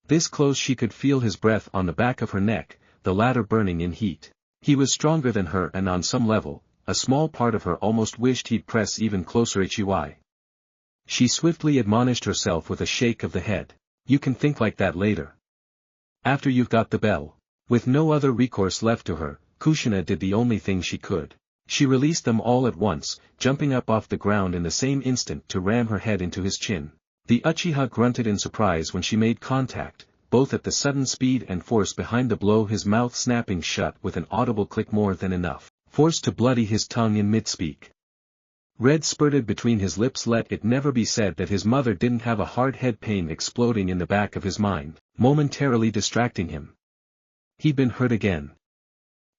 This close she could feel his breath on the back of her neck, the latter burning in heat. He was stronger than her and on some level, a small part of her almost wished he'd press even closer. Ichiwai. She swiftly admonished herself with a shake of the head. You can think like that later. After you've got the bell. With no other recourse left to her, Kushina did the only thing she could. She released them all at once, jumping up off the ground in the same instant to ram her head into his chin. The Uchiha grunted in surprise when she made contact, both at the sudden speed and force behind the blow, his mouth snapping shut with an audible click, more than enough force to bloody his tongue in mid-speak. Red spurted between his lips. Let it never be said that his mother didn't have a hard head pain exploding in the back of his mind, momentarily distracting him. He'd been hurt again.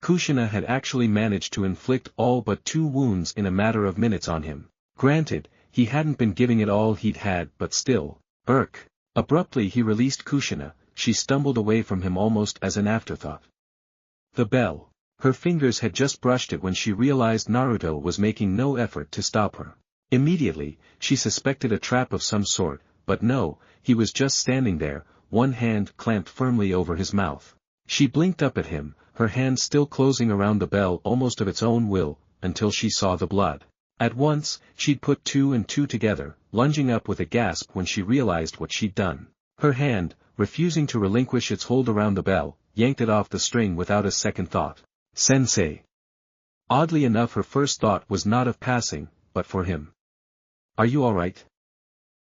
Kushina had actually managed to inflict all but 2 wounds in a matter of minutes on him. Granted, he hadn't been giving it all he'd had, but still. Abruptly he released Kushina, she stumbled away from him almost as an afterthought. The bell. Her fingers had just brushed it when she realized Naruto was making no effort to stop her. Immediately, she suspected a trap of some sort, but no, he was just standing there, one hand clamped firmly over his mouth. She blinked up at him, her hand still closing around the bell almost of its own will, until she saw the blood. At once, she'd put 2 and 2 together, lunging up with a gasp when she realized what she'd done. Her hand, refusing to relinquish its hold around the bell, yanked it off the string without a second thought. Sensei. Oddly enough, her first thought was not of passing, but for him. Are you alright?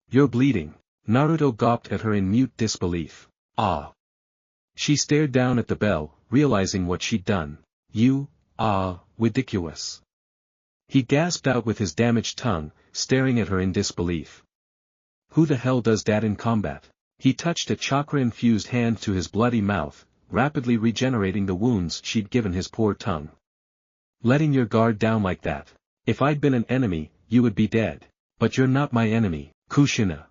You're bleeding. Naruto gawped at her in mute disbelief. Ah. She stared down at the bell, realizing what she'd done. You, ridiculous. He gasped out with his damaged tongue, staring at her in disbelief. Who the hell does that in combat? He touched a chakra-infused hand to his bloody mouth, rapidly regenerating the wounds she'd given his poor tongue. Letting your guard down like that. If I'd been an enemy, you would be dead. But you're not my enemy, Kushina.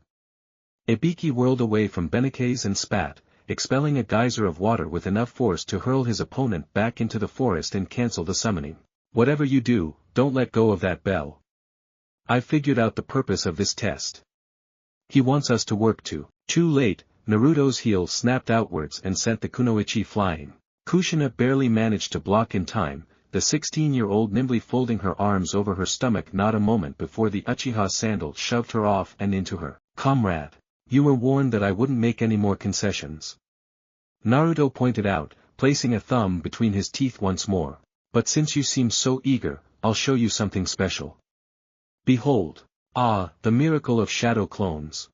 Ibiki whirled away from Benikei's and spat, expelling a geyser of water with enough force to hurl his opponent back into the forest and cancel the summoning. Whatever you do, don't let go of that bell. I've figured out the purpose of this test. He wants us to work too. Too late, Naruto's heel snapped outwards and sent the kunoichi flying. Kushina barely managed to block in time, the 16-year-old nimbly folding her arms over her stomach not a moment before the Uchiha sandal shoved her off and into her. Comrade, you were warned that I wouldn't make any more concessions. Naruto pointed out, placing a thumb between his teeth once more. But since you seem so eager, I'll show you something special. Behold. Ah, the miracle of shadow clones.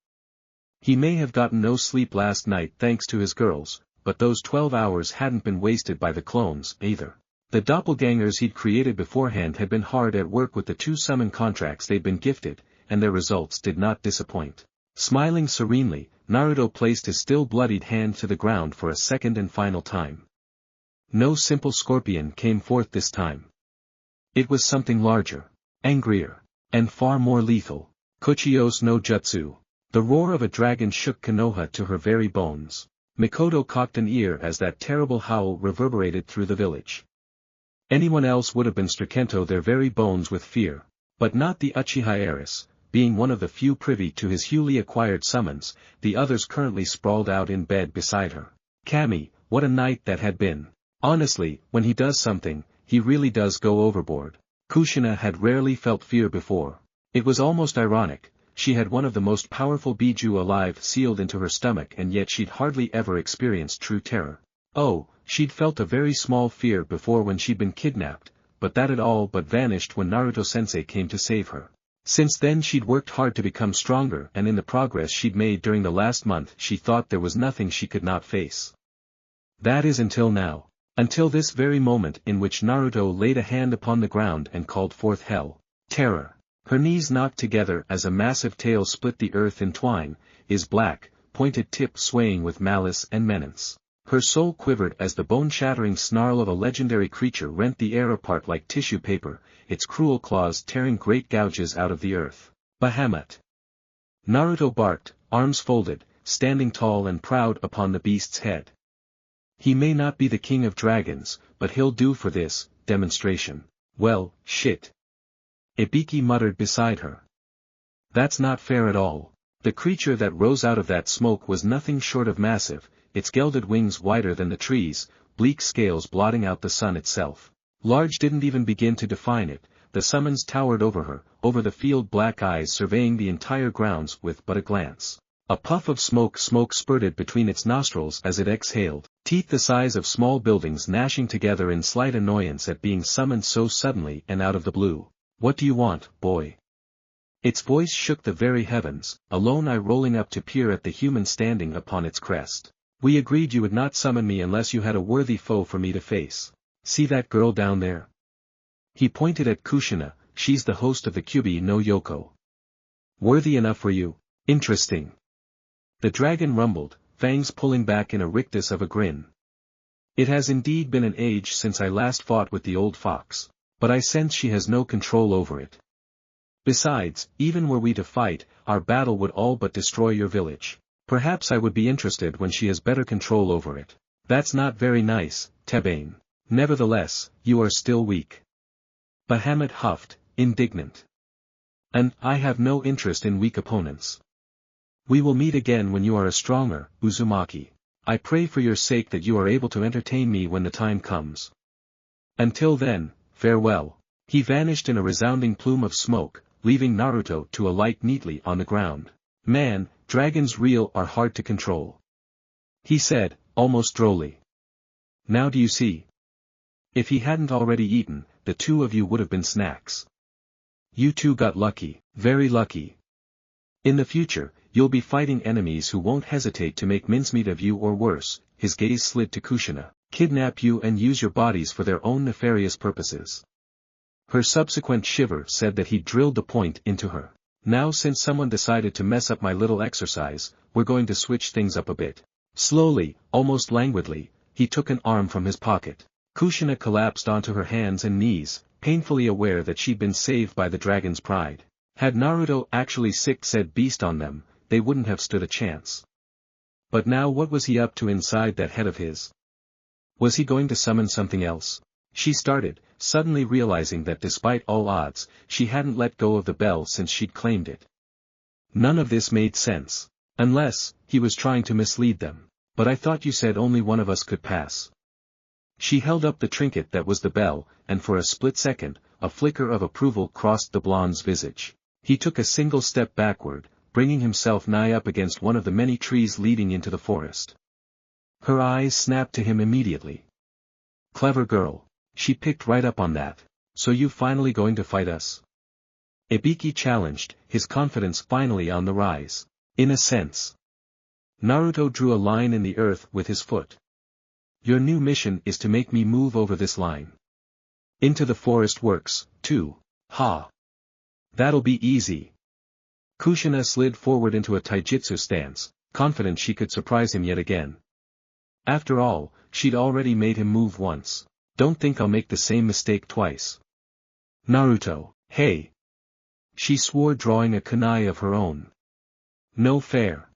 He may have gotten no sleep last night thanks to his girls, but those 12 hours hadn't been wasted by the clones, either. The doppelgangers he'd created beforehand had been hard at work with the 2 summon contracts they'd been gifted, and their results did not disappoint. Smiling serenely, Naruto placed his still bloodied hand to the ground for a second and final time. No simple scorpion came forth this time. It was something larger, angrier, and far more lethal. Kuchiyos no Jutsu. The roar of a dragon shook Konoha to her very bones. Mikoto cocked an ear as that terrible howl reverberated through the village. Anyone else would have been stricken to their very bones with fear, but not the Uchiha heiress, being one of the few privy to his newly acquired summons, the others currently sprawled out in bed beside her. Kami, what a night that had been. Honestly, when he does something, he really does go overboard. Kushina had rarely felt fear before. It was almost ironic, she had one of the most powerful Biju alive sealed into her stomach and yet she'd hardly ever experienced true terror. Oh, she'd felt a very small fear before when she'd been kidnapped, but that had all but vanished when Naruto-sensei came to save her. Since then she'd worked hard to become stronger and in the progress she'd made during the last month she thought there was nothing she could not face. That is until now. Until this very moment in which Naruto laid a hand upon the ground and called forth hell. Terror. Her knees knocked together as a massive tail split the earth in twine, his black, pointed tip swaying with malice and menace. Her soul quivered as the bone-shattering snarl of a legendary creature rent the air apart like tissue paper, its cruel claws tearing great gouges out of the earth. Bahamut. Naruto barked, arms folded, standing tall and proud upon the beast's head. He may not be the king of dragons, but he'll do for this demonstration. Well, shit. Ibiki muttered beside her. That's not fair at all. The creature that rose out of that smoke was nothing short of massive, its gelded wings wider than the trees, bleak scales blotting out the sun itself. Large didn't even begin to define it, the summons towered over her, over the field, black eyes surveying the entire grounds with but a glance. A puff of smoke spurted between its nostrils as it exhaled, teeth the size of small buildings gnashing together in slight annoyance at being summoned so suddenly and out of the blue. What do you want, boy? Its voice shook the very heavens, a lone eye rolling up to peer at the human standing upon its crest. We agreed you would not summon me unless you had a worthy foe for me to face. See that girl down there? He pointed at Kushina, she's the host of the Kyubi no Yoko. Worthy enough for you? Interesting. The dragon rumbled, fangs pulling back in a rictus of a grin. It has indeed been an age since I last fought with the old fox, but I sense she has no control over it. Besides, even were we to fight, our battle would all but destroy your village. Perhaps I would be interested when she has better control over it. That's not very nice, Tebane. Nevertheless, you are still weak. Bahamut huffed, indignant. And I have no interest in weak opponents. We will meet again when you are a stronger, Uzumaki. I pray for your sake that you are able to entertain me when the time comes. Until then, farewell. He vanished in a resounding plume of smoke, leaving Naruto to alight neatly on the ground. Man, dragons real are hard to control. He said, almost drolly. Now do you see? If he hadn't already eaten, the two of you would have been snacks. You two got lucky, very lucky. In the future, you'll be fighting enemies who won't hesitate to make mincemeat of you or worse, his gaze slid to Kushina, kidnap you and use your bodies for their own nefarious purposes. Her subsequent shiver said that he'd drilled the point into her. Now since someone decided to mess up my little exercise, we're going to switch things up a bit. Slowly, almost languidly, he took an arm from his pocket. Kushina collapsed onto her hands and knees, painfully aware that she'd been saved by the dragon's pride. Had Naruto actually sicked said beast on them, they wouldn't have stood a chance. But now what was he up to inside that head of his? Was he going to summon something else? She started, suddenly realizing that despite all odds, she hadn't let go of the bell since she'd claimed it. None of this made sense. Unless, he was trying to mislead them. But I thought you said only one of us could pass. She held up the trinket that was the bell, and for a split second, a flicker of approval crossed the blonde's visage. He took a single step backward, bringing himself nigh up against one of the many trees leading into the forest. Her eyes snapped to him immediately. Clever girl. She picked right up on that. So you finally going to fight us? Ibiki challenged, his confidence finally on the rise. In a sense. Naruto drew a line in the earth with his foot. Your new mission is to make me move over this line. Into the forest works, too. Ha. That'll be easy. Kushina slid forward into a taijutsu stance, confident she could surprise him yet again. After all, she'd already made him move once. Don't think I'll make the same mistake twice. Naruto, hey. She swore, drawing a kunai of her own. No fair.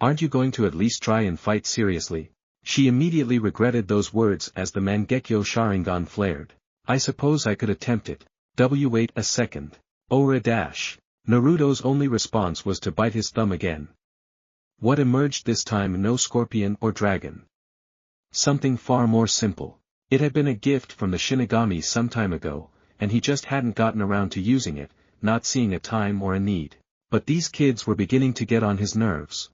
Aren't you going to at least try and fight seriously? She immediately regretted those words as the Mangekyo Sharingan flared. I suppose I could attempt it. Wait a second. Ora dash. Naruto's only response was to bite his thumb again. What emerged this time? No scorpion or dragon. Something far more simple. It had been a gift from the Shinigami some time ago, and he just hadn't gotten around to using it, not seeing a time or a need. But these kids were beginning to get on his nerves.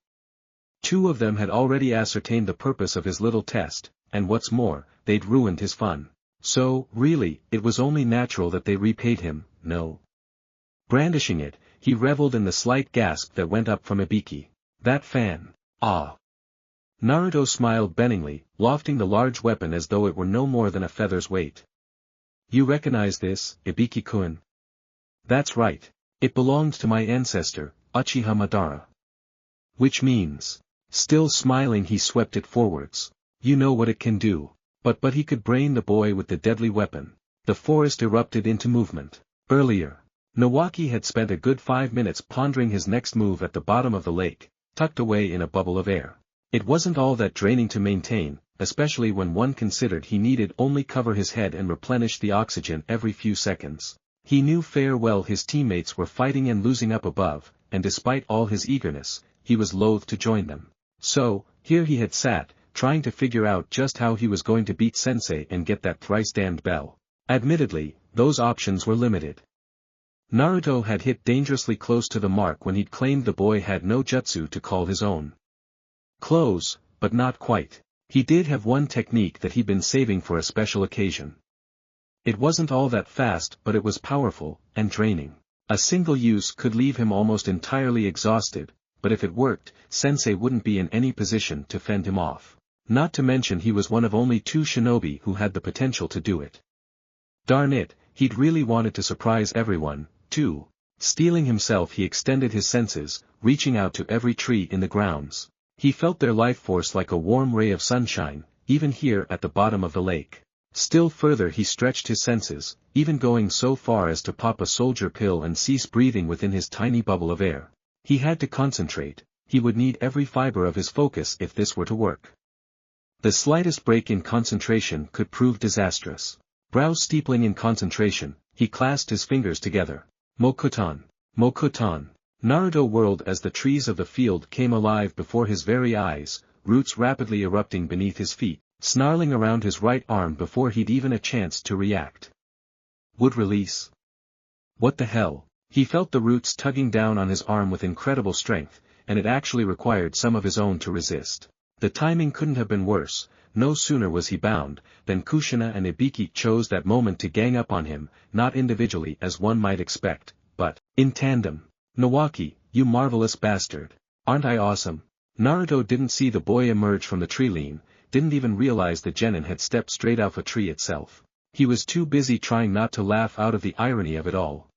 Two of them had already ascertained the purpose of his little test, and what's more, they'd ruined his fun. So, really, it was only natural that they repaid him, no. Brandishing it, he reveled in the slight gasp that went up from Ibiki. That fan. Ah. Naruto smiled benignly, lofting the large weapon as though it were no more than a feather's weight. You recognize this, Ibiki-kun? That's right. It belonged to my ancestor, Uchiha Madara. Which means. Still smiling, he swept it forwards. You know what it can do. But he could brain the boy with the deadly weapon. The forest erupted into movement. Earlier, Nawaki had spent a good 5 minutes pondering his next move at the bottom of the lake, tucked away in a bubble of air. It wasn't all that draining to maintain, especially when one considered he needed only cover his head and replenish the oxygen every few seconds. He knew fair well his teammates were fighting and losing up above, and despite all his eagerness, he was loath to join them. So, here he had sat, trying to figure out just how he was going to beat Sensei and get that thrice-damned bell. Admittedly, those options were limited. Naruto had hit dangerously close to the mark when he'd claimed the boy had no jutsu to call his own. Close, but not quite. He did have one technique that he'd been saving for a special occasion. It wasn't all that fast, but it was powerful, and draining. A single use could leave him almost entirely exhausted, but if it worked, Sensei wouldn't be in any position to fend him off. Not to mention he was one of only 2 shinobi who had the potential to do it. Darn it, he'd really wanted to surprise everyone, too. Steeling himself, he extended his senses, reaching out to every tree in the grounds. He felt their life force like a warm ray of sunshine, even here at the bottom of the lake. Still further he stretched his senses, even going so far as to pop a soldier pill and cease breathing within his tiny bubble of air. He had to concentrate. He would need every fiber of his focus if this were to work. The slightest break in concentration could prove disastrous. Brows steepling in concentration, he clasped his fingers together. Mokuton. Mokuton. Naruto whirled as the trees of the field came alive before his very eyes, roots rapidly erupting beneath his feet, snarling around his right arm before he'd even a chance to react. Would release. What the hell? He felt the roots tugging down on his arm with incredible strength, and it actually required some of his own to resist. The timing couldn't have been worse. No sooner was he bound, than Kushina and Ibiki chose that moment to gang up on him, not individually as one might expect, but in tandem. Nawaki, you marvelous bastard. Aren't I awesome? Naruto didn't see the boy emerge from the tree line, didn't even realize the genin had stepped straight off a tree itself. He was too busy trying not to laugh out of the irony of it all.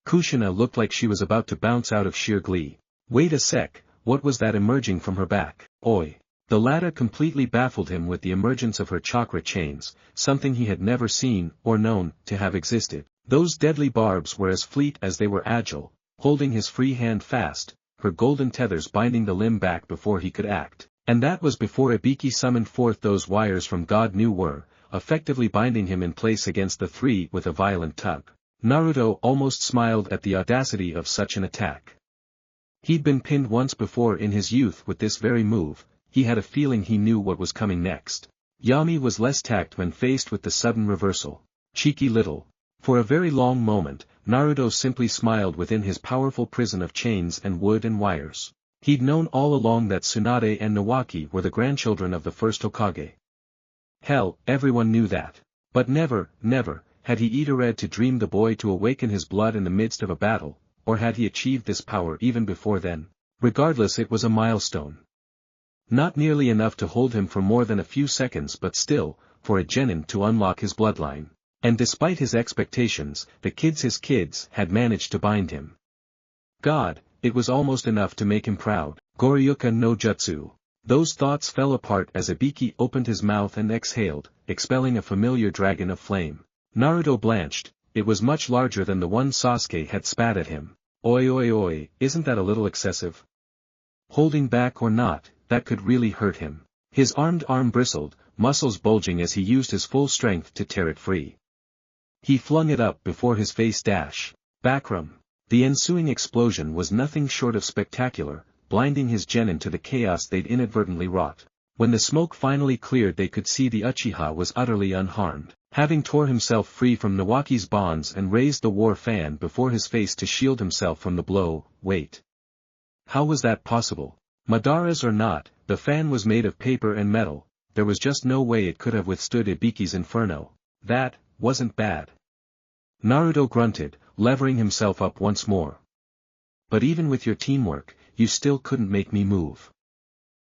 Kushina looked like she was about to bounce out of sheer glee. Wait a sec, what was that emerging from her back? Oi! The latter completely baffled him with the emergence of her chakra chains, something he had never seen, or known, to have existed. Those deadly barbs were as fleet as they were agile, holding his free hand fast, her golden tethers binding the limb back before he could act. And that was before Ibiki summoned forth those wires from God knew where, effectively binding him in place against the three with a violent tug. Naruto almost smiled at the audacity of such an attack. He'd been pinned once before in his youth with this very move. He had a feeling he knew what was coming next. Yami was less tact when faced with the sudden reversal. Cheeky little. For a very long moment, Naruto simply smiled within his powerful prison of chains and wood and wires. He'd known all along that Tsunade and Nawaki were the grandchildren of the first Hokage. Hell, everyone knew that. But never, had he either to dream the boy to awaken his blood in the midst of a battle, or had he achieved this power even before then. Regardless, it was a milestone. Not nearly enough to hold him for more than a few seconds, but still, for a genin to unlock his bloodline. And despite his expectations, his kids had managed to bind him. God, it was almost enough to make him proud. Goryuka no Jutsu. Those thoughts fell apart as Ibiki opened his mouth and exhaled, expelling a familiar dragon of flame. Naruto blanched. It was much larger than the one Sasuke had spat at him. Oi, isn't that a little excessive? Holding back or not, that could really hurt him. His armed arm bristled, muscles bulging as he used his full strength to tear it free. He flung it up before his face. Bakram. The ensuing explosion was nothing short of spectacular, blinding his genin to the chaos they'd inadvertently wrought. When the smoke finally cleared, they could see the Uchiha was utterly unharmed, having tore himself free from Nawaki's bonds and raised the war fan before his face to shield himself from the blow. Wait. How was that possible? Madara's or not, the fan was made of paper and metal. There was just no way it could have withstood Ibiki's inferno. That wasn't bad. Naruto grunted, levering himself up once more. But even with your teamwork, you still couldn't make me move.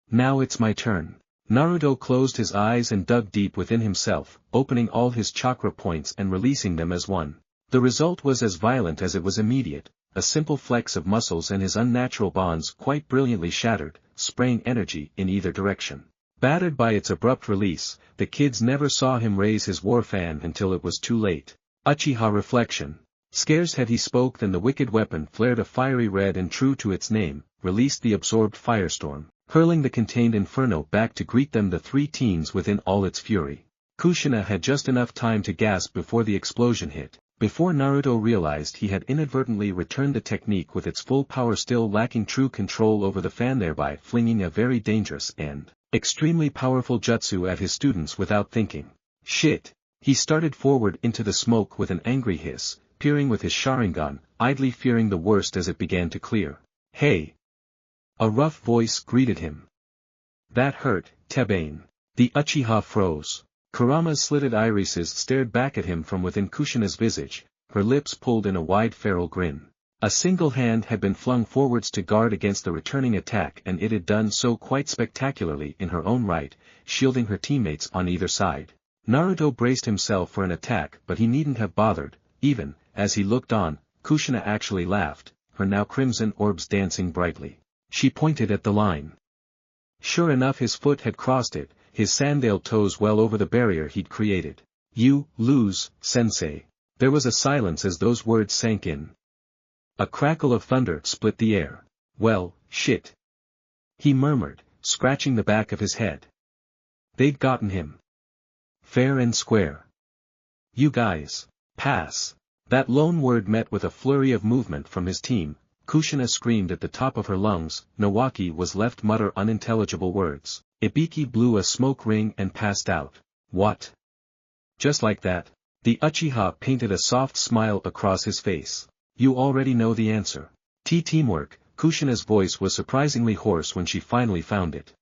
Now it's my turn. Naruto closed his eyes and dug deep within himself, opening all his chakra points and releasing them as one. The result was as violent as it was immediate, a simple flex of muscles and his unnatural bonds quite brilliantly shattered, spraying energy in either direction. Battered by its abrupt release, the kids never saw him raise his war fan until it was too late. Uchiha reflection. Scarce had he spoke than the wicked weapon flared a fiery red and, true to its name, released the absorbed firestorm, hurling the contained inferno back to greet them, the three teens, within all its fury. Kushina had just enough time to gasp before the explosion hit, before Naruto realized he had inadvertently returned the technique with its full power, still lacking true control over the fan, thereby flinging a very dangerous and extremely powerful jutsu at his students without thinking. Shit! He started forward into the smoke with an angry hiss, peering with his Sharingan, idly fearing the worst as it began to clear. Hey! A rough voice greeted him. That hurt, Tebane. The Uchiha froze. Kurama's slitted irises stared back at him from within Kushina's visage, her lips pulled in a wide feral grin. A single hand had been flung forwards to guard against the returning attack, and it had done so quite spectacularly in her own right, shielding her teammates on either side. Naruto braced himself for an attack, but he needn't have bothered. Even, as he looked on, Kushina actually laughed, her now crimson orbs dancing brightly. She pointed at the line. Sure enough, his foot had crossed it, his sandaled toes well over the barrier he'd created. You lose, sensei. There was a silence as those words sank in. A crackle of thunder split the air. Well, shit. He murmured, scratching the back of his head. They'd gotten him. Fair and square. You guys. Pass. That lone word met with a flurry of movement from his team. Kushina screamed at the top of her lungs. Nawaki was left mutter unintelligible words. Ibiki blew a smoke ring and passed out. What? Just like that? The Uchiha painted a soft smile across his face. You already know the answer. Teamwork. Kushina's voice was surprisingly hoarse when she finally found it.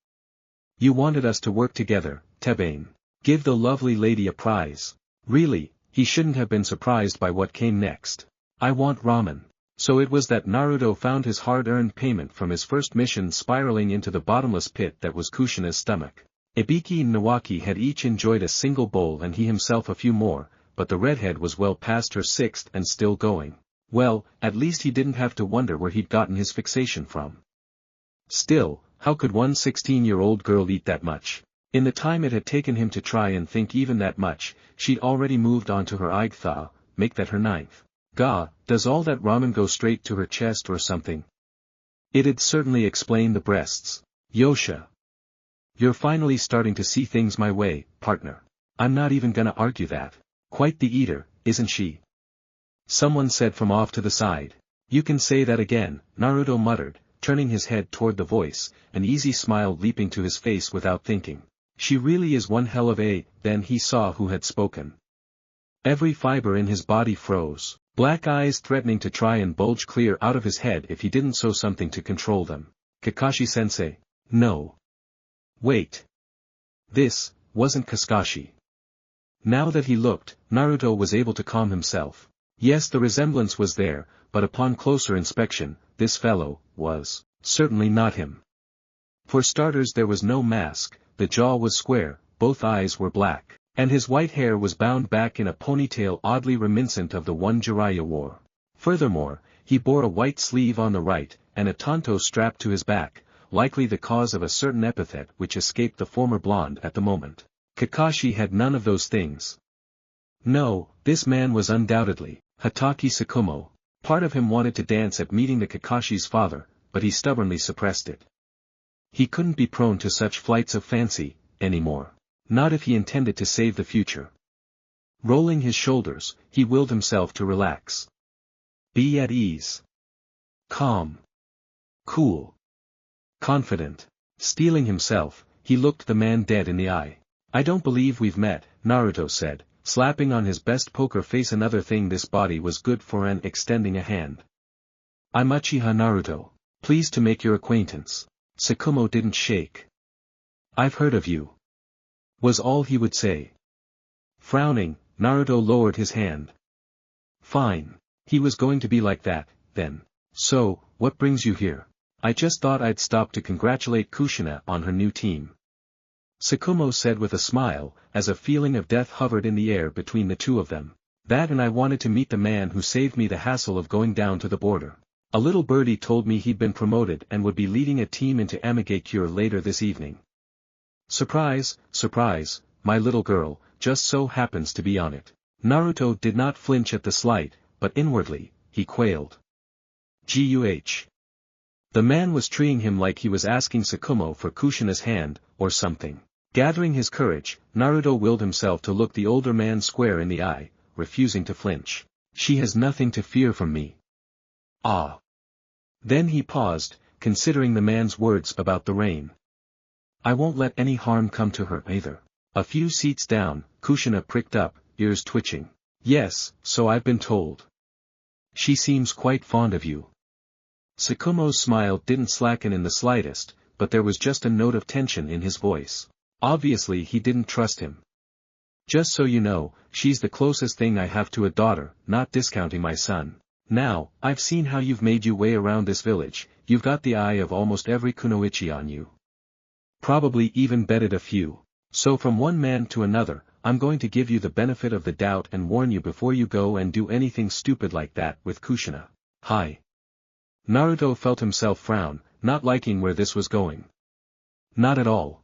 You wanted us to work together, Tebane. Give the lovely lady a prize. Really, he shouldn't have been surprised by what came next. I want ramen. So it was that Naruto found his hard-earned payment from his first mission spiraling into the bottomless pit that was Kushina's stomach. Ibiki and Nawaki had each enjoyed a single bowl and he himself a few more, but the redhead was well past her sixth and still going. Well, at least he didn't have to wonder where he'd gotten his fixation from. Still, how could one 16-year-old girl eat that much? In the time it had taken him to try and think even that much, she'd already moved on to her Aigtha, make that her ninth. Gah, does all that ramen go straight to her chest or something? It'd certainly explain the breasts. Yosha. You're finally starting to see things my way, partner. I'm not even gonna argue that. Quite the eater, isn't she? Someone said from off to the side. You can say that again, Naruto muttered, turning his head toward the voice, an easy smile leaping to his face without thinking. She really is one hell of a, then he saw who had spoken. Every fiber in his body froze, black eyes threatening to try and bulge clear out of his head if he didn't so something to control them. Kakashi-sensei. No. Wait. This wasn't Kakashi. Now that he looked, Naruto was able to calm himself. Yes, the resemblance was there, but upon closer inspection, this fellow was certainly not him. For starters, there was no mask, the jaw was square, both eyes were black, and his white hair was bound back in a ponytail oddly reminiscent of the one Jiraiya wore. Furthermore, he bore a white sleeve on the right, and a tanto strapped to his back, likely the cause of a certain epithet which escaped the former blonde at the moment. Kakashi had none of those things. No, this man was undoubtedly Hatake Tsukumo. Part of him wanted to dance at meeting the Kakashi's father, but he stubbornly suppressed it. He couldn't be prone to such flights of fancy, anymore. Not if he intended to save the future. Rolling his shoulders, he willed himself to relax. Be at ease. Calm. Cool. Confident. Steeling himself, he looked the man dead in the eye. I don't believe we've met, Naruto said, slapping on his best poker face. Another thing this body was good for, and extending a hand. I'm Uchiha Naruto. Pleased to make your acquaintance. Tsukumo didn't shake. I've heard of you. Was all he would say. Frowning, Naruto lowered his hand. Fine. He was going to be like that, then. So, what brings you here? I just thought I'd stop to congratulate Kushina on her new team. Tsukumo said with a smile, as a feeling of death hovered in the air between the two of them. That, and I wanted to meet the man who saved me the hassle of going down to the border. A little birdie told me he'd been promoted and would be leading a team into Amigakure later this evening. Surprise, surprise, my little girl, just so happens to be on it. Naruto did not flinch at the slight, but inwardly, he quailed. Guh. The man was treating him like he was asking Tsukumo for Kushina's hand, or something. Gathering his courage, Naruto willed himself to look the older man square in the eye, refusing to flinch. She has nothing to fear from me. Ah. Then he paused, considering the man's words about the rain. I won't let any harm come to her either. A few seats down, Kushina pricked up, ears twitching. Yes, so I've been told. She seems quite fond of you. Tsukumo's smile didn't slacken in the slightest, but there was just a note of tension in his voice. Obviously he didn't trust him. Just so you know, she's the closest thing I have to a daughter, not discounting my son. Now, I've seen how you've made your way around this village, you've got the eye of almost every kunoichi on you. Probably even betted a few. So from one man to another, I'm going to give you the benefit of the doubt and warn you before you go and do anything stupid like that with Kushina. Hi. Naruto felt himself frown, not liking where this was going. Not at all.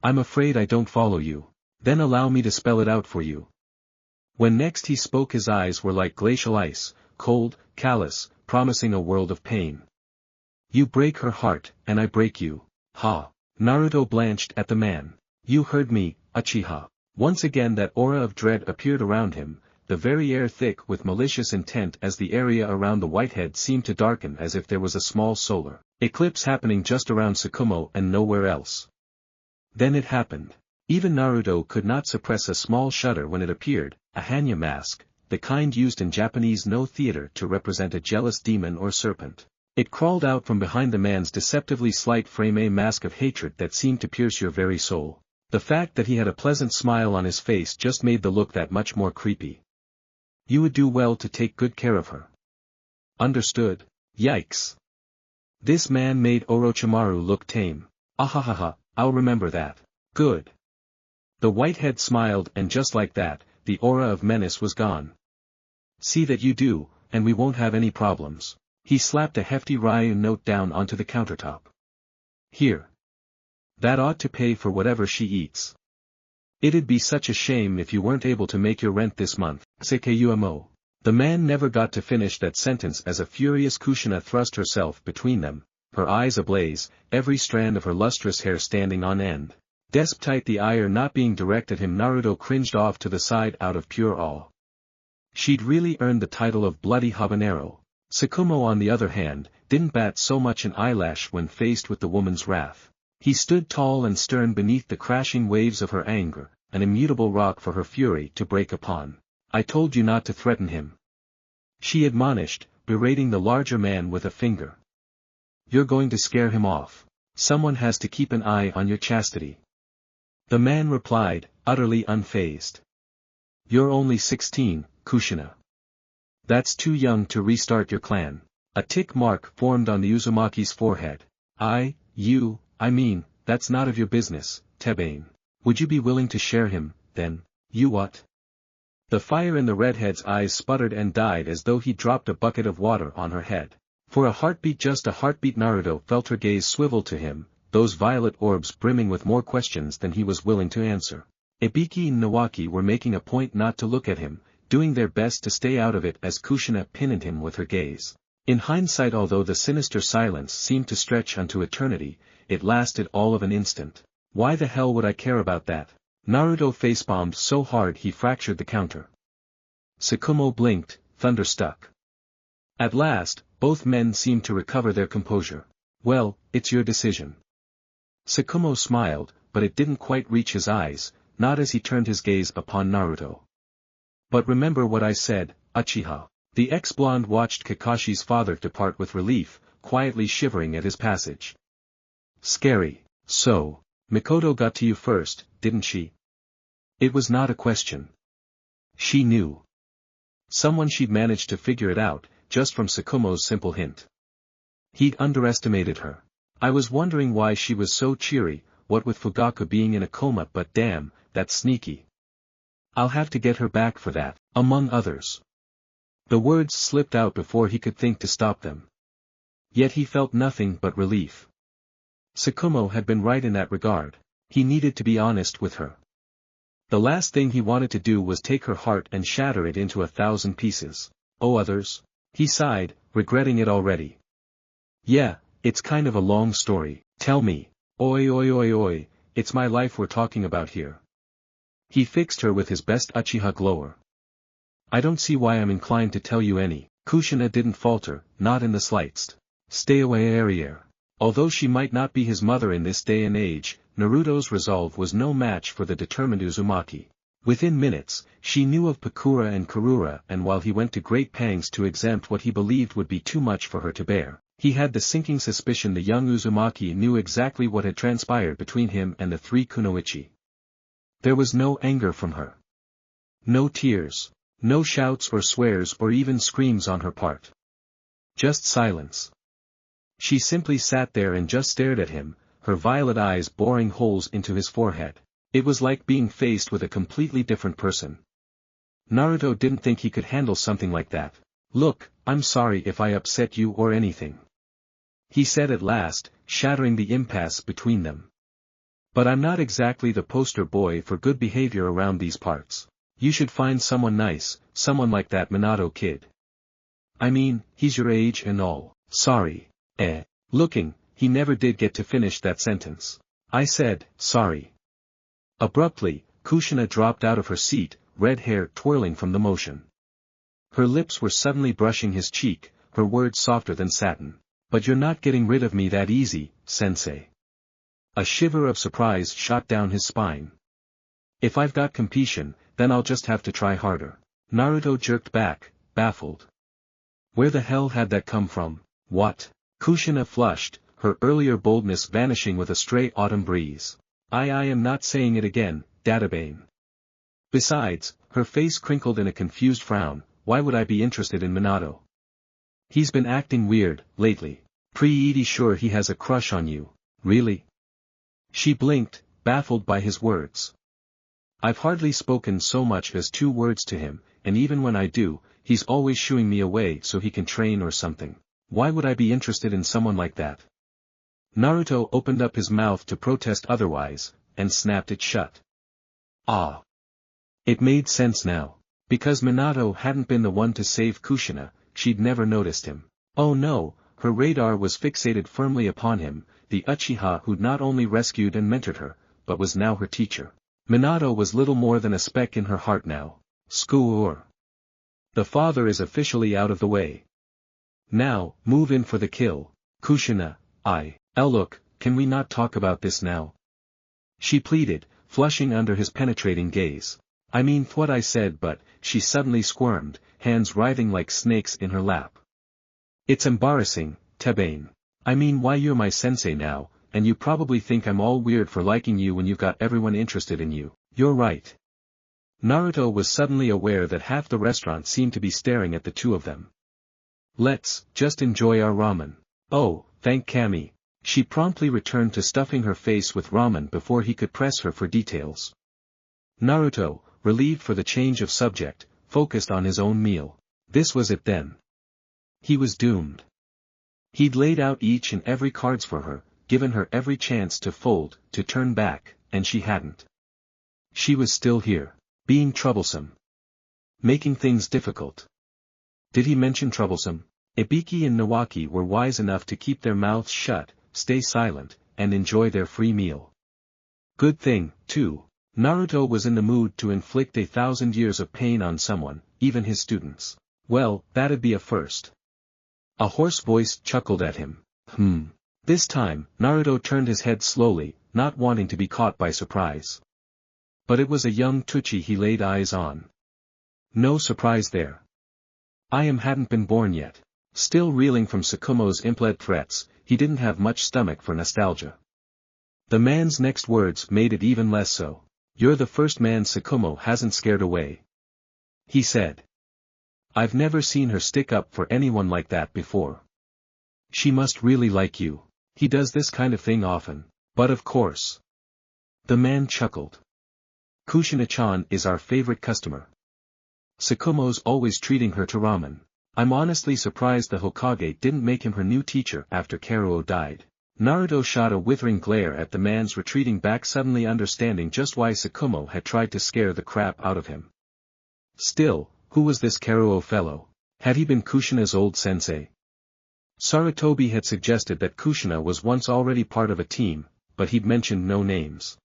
I'm afraid I don't follow you. Then allow me to spell it out for you. When next he spoke, his eyes were like glacial ice, cold, callous, promising a world of pain. You break her heart, and I break you. Ha. Naruto blanched at the man. You heard me, Uchiha. Once again that aura of dread appeared around him, the very air thick with malicious intent, as the area around the whitehead seemed to darken as if there was a small solar eclipse happening just around Tsukumo and nowhere else. Then it happened. Even Naruto could not suppress a small shudder when it appeared, a Hanya mask, the kind used in Japanese no theater to represent a jealous demon or serpent. It crawled out from behind the man's deceptively slight frame, a mask of hatred that seemed to pierce your very soul. The fact that he had a pleasant smile on his face just made the look that much more creepy. You would do well to take good care of her. Understood? Yikes. This man made Orochimaru look tame. Ahahaha, I'll remember that. Good. The whitehead smiled and just like that, the aura of menace was gone. See that you do, and we won't have any problems. He slapped a hefty Ryu note down onto the countertop. Here. That ought to pay for whatever she eats. It'd be such a shame if you weren't able to make your rent this month, Seikumo. The man never got to finish that sentence as a furious Kushina thrust herself between them, her eyes ablaze, every strand of her lustrous hair standing on end. Despite the ire not being directed at him, Naruto cringed off to the side out of pure awe. She'd really earned the title of Bloody Habanero. Sakumo on the other hand, didn't bat so much an eyelash when faced with the woman's wrath. He stood tall and stern beneath the crashing waves of her anger, an immutable rock for her fury to break upon. I told you not to threaten him. She admonished, berating the larger man with a finger. You're going to scare him off. Someone has to keep an eye on your chastity. The man replied, utterly unfazed. You're only 16, Kushina. That's too young to restart your clan. A tick mark formed on the Uzumaki's forehead. I mean, that's not of your business, Tebane. Would you be willing to share him, then? You what? The fire in the redhead's eyes sputtered and died as though he dropped a bucket of water on her head. For a heartbeat, just a heartbeat, Naruto felt her gaze swivel to him, those violet orbs brimming with more questions than he was willing to answer. Ibiki and Nawaki were making a point not to look at him, doing their best to stay out of it as Kushina pinned him with her gaze. In hindsight, although the sinister silence seemed to stretch unto eternity, it lasted all of an instant. Why the hell would I care about that? Naruto facepalmed so hard he fractured the counter. Sakumo blinked, thunderstruck. At last, both men seemed to recover their composure. Well, it's your decision. Sakumo smiled, but it didn't quite reach his eyes, not as he turned his gaze upon Naruto. But remember what I said, Uchiha. The ex-blonde watched Kakashi's father depart with relief, quietly shivering at his passage. Scary. So, Mikoto got to you first, didn't she? It was not a question. She knew. Someone she'd managed to figure it out, just from Sakumo's simple hint. He'd underestimated her. I was wondering why she was so cheery, what with Fugaku being in a coma, but damn, that's sneaky. I'll have to get her back for that, among others. The words slipped out before he could think to stop them. Yet he felt nothing but relief. Sakumo had been right in that regard. He needed to be honest with her. The last thing he wanted to do was take her heart and shatter it into 1,000 pieces. Oh, others? He sighed, regretting it already. Yeah, it's kind of a long story. Tell me. Oi, it's my life we're talking about here. He fixed her with his best Uchiha glower. I don't see why I'm inclined to tell you any. Kushina didn't falter, not in the slightest. Stay away, Arriere. Although she might not be his mother in this day and age, Naruto's resolve was no match for the determined Uzumaki. Within minutes, she knew of Pakura and Karura, and while he went to great pangs to exempt what he believed would be too much for her to bear, he had the sinking suspicion the young Uzumaki knew exactly what had transpired between him and the three kunoichi. There was no anger from her. No tears. No shouts or swears or even screams on her part. Just silence. She simply sat there and just stared at him, her violet eyes boring holes into his forehead. It was like being faced with a completely different person. Naruto didn't think he could handle something like that. Look, I'm sorry if I upset you or anything. He said at last, shattering the impasse between them. But I'm not exactly the poster boy for good behavior around these parts. You should find someone nice, someone like that Minato kid. I mean, he's your age and all. Sorry. Looking, he never did get to finish that sentence. I said, sorry. Abruptly, Kushina dropped out of her seat, red hair twirling from the motion. Her lips were suddenly brushing his cheek, her words softer than satin. But you're not getting rid of me that easy, sensei. A shiver of surprise shot down his spine. If I've got competition, then I'll just have to try harder. Naruto jerked back, baffled. Where the hell had that come from? What? Kushina flushed, her earlier boldness vanishing with a stray autumn breeze. I am not saying it again, Databane. Besides, her face crinkled in a confused frown, why would I be interested in Minato? He's been acting weird, lately. Pretty sure he has a crush on you. Really? She blinked, baffled by his words. I've hardly spoken so much as 2 words to him, and even when I do, he's always shooing me away so he can train or something. Why would I be interested in someone like that? Naruto opened up his mouth to protest otherwise, and snapped it shut. Ah! It made sense now. Because Minato hadn't been the one to save Kushina, she'd never noticed him. Oh no, her radar was fixated firmly upon him, the Uchiha who'd not only rescued and mentored her, but was now her teacher. Minato was little more than a speck in her heart now. Score. The father is officially out of the way. Now, move in for the kill. Kushina, look, can we not talk about this now? She pleaded, flushing under his penetrating gaze. I mean what I said, but, she suddenly squirmed, hands writhing like snakes in her lap. It's embarrassing, Tebane. I mean, why, you're my sensei now, and you probably think I'm all weird for liking you when you've got everyone interested in you. You're right. Naruto was suddenly aware that half the restaurant seemed to be staring at the 2 of them. Let's just enjoy our ramen. Oh, thank Kami. She promptly returned to stuffing her face with ramen before he could press her for details. Naruto, relieved for the change of subject, focused on his own meal. This was it then. He was doomed. He'd laid out each and every cards for her, given her every chance to fold, to turn back, and she hadn't. She was still here, being troublesome. Making things difficult. Did he mention troublesome? Ibiki and Nawaki were wise enough to keep their mouths shut, stay silent, and enjoy their free meal. Good thing, too. Naruto was in the mood to inflict 1,000 years of pain on someone, even his students. Well, that'd be a first. A hoarse voice chuckled at him. This time, Naruto turned his head slowly, not wanting to be caught by surprise. But it was a young Tuchi he laid eyes on. No surprise there. Hadn't been born yet. Still reeling from Tsukumo's implied threats, he didn't have much stomach for nostalgia. The man's next words made it even less so. You're the first man Tsukumo hasn't scared away. He said. I've never seen her stick up for anyone like that before. She must really like you. He does this kind of thing often, but of course. The man chuckled. Kushina-chan is our favorite customer. Tsukumo's always treating her to ramen. I'm honestly surprised the Hokage didn't make him her new teacher after Karuo died. Naruto shot a withering glare at the man's retreating back, suddenly understanding just why Tsukumo had tried to scare the crap out of him. Still, who was this Karuo fellow? Had he been Kushina's old sensei? Sarutobi had suggested that Kushina was once already part of a team, but he'd mentioned no names.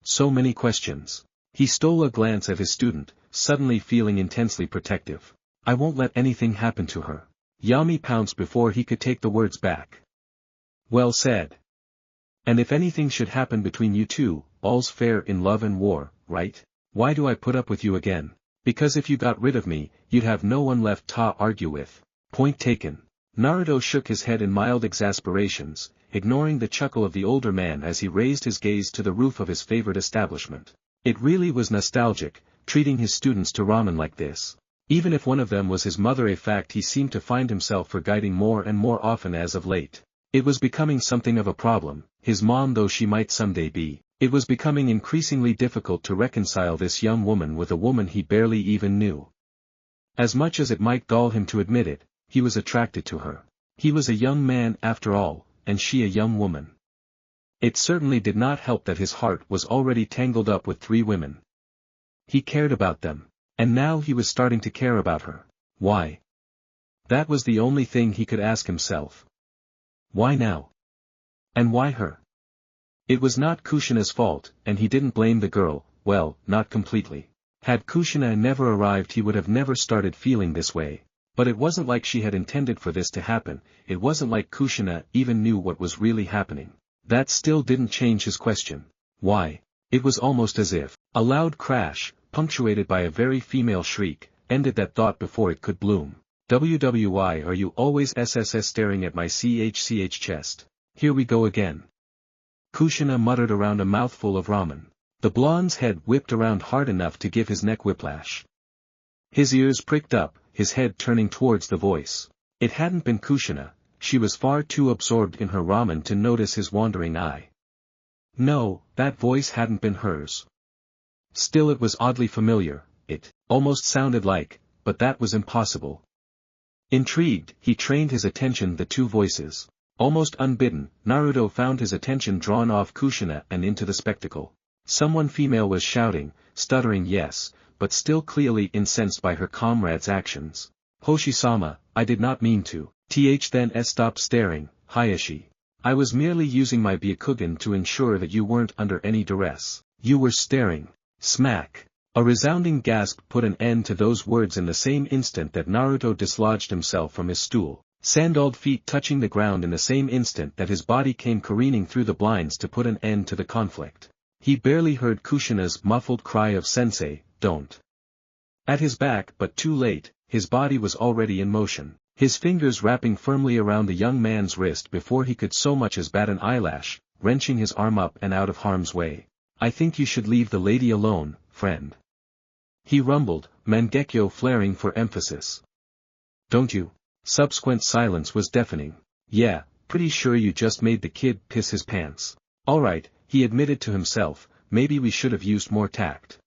So many questions. He stole a glance at his student, suddenly feeling intensely protective. I won't let anything happen to her. Yami pounced before he could take the words back. Well said. And if anything should happen between you 2, all's fair in love and war, right? Why do I put up with you again? Because if you got rid of me, you'd have no one left to argue with. Point taken. Naruto shook his head in mild exasperations, ignoring the chuckle of the older man as he raised his gaze to the roof of his favorite establishment. It really was nostalgic, treating his students to ramen like this. Even if one of them was his mother, a fact he seemed to find himself forgetting more and more often as of late. It was becoming something of a problem, his mom though she might someday be. It was becoming increasingly difficult to reconcile this young woman with a woman he barely even knew. As much as it might gall him to admit it, he was attracted to her. He was a young man after all, and she a young woman. It certainly did not help that his heart was already tangled up with 3 women. He cared about them, and now he was starting to care about her. Why? That was the only thing he could ask himself. Why now? And why her? It was not Kushina's fault, and he didn't blame the girl, well, not completely. Had Kushina never arrived he would have never started feeling this way. But it wasn't like she had intended for this to happen, it wasn't like Kushina even knew what was really happening. That still didn't change his question. Why? It was almost as if a loud crash, punctuated by a very female shriek, ended that thought before it could bloom. Why are you always SSS staring at my CHCH chest? Here we go again. Kushina muttered around a mouthful of ramen. The blonde's head whipped around hard enough to give his neck whiplash. His ears pricked up, his head turning towards the voice. It hadn't been Kushina, she was far too absorbed in her ramen to notice his wandering eye. No, that voice hadn't been hers. Still it was oddly familiar, it almost sounded like, but that was impossible. Intrigued, he trained his attention the two voices. Almost unbidden, Naruto found his attention drawn off Kushina and into the spectacle. Someone female was shouting, stuttering yes, but still clearly incensed by her comrade's actions. Hoshi-sama, I did not mean to. Then stopped staring, Hayashi. I was merely using my Byakugan to ensure that you weren't under any duress. You were staring. Smack. A resounding gasp put an end to those words in the same instant that Naruto dislodged himself from his stool. Sandaled feet touching the ground in the same instant that his body came careening through the blinds to put an end to the conflict. He barely heard Kushina's muffled cry of "Sensei, don't." At his back, but too late, his body was already in motion, his fingers wrapping firmly around the young man's wrist before he could so much as bat an eyelash, wrenching his arm up and out of harm's way. I think you should leave the lady alone, friend. He rumbled, Mangekyo flaring for emphasis. Don't you? Subsequent silence was deafening. Yeah, pretty sure you just made the kid piss his pants. Alright, he admitted to himself, maybe we should have used more tact.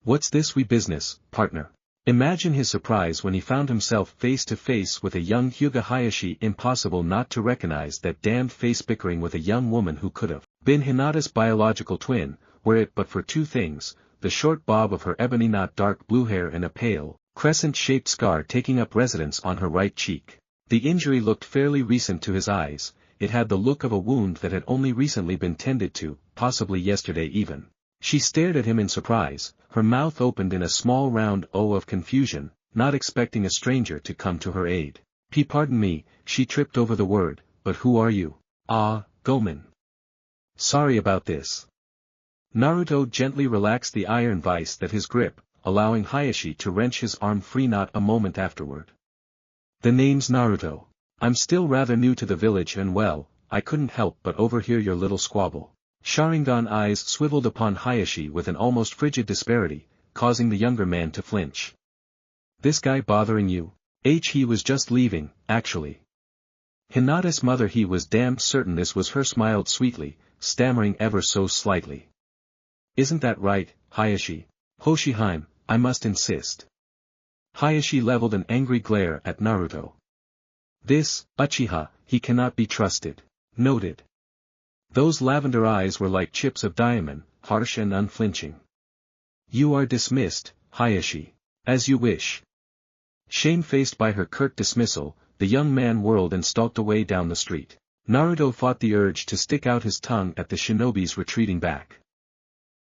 What's this we business, partner? Imagine his surprise when he found himself face to face with a young Hyuga Hayashi. Impossible not to recognize that damned face bickering with a young woman who could have been Hinata's biological twin, were it but for two things, the short bob of her ebony not dark blue hair and a pale, crescent-shaped scar taking up residence on her right cheek. The injury looked fairly recent to his eyes, it had the look of a wound that had only recently been tended to, possibly yesterday even. She stared at him in surprise, her mouth opened in a small round O of confusion, not expecting a stranger to come to her aid. Pardon me, she tripped over the word, but who are you? Ah, Gomen. Sorry about this. Naruto gently relaxed the iron vise that his grip, allowing Hayashi to wrench his arm free not a moment afterward. The name's Naruto. I'm still rather new to the village and well, I couldn't help but overhear your little squabble. Sharingan eyes swiveled upon Hayashi with an almost frigid disparity, causing the younger man to flinch. This guy bothering you? He was just leaving, actually. Hinata's mother, he was damn certain this was her, smiled sweetly, stammering ever so slightly. Isn't that right, Hayashi? Hoshihime, I must insist. Hayashi leveled an angry glare at Naruto. This, Uchiha, he cannot be trusted. Noted. Those lavender eyes were like chips of diamond, harsh and unflinching. You are dismissed, Hayashi. As you wish. Shamefaced by her curt dismissal, the young man whirled and stalked away down the street. Naruto fought the urge to stick out his tongue at the shinobis retreating back.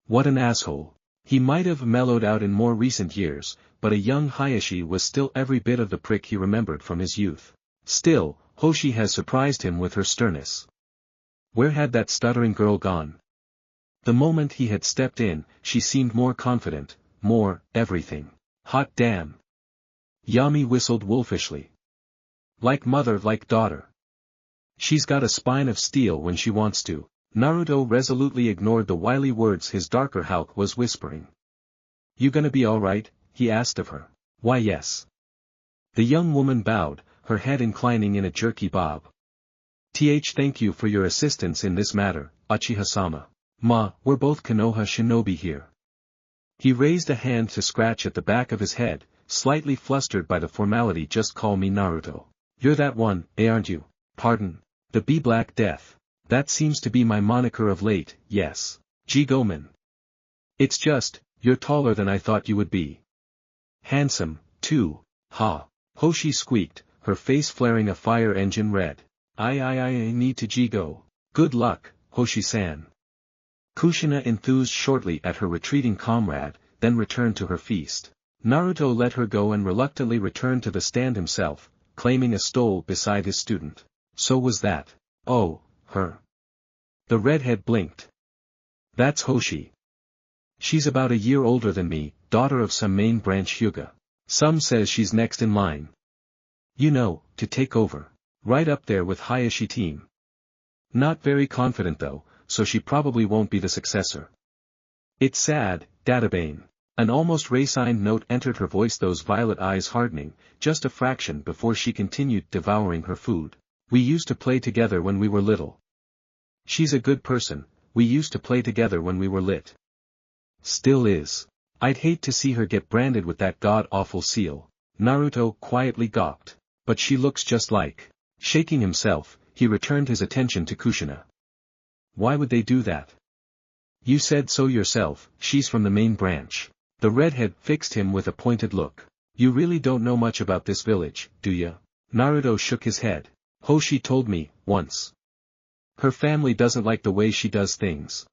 What an asshole. He might have mellowed out in more recent years, but a young Hayashi was still every bit of the prick he remembered from his youth. Still, Hoshi has surprised him with her sternness. Where had that stuttering girl gone? The moment he had stepped in, she seemed more confident, more, everything. Hot damn. Yami whistled wolfishly. Like mother, like daughter. She's got a spine of steel when she wants to. Naruto resolutely ignored the wily words his darker Hulk was whispering. You gonna be alright? He asked of her. Why yes. The young woman bowed, her head inclining in a jerky bob. Thank you for your assistance in this matter, Uchiha-sama. We're both Konoha shinobi here. He raised a hand to scratch at the back of his head, slightly flustered by the formality. Just call me Naruto. You're that one, aren't you? Pardon. The Black Death. That seems to be my moniker of late, yes. Gomen. It's just, you're taller than I thought you would be. Handsome, too, ha. Hoshi squeaked, her face flaring a fire engine red. I need to go. Good luck, Hoshi-san. Kushina enthused shortly at her retreating comrade, then returned to her feast. Naruto let her go and reluctantly returned to the stand himself, claiming a stole beside his student. So was that. Oh, her. The redhead blinked. That's Hoshi. She's about a year older than me, daughter of some main branch Hyuga. Some says she's next in line. You know, to take over. Right up there with Hayashi team. Not very confident though, so she probably won't be the successor. It's sad, Databane. An almost resigned note entered her voice, those violet eyes hardening, just a fraction before she continued devouring her food. We used to play together when we were little. She's a good person, we used to play together when we were lit. Still is. I'd hate to see her get branded with that god-awful seal. Naruto quietly gawked. But she looks just like. Shaking himself, he returned his attention to Kushina. Why would they do that? You said so yourself, she's from the main branch. The redhead fixed him with a pointed look. You really don't know much about this village, do ya? Naruto shook his head. Hoshi told me, once. Her family doesn't like the way she does things.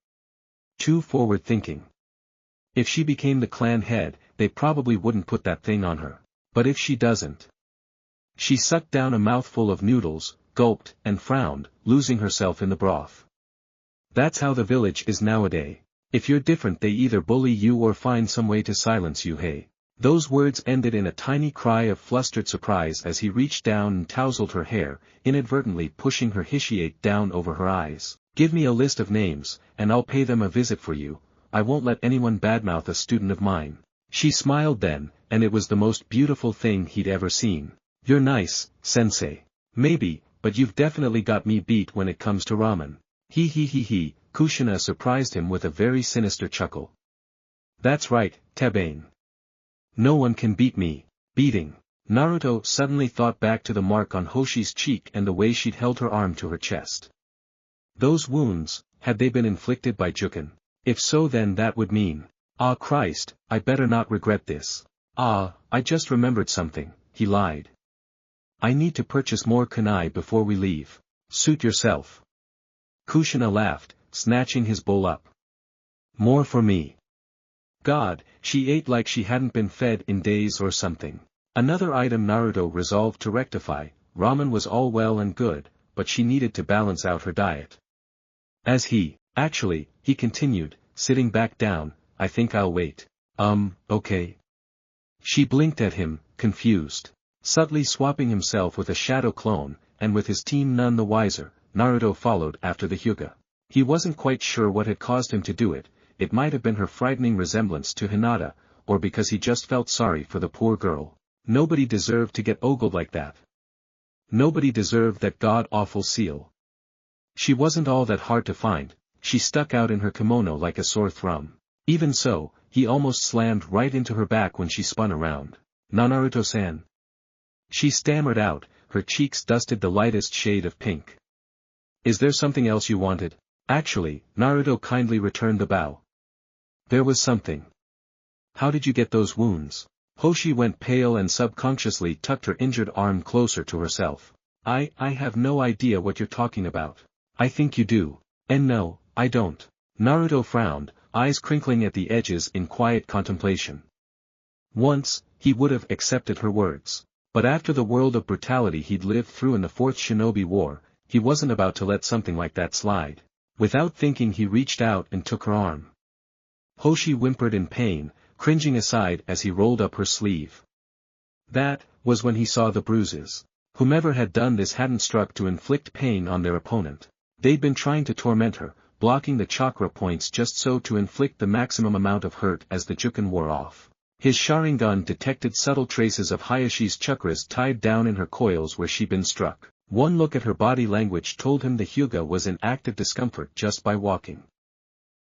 Too forward-thinking. If she became the clan head, they probably wouldn't put that thing on her. But if she doesn't. She sucked down a mouthful of noodles, gulped, and frowned, losing herself in the broth. That's how the village is nowadays. If you're different they either bully you or find some way to silence you. Hey. Those words ended in a tiny cry of flustered surprise as he reached down and tousled her hair, inadvertently pushing her hishiate down over her eyes. Give me a list of names, and I'll pay them a visit for you. I won't let anyone badmouth a student of mine. She smiled then, and it was the most beautiful thing he'd ever seen. You're nice, sensei. Maybe, but you've definitely got me beat when it comes to ramen. He. Kushina surprised him with a very sinister chuckle. That's right, Tabane. No one can beat me. Beating. Naruto suddenly thought back to the mark on Hoshi's cheek and the way she'd held her arm to her chest. Those wounds, had they been inflicted by Juken? If so then that would mean. Ah Christ, I better not regret this. Ah, I just remembered something, he lied. I need to purchase more kunai before we leave. Suit yourself. Kushina laughed, snatching his bowl up. More for me. God, she ate like she hadn't been fed in days or something. Another item Naruto resolved to rectify, ramen was all well and good, but she needed to balance out her diet. Actually, he continued, sitting back down, I think I'll wait. Okay. She blinked at him, confused. Subtly swapping himself with a shadow clone, and with his team none the wiser, Naruto followed after the Hyuga. He wasn't quite sure what had caused him to do it. It might have been her frightening resemblance to Hinata, or because he just felt sorry for the poor girl. Nobody deserved to get ogled like that. Nobody deserved that god-awful seal. She wasn't all that hard to find, she stuck out in her kimono like a sore thumb. Even so, he almost slammed right into her back when she spun around. Naruto-san. She stammered out, her cheeks dusted the lightest shade of pink. Is there something else you wanted? Actually, Naruto kindly returned the bow. There was something. How did you get those wounds? Hoshi went pale and subconsciously tucked her injured arm closer to herself. I have no idea what you're talking about. I think you do. And no, I don't. Naruto frowned, eyes crinkling at the edges in quiet contemplation. Once, he would have accepted her words. But after the world of brutality he'd lived through in the Fourth Shinobi War, he wasn't about to let something like that slide. Without thinking he reached out and took her arm. Hoshi whimpered in pain, cringing aside as he rolled up her sleeve. That was when he saw the bruises. Whomever had done this hadn't struck to inflict pain on their opponent. They'd been trying to torment her, blocking the chakra points just so to inflict the maximum amount of hurt as the Juken wore off. His Sharingan detected subtle traces of Hayashi's chakras tied down in her coils where she'd been struck. One look at her body language told him the Hyuga was in active discomfort just by walking.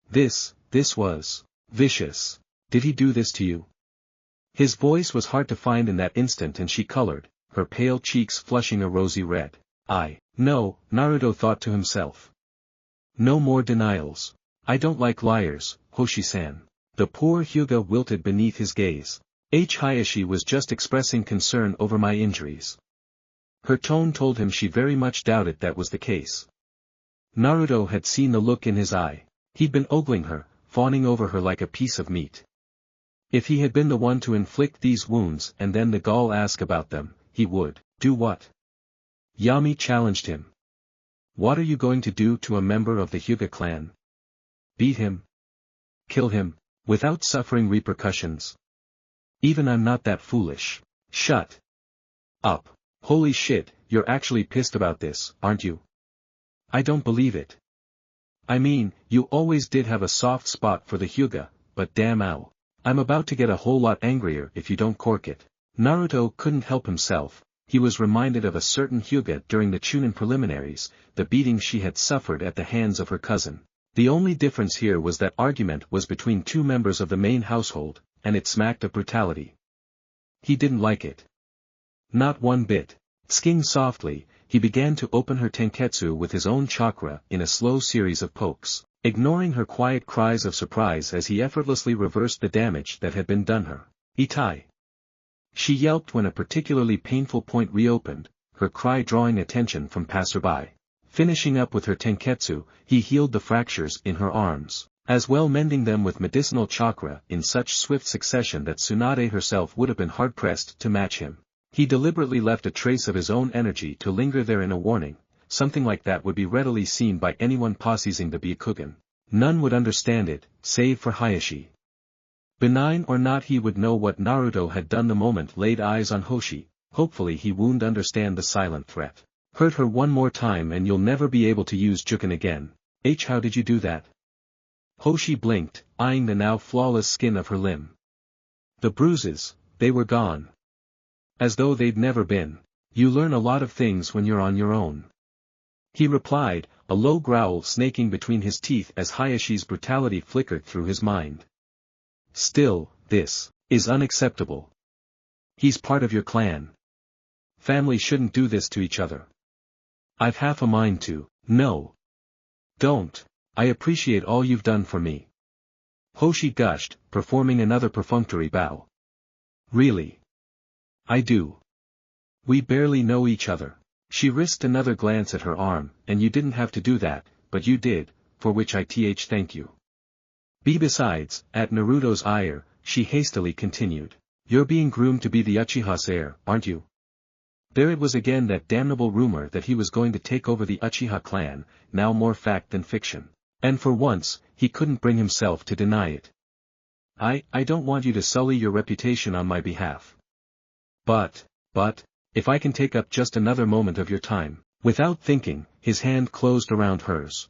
This was vicious. Did he do this to you? His voice was hard to find in that instant and she colored, her pale cheeks flushing a rosy red. No, Naruto thought to himself. No more denials. I don't like liars, Hoshi-san. The poor Hyuga wilted beneath his gaze. Hayashi was just expressing concern over my injuries. Her tone told him she very much doubted that was the case. Naruto had seen the look in his eye. He'd been ogling her, fawning over her like a piece of meat. If he had been the one to inflict these wounds and then the gall ask about them, he would. Do what? Yami challenged him. What are you going to do to a member of the Hyuga clan? Beat him? Kill him? Without suffering repercussions? Even I'm not that foolish. Shut up. Holy shit, you're actually pissed about this, aren't you? I don't believe it. I mean, you always did have a soft spot for the Hyuga, but damn ow. I'm about to get a whole lot angrier if you don't cork it. Naruto couldn't help himself, he was reminded of a certain Hyuga during the Chunin preliminaries, the beating she had suffered at the hands of her cousin. The only difference here was that argument was between two members of the main household, and it smacked of brutality. He didn't like it. Not one bit. Skiing softly, he began to open her tenketsu with his own chakra in a slow series of pokes, ignoring her quiet cries of surprise as he effortlessly reversed the damage that had been done her. Itai. She yelped when a particularly painful point reopened, her cry drawing attention from passerby. Finishing up with her tenketsu, he healed the fractures in her arms, as well mending them with medicinal chakra in such swift succession that Tsunade herself would have been hard-pressed to match him. He deliberately left a trace of his own energy to linger there in a warning. Something like that would be readily seen by anyone possessing the Byakugan. None would understand it, save for Hayashi. Benign or not, he would know what Naruto had done the moment laid eyes on Hoshi. Hopefully he wouldn't understand the silent threat. Hurt her one more time and you'll never be able to use Juken again. How did you do that? Hoshi blinked, eyeing the now flawless skin of her limb. The bruises, they were gone. As though they'd never been. You learn a lot of things when you're on your own. He replied, a low growl snaking between his teeth as Hayashi's brutality flickered through his mind. Still, this is unacceptable. He's part of your clan. Family shouldn't do this to each other. I've half a mind to. No. Don't. I appreciate all you've done for me. Hoshi gushed, performing another perfunctory bow. Really? I do. We barely know each other. She risked another glance at her arm, and you didn't have to do that, but you did, for which I thank you. Besides, at Naruto's ire, she hastily continued. You're being groomed to be the Uchiha's heir, aren't you? There it was again, that damnable rumor that he was going to take over the Uchiha clan, now more fact than fiction. And for once, he couldn't bring himself to deny it. I don't want you to sully your reputation on my behalf. But, if I can take up just another moment of your time. Without thinking, his hand closed around hers.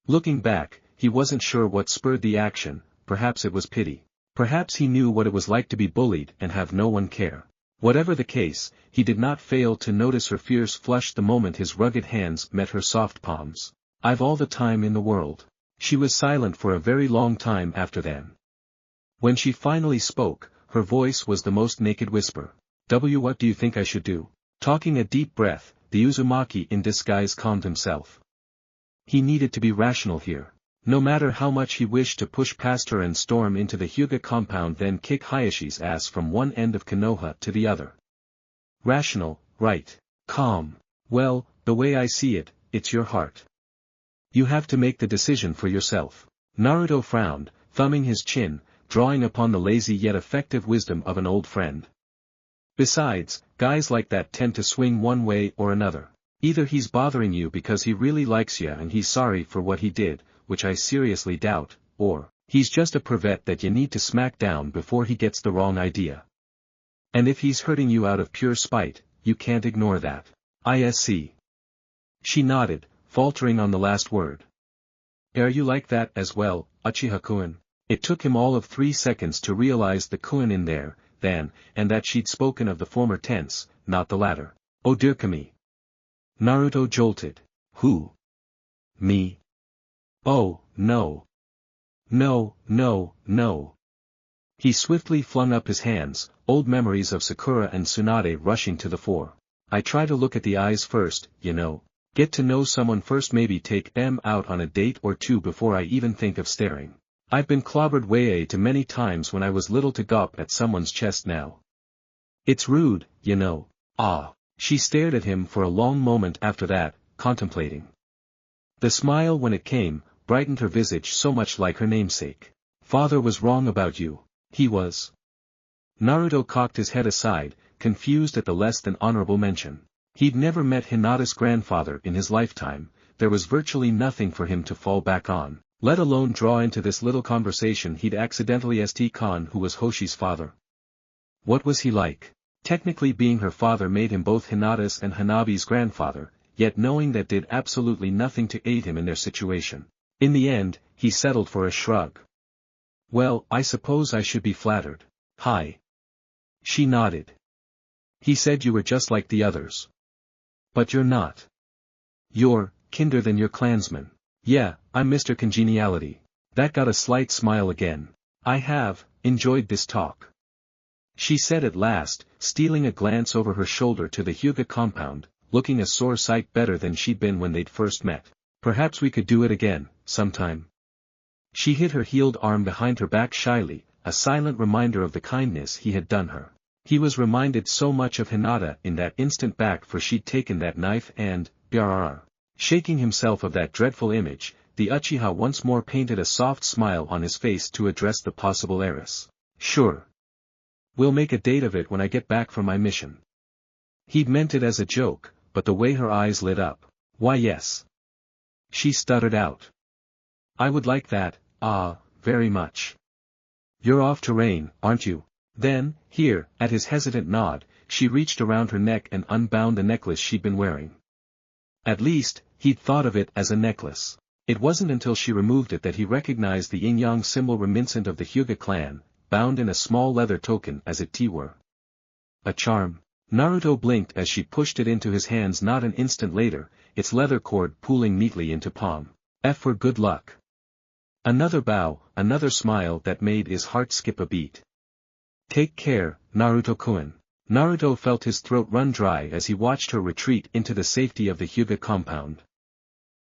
Looking back, he wasn't sure what spurred the action, perhaps it was pity. Perhaps he knew what it was like to be bullied and have no one care. Whatever the case, he did not fail to notice her fierce flush the moment his rugged hands met her soft palms. I've all the time in the world. She was silent for a very long time after then. When she finally spoke, her voice was the most naked whisper. What do you think I should do? Taking a deep breath, the Uzumaki in disguise calmed himself. He needed to be rational here. No matter how much he wished to push past her and storm into the Hyuga compound, then kick Hayashi's ass from one end of Konoha to the other. Rational, right. Calm. Well, the way I see it, it's your heart. You have to make the decision for yourself. Naruto frowned, thumbing his chin, drawing upon the lazy yet effective wisdom of an old friend. Besides, guys like that tend to swing one way or another. Either he's bothering you because he really likes you and he's sorry for what he did, which I seriously doubt, or he's just a pervert that you need to smack down before he gets the wrong idea. And if he's hurting you out of pure spite, you can't ignore that. I.S.C. She nodded, faltering on the last word. Are you like that as well, Uchiha-kun? It took him all of 3 seconds to realize the kun in there, then, and that she'd spoken of the former tense, not the latter. Oh dear Kami. Naruto jolted. Who? Me? Oh, no. No, no, no. He swiftly flung up his hands, old memories of Sakura and Tsunade rushing to the fore. I try to look at the eyes first, you know. Get to know someone first, maybe take them out on a date or two before I even think of staring. I've been clobbered way too many times when I was little to gawp at someone's chest now. It's rude, you know. Ah. She stared at him for a long moment after that, contemplating. The smile when it came, brightened her visage so much like her namesake. Father was wrong about you. He was. Naruto cocked his head aside, confused at the less than honorable mention. He'd never met Hinata's grandfather in his lifetime, there was virtually nothing for him to fall back on, let alone draw into this little conversation he'd accidentally st-con who was Hoshi's father. What was he like? Technically being her father made him both Hinata's and Hanabi's grandfather, yet knowing that did absolutely nothing to aid him in their situation. In the end, he settled for a shrug. Well, I suppose I should be flattered. Hi. She nodded. He said you were just like the others. But you're not. You're kinder than your clansmen. Yeah, I'm Mr. Congeniality. That got a slight smile again. I have enjoyed this talk. She said at last, stealing a glance over her shoulder to the Hyuga compound, looking a sore sight better than she'd been when they'd first met. Perhaps we could do it again, sometime. She hid her healed arm behind her back shyly, a silent reminder of the kindness he had done her. He was reminded so much of Hinata in that instant back, for she'd taken that knife and, brrr. Shaking himself of that dreadful image, the Uchiha once more painted a soft smile on his face to address the possible heiress. Sure. We'll make a date of it when I get back from my mission. He'd meant it as a joke, but the way her eyes lit up. Why yes. She stuttered out. I would like that, very much. You're off to Rain, aren't you? Then, here, at his hesitant nod, she reached around her neck and unbound the necklace she'd been wearing. At least, he'd thought of it as a necklace. It wasn't until she removed it that he recognized the yin-yang symbol reminiscent of the Hyuga clan, bound in a small leather token as it were. A charm. Naruto blinked as she pushed it into his hands. Not an instant later, its leather cord pooling neatly into palm. For good luck. Another bow, another smile that made his heart skip a beat. Take care, Naruto-kun. Naruto felt his throat run dry as he watched her retreat into the safety of the Hyuga compound.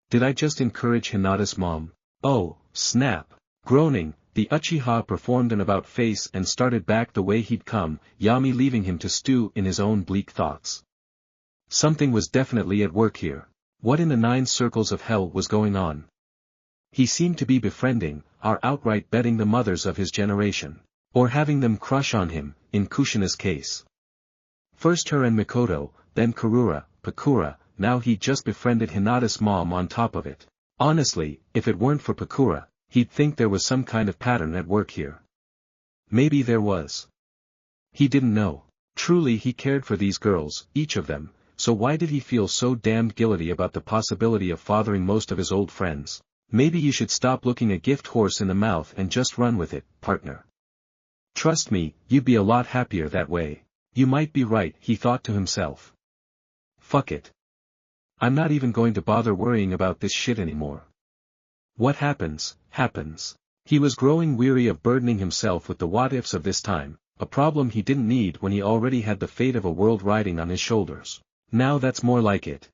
Did I just encourage Hinata's mom? Oh, snap. Groaning, the Uchiha performed an about-face and started back the way he'd come, Yami leaving him to stew in his own bleak thoughts. Something was definitely at work here. What in the 9 circles of hell was going on? He seemed to be befriending, or outright betting the mothers of his generation. Or having them crush on him, in Kushina's case. First her and Mikoto, then Pakura, now he'd just befriended Hinata's mom on top of it. Honestly, if it weren't for Pakura, he'd think there was some kind of pattern at work here. Maybe there was. He didn't know. Truly he cared for these girls, each of them, so why did he feel so damned guilty about the possibility of fathering most of his old friends? Maybe you should stop looking a gift horse in the mouth and just run with it, partner. Trust me, you'd be a lot happier that way. You might be right, he thought to himself. Fuck it. I'm not even going to bother worrying about this shit anymore. What happens, happens. He was growing weary of burdening himself with the what-ifs of this time, a problem he didn't need when he already had the fate of a world riding on his shoulders. Now that's more like it.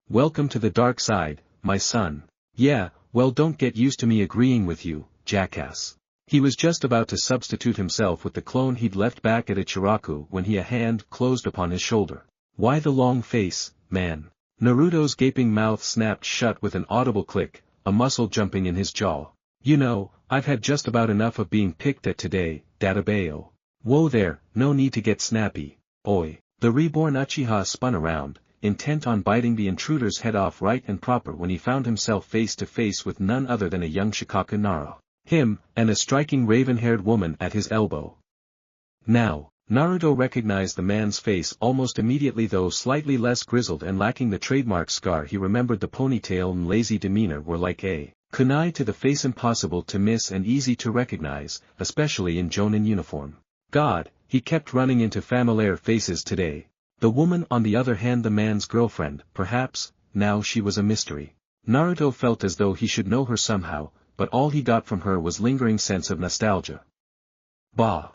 Welcome to the dark side, my son. Yeah, well don't get used to me agreeing with you, jackass. He was just about to substitute himself with the clone he'd left back at Ichiraku when a hand closed upon his shoulder. Why the long face, man? Naruto's gaping mouth snapped shut with an audible click, a muscle jumping in his jaw. You know, I've had just about enough of being picked at today, Databeo. Whoa there, no need to get snappy, oi. The reborn Uchiha spun around, intent on biting the intruder's head off right and proper when he found himself face to face with none other than a young Shikaku Nara. Him, and a striking raven-haired woman at his elbow. Now, Naruto recognized the man's face almost immediately, though slightly less grizzled and lacking the trademark scar. He remembered the ponytail and lazy demeanor were like a kunai to the face, impossible to miss and easy to recognize, especially in Jonin uniform. God, he kept running into familiar faces today. The woman on the other hand, the man's girlfriend, perhaps, now she was a mystery. Naruto felt as though he should know her somehow, but all he got from her was lingering sense of nostalgia. Bah!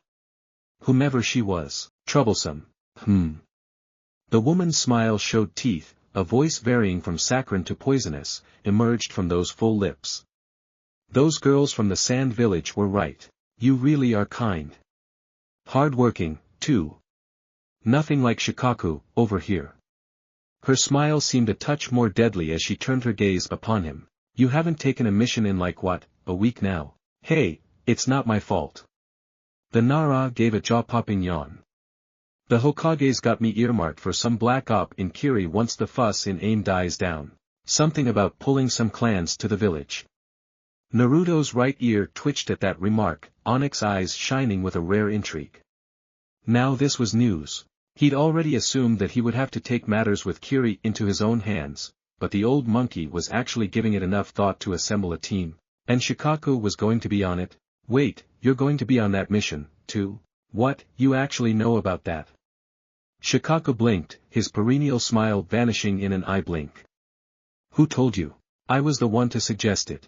Whomever she was, troublesome. The woman's smile showed teeth, a voice varying from saccharine to poisonous, emerged from those full lips. Those girls from the sand village were right. You really are kind. Hard-working, too. Nothing like Shikaku, over here. Her smile seemed a touch more deadly as she turned her gaze upon him. You haven't taken a mission in like what, a week now? Hey, it's not my fault. The Nara gave a jaw-popping yawn. The Hokage's got me earmarked for some black op in Kiri once the fuss in AIM dies down. Something about pulling some clans to the village. Naruto's right ear twitched at that remark, onyx eyes shining with a rare intrigue. Now this was news. He'd already assumed that he would have to take matters with Kiri into his own hands, but the old monkey was actually giving it enough thought to assemble a team. And Shikaku was going to be on it? Wait, you're going to be on that mission, too? What, you actually know about that? Shikaku blinked, his perennial smile vanishing in an eye blink. Who told you? I was the one to suggest it.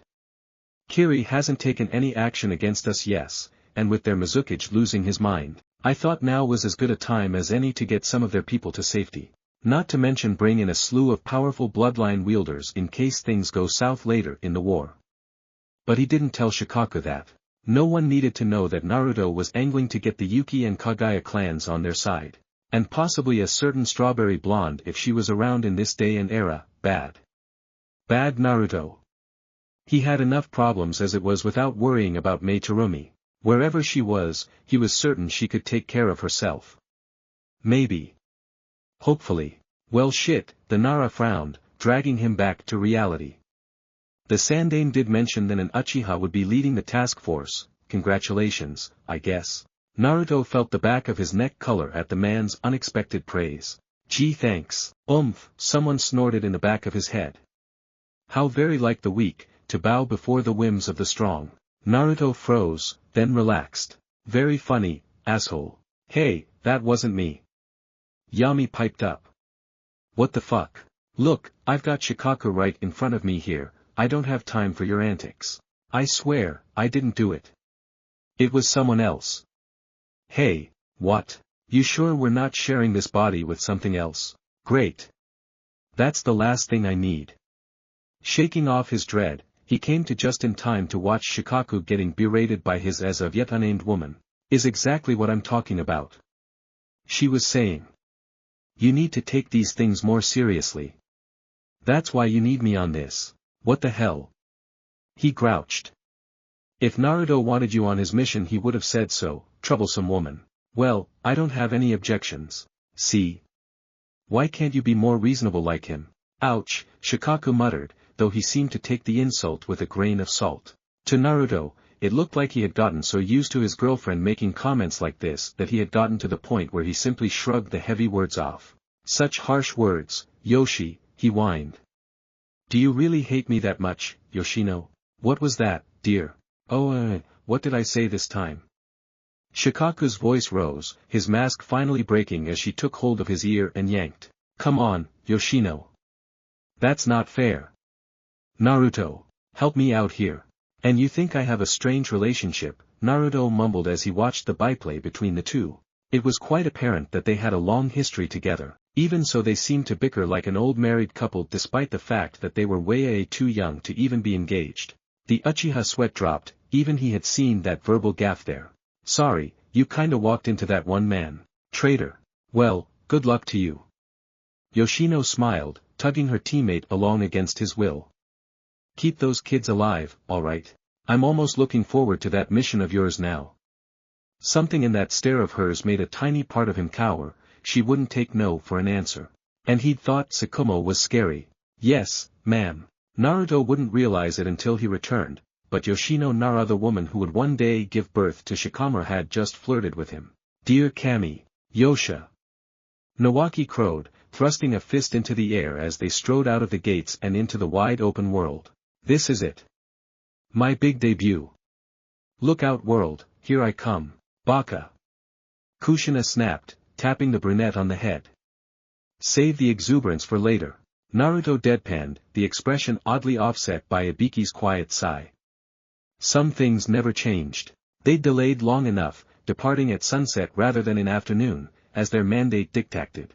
Kiri hasn't taken any action against us yes, and with their Mizukage losing his mind, I thought now was as good a time as any to get some of their people to safety. Not to mention bring in a slew of powerful bloodline wielders in case things go south later in the war. But he didn't tell Shikaku that. No one needed to know that Naruto was angling to get the Yuki and Kagaya clans on their side. And possibly a certain strawberry blonde if she was around in this day and era, bad. Bad Naruto. He had enough problems as it was without worrying about Mei Terumi. Wherever she was, he was certain she could take care of herself. Maybe. Hopefully. Well shit, the Nara frowned, dragging him back to reality. The Sandaime did mention that an Uchiha would be leading the task force, congratulations, I guess. Naruto felt the back of his neck color at the man's unexpected praise. Gee thanks, someone snorted in the back of his head. How very like the weak, to bow before the whims of the strong. Naruto froze, then relaxed. Very funny, asshole. Hey, that wasn't me. Yami piped up. What the fuck? Look, I've got Shikaku right in front of me here, I don't have time for your antics. I swear, I didn't do it. It was someone else. Hey, what? You sure we're not sharing this body with something else? Great. That's the last thing I need. Shaking off his dread, he came to just in time to watch Shikaku getting berated by his as of yet unnamed woman. Is exactly what I'm talking about. She was saying. You need to take these things more seriously. That's why you need me on this. What the hell? He grouched. If Naruto wanted you on his mission he would have said so, troublesome woman. Well, I don't have any objections. See? Why can't you be more reasonable like him? Ouch, Shikaku muttered, though he seemed to take the insult with a grain of salt. To Naruto, it looked like he had gotten so used to his girlfriend making comments like this that he had gotten to the point where he simply shrugged the heavy words off. Such harsh words, Yoshi, he whined. Do you really hate me that much, Yoshino? What was that, dear? Oh, what did I say this time? Shikaku's voice rose, his mask finally breaking as she took hold of his ear and yanked. Come on, Yoshino. That's not fair. Naruto, help me out here. And you think I have a strange relationship, Naruto mumbled as he watched the byplay between the two. It was quite apparent that they had a long history together, even so they seemed to bicker like an old married couple despite the fact that they were way too young to even be engaged. The Uchiha sweat dropped, even he had seen that verbal gaffe there. Sorry, you kinda walked into that one man. Traitor. Well, good luck to you. Yoshino smiled, tugging her teammate along against his will. Keep those kids alive, alright? I'm almost looking forward to that mission of yours now. Something in that stare of hers made a tiny part of him cower, she wouldn't take no for an answer. And he'd thought Tsukumo was scary. Yes, ma'am. Naruto wouldn't realize it until he returned, but Yoshino Nara the woman who would one day give birth to Shikamaru had just flirted with him. Dear Kami. Yosha. Nawaki crowed, thrusting a fist into the air as they strode out of the gates and into the wide open world. This is it. My big debut. Look out world, here I come, Baka. Kushina snapped, tapping the brunette on the head. Save the exuberance for later. Naruto deadpanned, the expression oddly offset by Ibiki's quiet sigh. Some things never changed. They'd delayed long enough, departing at sunset rather than in afternoon, as their mandate dictated.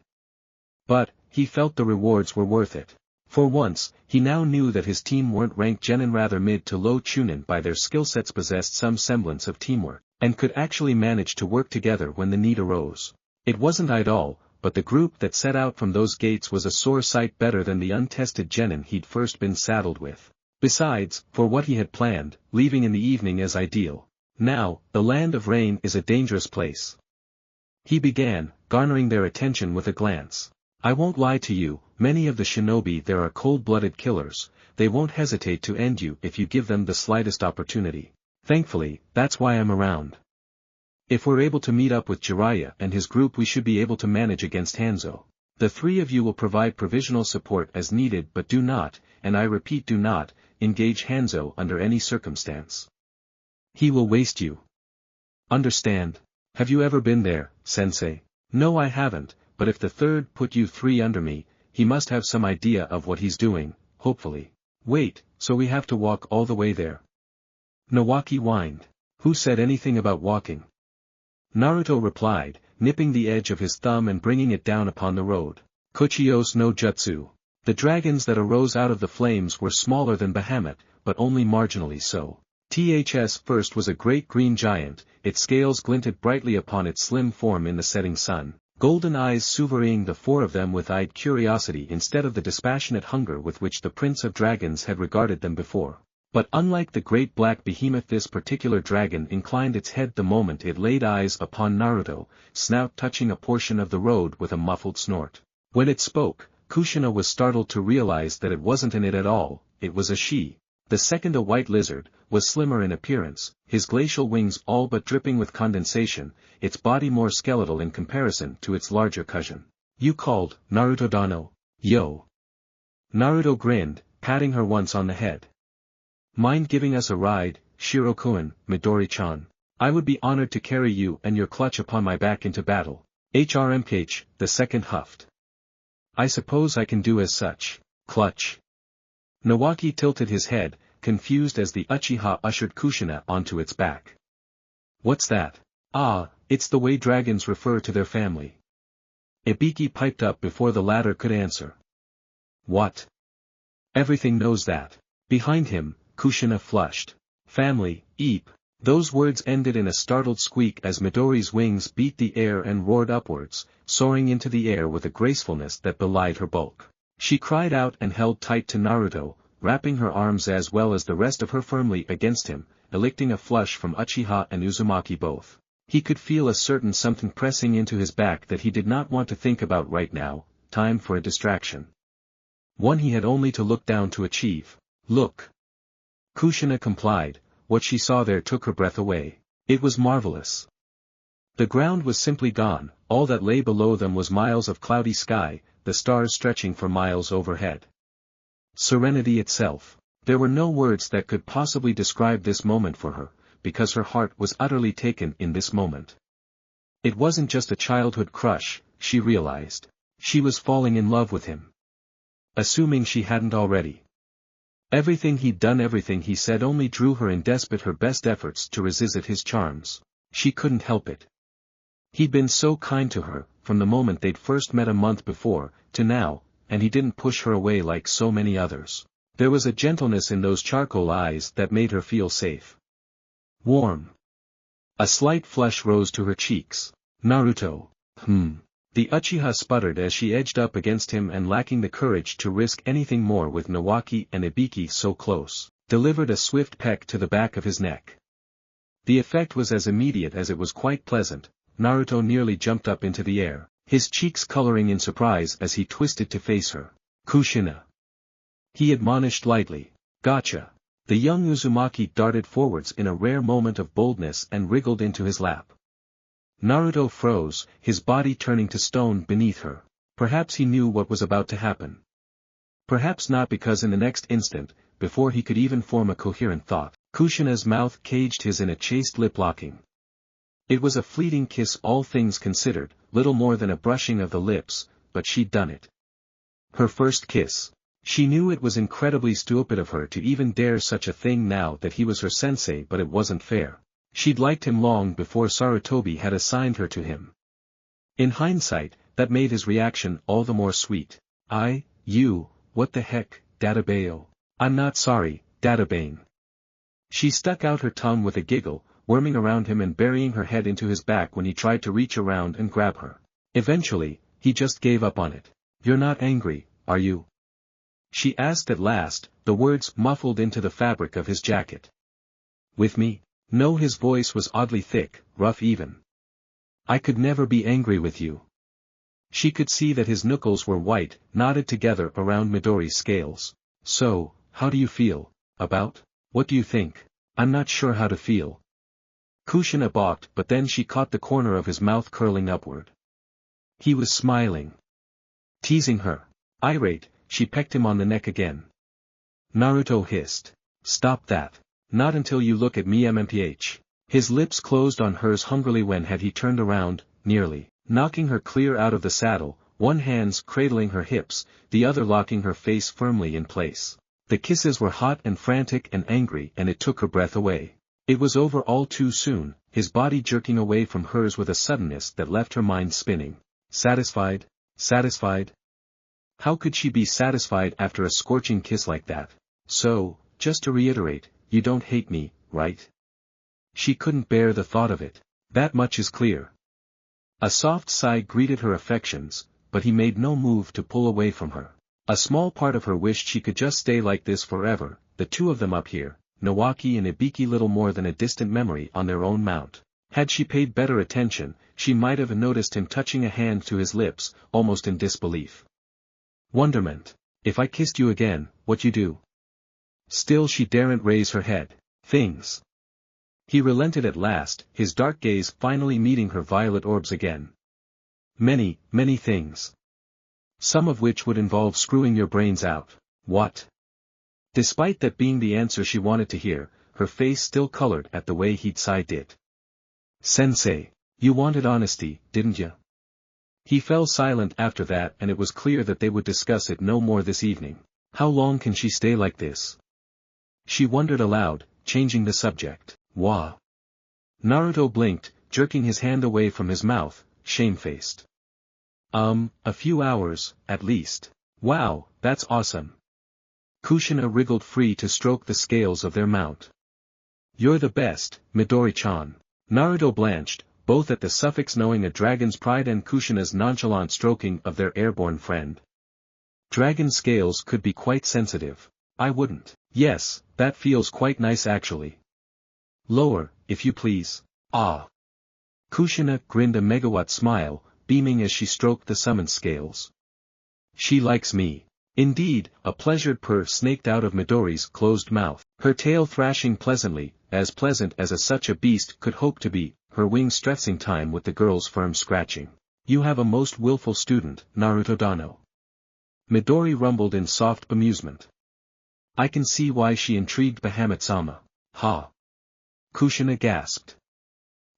But, he felt the rewards were worth it. For once, he now knew that his team weren't ranked genin rather mid to low chunin by their skill sets possessed some semblance of teamwork, and could actually manage to work together when the need arose. It wasn't idle, but the group that set out from those gates was a sore sight better than the untested genin he'd first been saddled with. Besides, for what he had planned, leaving in the evening is ideal. Now, the land of rain is a dangerous place. He began, garnering their attention with a glance. I won't lie to you, many of the shinobi there are cold-blooded killers, they won't hesitate to end you if you give them the slightest opportunity. Thankfully, that's why I'm around. If we're able to meet up with Jiraiya and his group we should be able to manage against Hanzo. The three of you will provide provisional support as needed but do not, and I repeat do not, engage Hanzo under any circumstance. He will waste you. Understand? Have you ever been there, sensei? No I haven't, but if the third put you 3 under me, he must have some idea of what he's doing, hopefully. Wait, so we have to walk all the way there? Nawaki whined. Who said anything about walking? Naruto replied, nipping the edge of his thumb and bringing it down upon the road. Kuchiyos no Jutsu. The dragons that arose out of the flames were smaller than Bahamut, but only marginally so. Ths first was a great green giant, its scales glinted brightly upon its slim form in the setting sun, golden eyes surveying the 4 of them with eyed curiosity instead of the dispassionate hunger with which the Prince of Dragons had regarded them before. But unlike the great black behemoth, this particular dragon inclined its head the moment it laid eyes upon Naruto, snout touching a portion of the road with a muffled snort. When it spoke, Kushina was startled to realize that it wasn't an it at all, it was a she. The second, a white lizard, was slimmer in appearance, his glacial wings all but dripping with condensation, its body more skeletal in comparison to its larger cousin. You called, Naruto Dano? Yo. Naruto grinned, patting her once on the head. Mind giving us a ride, Shirokuen, Midori-chan? I would be honored to carry you and your clutch upon my back into battle. HRMKH, the second huffed. I suppose I can do as such. Clutch. Nawaki tilted his head, confused as the Uchiha ushered Kushina onto its back. What's that? Ah, it's the way dragons refer to their family. Ibiki piped up before the latter could answer. What? Everything knows that. Behind him, Kushina flushed. Family, eep. Those words ended in a startled squeak as Midori's wings beat the air and roared upwards, soaring into the air with a gracefulness that belied her bulk. She cried out and held tight to Naruto, wrapping her arms as well as the rest of her firmly against him, eliciting a flush from Uchiha and Uzumaki both. He could feel a certain something pressing into his back that he did not want to think about right now, time for a distraction. One he had only to look down to achieve. Look. Kushina complied. What she saw there took her breath away. It was marvelous. The ground was simply gone, all that lay below them was miles of cloudy sky, the stars stretching for miles overhead. Serenity itself. There were no words that could possibly describe this moment for her, because her heart was utterly taken in this moment. It wasn't just a childhood crush, she realized. She was falling in love with him. Assuming she hadn't already. Everything he'd done, everything he said only drew her in despite her best efforts to resist his charms. She couldn't help it. He'd been so kind to her, from the moment they'd first met a month before, to now, and he didn't push her away like so many others. There was a gentleness in those charcoal eyes that made her feel safe. Warm. A slight flush rose to her cheeks. Naruto. The Uchiha sputtered as she edged up against him and, lacking the courage to risk anything more with Nawaki and Ibiki so close, delivered a swift peck to the back of his neck. The effect was as immediate as it was quite pleasant. Naruto nearly jumped up into the air, his cheeks coloring in surprise as he twisted to face her. Kushina. He admonished lightly. Gotcha. The young Uzumaki darted forwards in a rare moment of boldness and wriggled into his lap. Naruto froze, his body turning to stone beneath her. Perhaps he knew what was about to happen. Perhaps not, because in the next instant, before he could even form a coherent thought, Kushina's mouth caged his in a chaste lip-locking. It was a fleeting kiss, all things considered, little more than a brushing of the lips, but she'd done it. Her first kiss. She knew it was incredibly stupid of her to even dare such a thing now that he was her sensei, but it wasn't fair. She'd liked him long before Sarutobi had assigned her to him. In hindsight, that made his reaction all the more sweet. What the heck, Databeo? I'm not sorry, Databane. She stuck out her tongue with a giggle, worming around him and burying her head into his back when he tried to reach around and grab her. Eventually, he just gave up on it. You're not angry, are you? She asked at last, the words muffled into the fabric of his jacket. With me? No, his voice was oddly thick, rough even. I could never be angry with you. She could see that his knuckles were white, knotted together around Midori's scales. So, how do you feel? About? What do you think? I'm not sure how to feel. Kushina balked, but then she caught the corner of his mouth curling upward. He was smiling. Teasing her. Irate, she pecked him on the neck again. Naruto hissed. Stop that. Not until you look at me, MMPH. His lips closed on hers hungrily. When had he turned around? Nearly. knocking her clear out of the saddle, one hand cradling her hips, the other locking her face firmly in place. The kisses were hot and frantic and angry, and it took her breath away. It was over all too soon, his body jerking away from hers with a suddenness that left her mind spinning. Satisfied? Satisfied? How could she be satisfied after a scorching kiss like that? So, just to reiterate, you don't hate me, right? She couldn't bear the thought of it. That much is clear. A soft sigh greeted her affections, but he made no move to pull away from her. A small part of her wished she could just stay like this forever, the two of them up here, Nawaki and Ibiki little more than a distant memory on their own mount. Had she paid better attention, she might have noticed him touching a hand to his lips, almost in disbelief. Wonderment. If I kissed you again, what you do? Still she daren't raise her head. Things. He relented at last, his dark gaze finally meeting her violet orbs again. Many, many things. Some of which would involve screwing your brains out. What? Despite that being the answer she wanted to hear, her face still colored at the way he'd sighed it. Sensei, you wanted honesty, didn't you? He fell silent after that, and it was clear that they would discuss it no more this evening. How long can she stay like this? She wondered aloud, changing the subject. Wah. Naruto blinked, jerking his hand away from his mouth, shamefaced. A few hours, at least. Wow, that's awesome. Kushina wriggled free to stroke the scales of their mount. You're the best, Midori-chan. Naruto blanched, both at the suffix knowing a dragon's pride and Kushina's nonchalant stroking of their airborne friend. Dragon scales could be quite sensitive. I wouldn't. Yes, that feels quite nice actually. Lower, if you please. Ah. Kushina grinned a megawatt smile, beaming as she stroked the summon scales. She likes me. Indeed, a pleasured purr snaked out of Midori's closed mouth, her tail thrashing pleasantly, as pleasant as such a beast could hope to be, her wings stressing time with the girl's firm scratching. You have a most willful student, Naruto-dano. Midori rumbled in soft bemusement. I can see why she intrigued Bahamut-sama. Ha. Kushina gasped.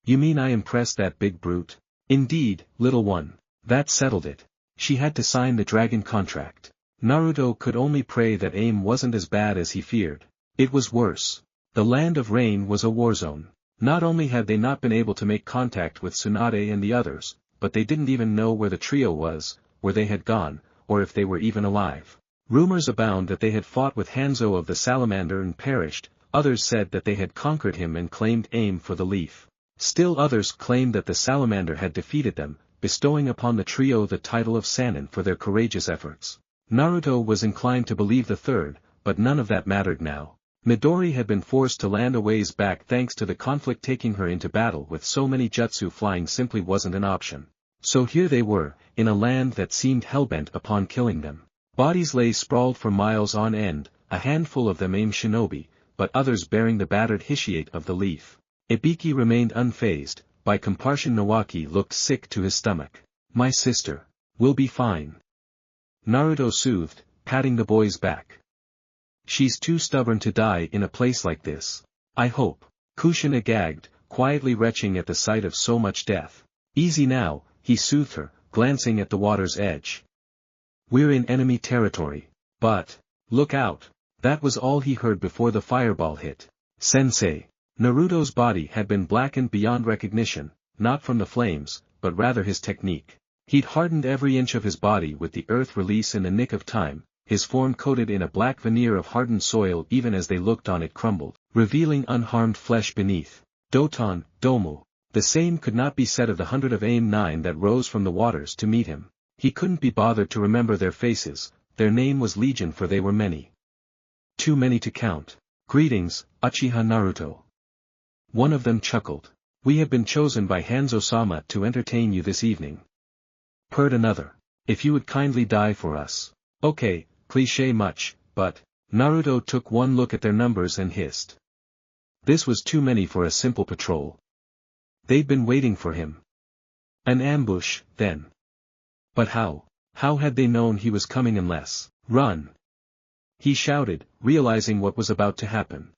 You mean I impressed that big brute? Indeed, little one. That settled it. She had to sign the dragon contract. Naruto could only pray that aim wasn't as bad as he feared. It was worse. The land of rain was a war zone. Not only had they not been able to make contact with Tsunade and the others, but they didn't even know where the trio was, where they had gone, or if they were even alive. Rumors abound that they had fought with Hanzo of the Salamander and perished, others said that they had conquered him and claimed aim for the leaf. Still others claimed that the Salamander had defeated them, bestowing upon the trio the title of Sannin for their courageous efforts. Naruto was inclined to believe the third, but none of that mattered now. Midori had been forced to land a ways back thanks to the conflict. Taking her into battle with so many jutsu flying simply wasn't an option. So here they were, in a land that seemed hellbent upon killing them. Bodies lay sprawled for miles on end, a handful of them aimed shinobi, but others bearing the battered Hishiate of the leaf. Ibiki remained unfazed, by comparison Nawaki looked sick to his stomach. My sister. Will be fine. Naruto soothed, patting the boy's back. She's too stubborn to die in a place like this. I hope. Kushina gagged, quietly retching at the sight of so much death. Easy now, he soothed her, glancing at the water's edge. We're in enemy territory. But, look out. That was all he heard before the fireball hit. Sensei. Naruto's body had been blackened beyond recognition, not from the flames, but rather his technique. He'd hardened every inch of his body with the earth release in the nick of time, his form coated in a black veneer of hardened soil even as they looked on it crumbled, revealing unharmed flesh beneath. Doton, Domu. The same could not be said of the 100 of AIM-9 that rose from the waters to meet him. He couldn't be bothered to remember their faces, their name was Legion for they were many. Too many to count. Greetings, Uchiha Naruto. One of them chuckled. We have been chosen by Hanzo-sama to entertain you this evening. Purred another. If you would kindly die for us. Okay, cliché much, but... Naruto took one look at their numbers and hissed. This was too many for a simple patrol. They'd been waiting for him. An ambush, then. But how? How had they known he was coming unless... Run! He shouted, realizing what was about to happen.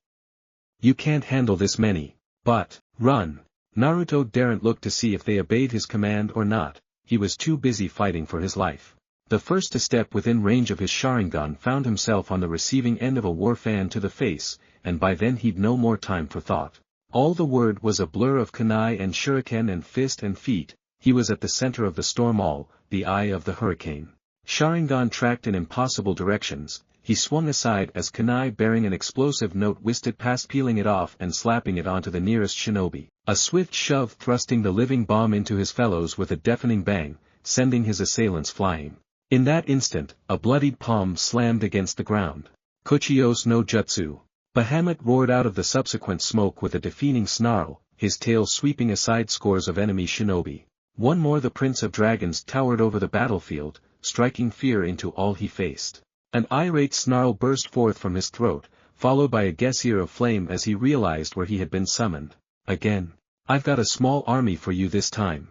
You can't handle this many. But, run! Naruto daren't look to see if they obeyed his command or not, he was too busy fighting for his life. The first to step within range of his Sharingan found himself on the receiving end of a war fan to the face, and by then he'd no more time for thought. All the word was a blur of kunai and shuriken and fist and feet. He was at the center of the storm all, the eye of the hurricane. Sharingan tracked in impossible directions, he swung aside as kunai bearing an explosive note whisked past, peeling it off and slapping it onto the nearest shinobi. A swift shove thrusting the living bomb into his fellows with a deafening bang, sending his assailants flying. In that instant, a bloodied palm slammed against the ground. Kuchiyos no Jutsu. Bahamut roared out of the subsequent smoke with a defeating snarl, his tail sweeping aside scores of enemy shinobi. One more, the Prince of Dragons towered over the battlefield, striking fear into all he faced. An irate snarl burst forth from his throat, followed by a geyser of flame as he realized where he had been summoned. Again. I've got a small army for you this time.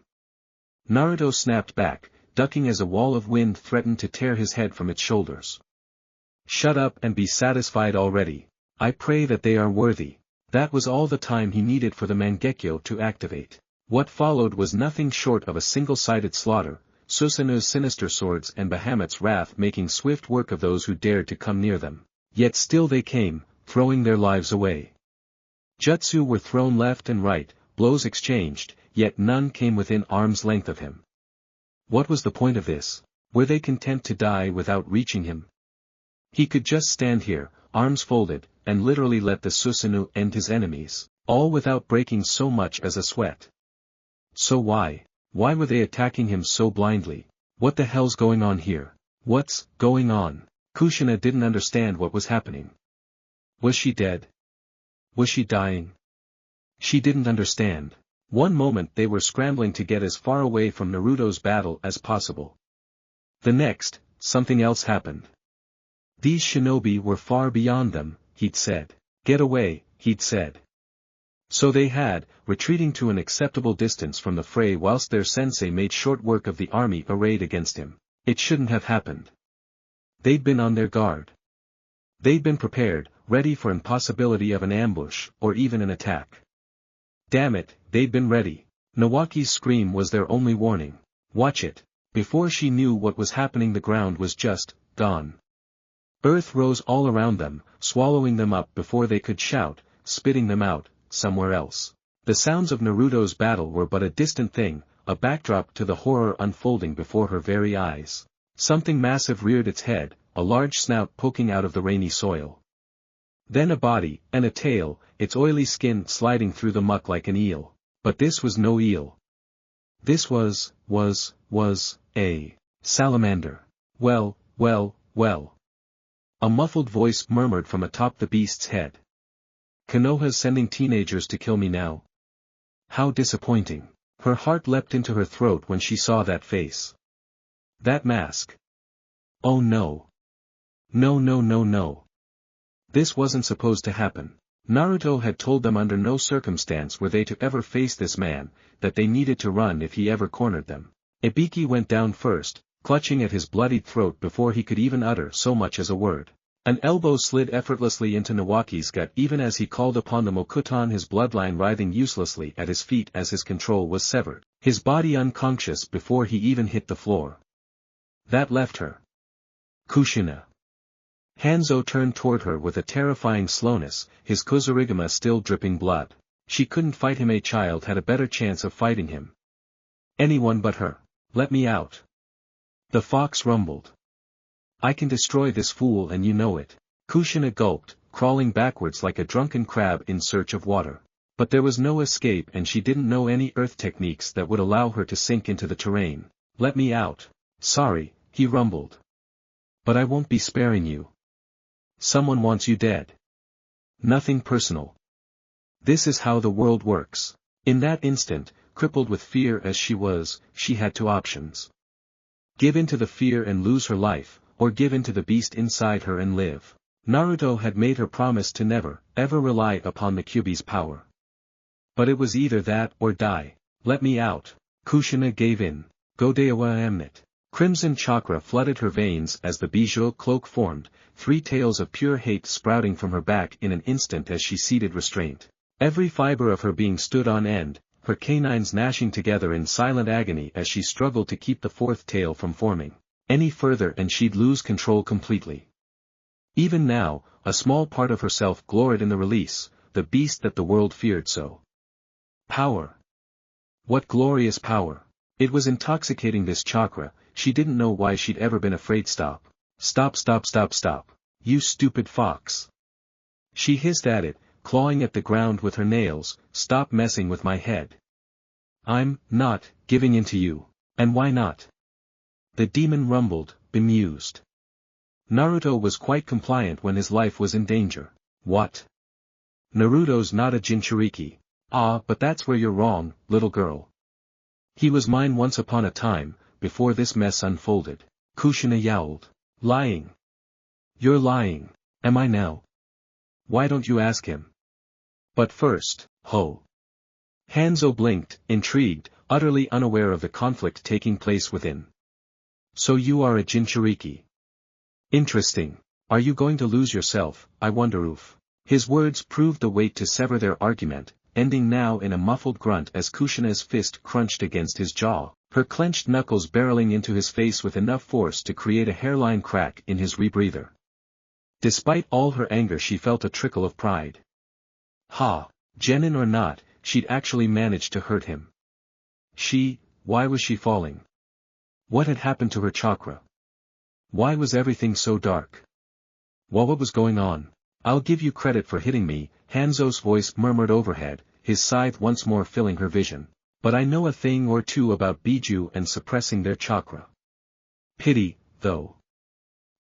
Naruto snapped back, ducking as a wall of wind threatened to tear his head from its shoulders. Shut up and be satisfied already. I pray that they are worthy. That was all the time he needed for the Mangekyo to activate. What followed was nothing short of a single-sided slaughter, Susanu's sinister swords and Bahamut's wrath making swift work of those who dared to come near them. Yet still they came, throwing their lives away. Jutsu were thrown left and right, blows exchanged, yet none came within arm's length of him. What was the point of this? Were they content to die without reaching him? He could just stand here, arms folded, and literally let the Susanoo end his enemies, all without breaking so much as a sweat. So why were they attacking him so blindly? What the hell's going on here? What's going on? Kushina didn't understand what was happening. Was she dead? Was she dying? She didn't understand. One moment they were scrambling to get as far away from Naruto's battle as possible. The next, something else happened. These shinobi were far beyond them, he'd said. Get away, he'd said. So they had, retreating to an acceptable distance from the fray whilst their sensei made short work of the army arrayed against him. It shouldn't have happened. They'd been on their guard. They'd been prepared, ready for impossibility of an ambush, or even an attack. Damn it, they'd been ready. Nawaki's scream was their only warning. Watch it. Before she knew what was happening, the ground was just gone. Earth rose all around them, swallowing them up before they could shout, spitting them out, somewhere else. The sounds of Naruto's battle were but a distant thing, a backdrop to the horror unfolding before her very eyes. Something massive reared its head, a large snout poking out of the rainy soil. Then a body, and a tail, its oily skin sliding through the muck like an eel. But this was no eel. This was a salamander. Well. A muffled voice murmured from atop the beast's head. Konoha's sending teenagers to kill me now. How disappointing. Her heart leapt into her throat when she saw that face. That mask. Oh no. No. This wasn't supposed to happen. Naruto had told them under no circumstance were they to ever face this man, that they needed to run if he ever cornered them. Ibiki went down first, clutching at his bloodied throat before he could even utter so much as a word. An elbow slid effortlessly into Nawaki's gut even as he called upon the Mokuton, his bloodline writhing uselessly at his feet as his control was severed, his body unconscious before he even hit the floor. That left her. Kushina. Hanzo turned toward her with a terrifying slowness, his Kozurigama still dripping blood. She couldn't fight him. A child had a better chance of fighting him. Anyone but her. Let me out. The fox rumbled. I can destroy this fool and you know it. Kushina gulped, crawling backwards like a drunken crab in search of water. But there was no escape and she didn't know any earth techniques that would allow her to sink into the terrain. Let me out. Sorry, he rumbled. But I won't be sparing you. Someone wants you dead. Nothing personal. This is how the world works. In that instant, crippled with fear as she was, she had two options. Give in to the fear and lose her life, or give in to the beast inside her and live. Naruto had made her promise to never, ever rely upon the Kyuubi's power. But it was either that or die. Let me out. Kushina gave in. Godeawa Amnit. Crimson chakra flooded her veins as the Bijou cloak formed, three tails of pure hate sprouting from her back in an instant as she ceded restraint. Every fiber of her being stood on end, her canines gnashing together in silent agony as she struggled to keep the fourth tail from forming any further, and she'd lose control completely. Even now, a small part of herself gloried in the release, the beast that the world feared so. Power. What glorious power. It was intoxicating, this chakra. She didn't know why she'd ever been afraid. Stop. Stop, stop, stop, stop. You stupid fox. She hissed at it, clawing at the ground with her nails. Stop messing with my head. I'm not giving in to you. And why not? The demon rumbled, bemused. Naruto was quite compliant when his life was in danger. What? Naruto's not a Jinchuriki. Ah, but that's where you're wrong, little girl. He was mine once upon a time, before this mess unfolded. Kushina yowled. Lying. You're lying. Am I now? Why don't you ask him? But first, ho. Hanzo blinked, intrigued, utterly unaware of the conflict taking place within. So you are a Jinchuriki. Interesting. Are you going to lose yourself, I wonder? Oof. His words proved the weight to sever their argument, ending now in a muffled grunt as Kushina's fist crunched against his jaw, her clenched knuckles barreling into his face with enough force to create a hairline crack in his rebreather. Despite all her anger, she felt a trickle of pride. Ha! Genin or not, she'd actually managed to hurt him. Why was she falling? What had happened to her chakra? Why was everything so dark? What was going on? I'll give you credit for hitting me, Hanzo's voice murmured overhead, his scythe once more filling her vision. But I know a thing or two about Biju and suppressing their chakra. Pity, though.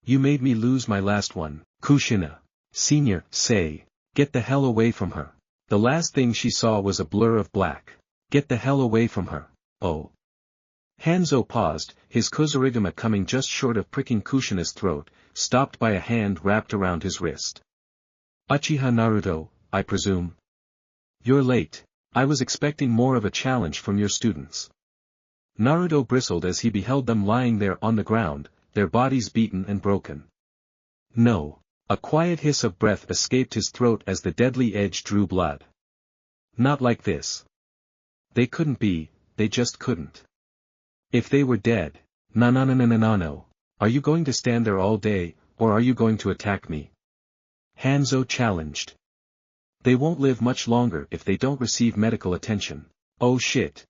You made me lose my last one, Kushina. Senior, say, get the hell away from her. The last thing she saw was a blur of black. Get the hell away from her. Oh. Hanzo paused, his kozurigama coming just short of pricking Kushina's throat, stopped by a hand wrapped around his wrist. Uchiha Naruto, I presume? You're late. I was expecting more of a challenge from your students. Naruto bristled as he beheld them lying there on the ground, their bodies beaten and broken. No. A quiet hiss of breath escaped his throat as the deadly edge drew blood. Not like this. They couldn't be, they just couldn't. If they were dead, no. Are you going to stand there all day, or are you going to attack me? Hanzo challenged. They won't live much longer if they don't receive medical attention. Oh shit.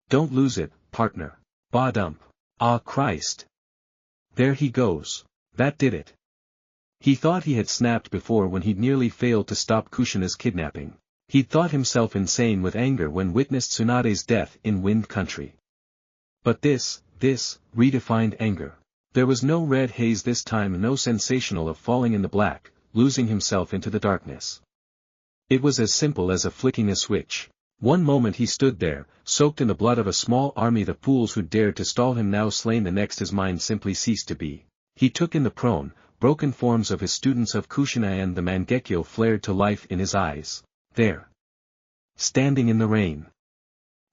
Don't lose it, partner. Bah dump. Ah Christ. There he goes. That did it. He thought he had snapped before when he'd nearly failed to stop Kushina's kidnapping. He'd thought himself insane with anger when witnessed Tsunade's death in Wind Country. But this redefined anger. There was no red haze this time, no sensational of falling in the black, losing himself into the darkness. It was as simple as a flicking a switch. One moment he stood there, soaked in the blood of a small army, the fools who dared to stall him now slain. The next his mind simply ceased to be. He took in the prone, broken forms of his students of Kushina, and the Mangekyo flared to life in his eyes. There. Standing in the rain.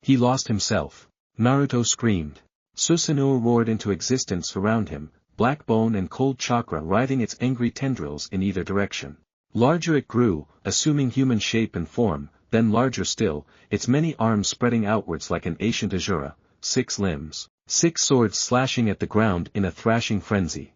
He lost himself. Naruto screamed. Susanoo roared into existence around him, black bone and cold chakra writhing its angry tendrils in either direction. Larger it grew, assuming human shape and form, then larger still, its many arms spreading outwards like an ancient Azura, 6 limbs, 6 swords slashing at the ground in a thrashing frenzy.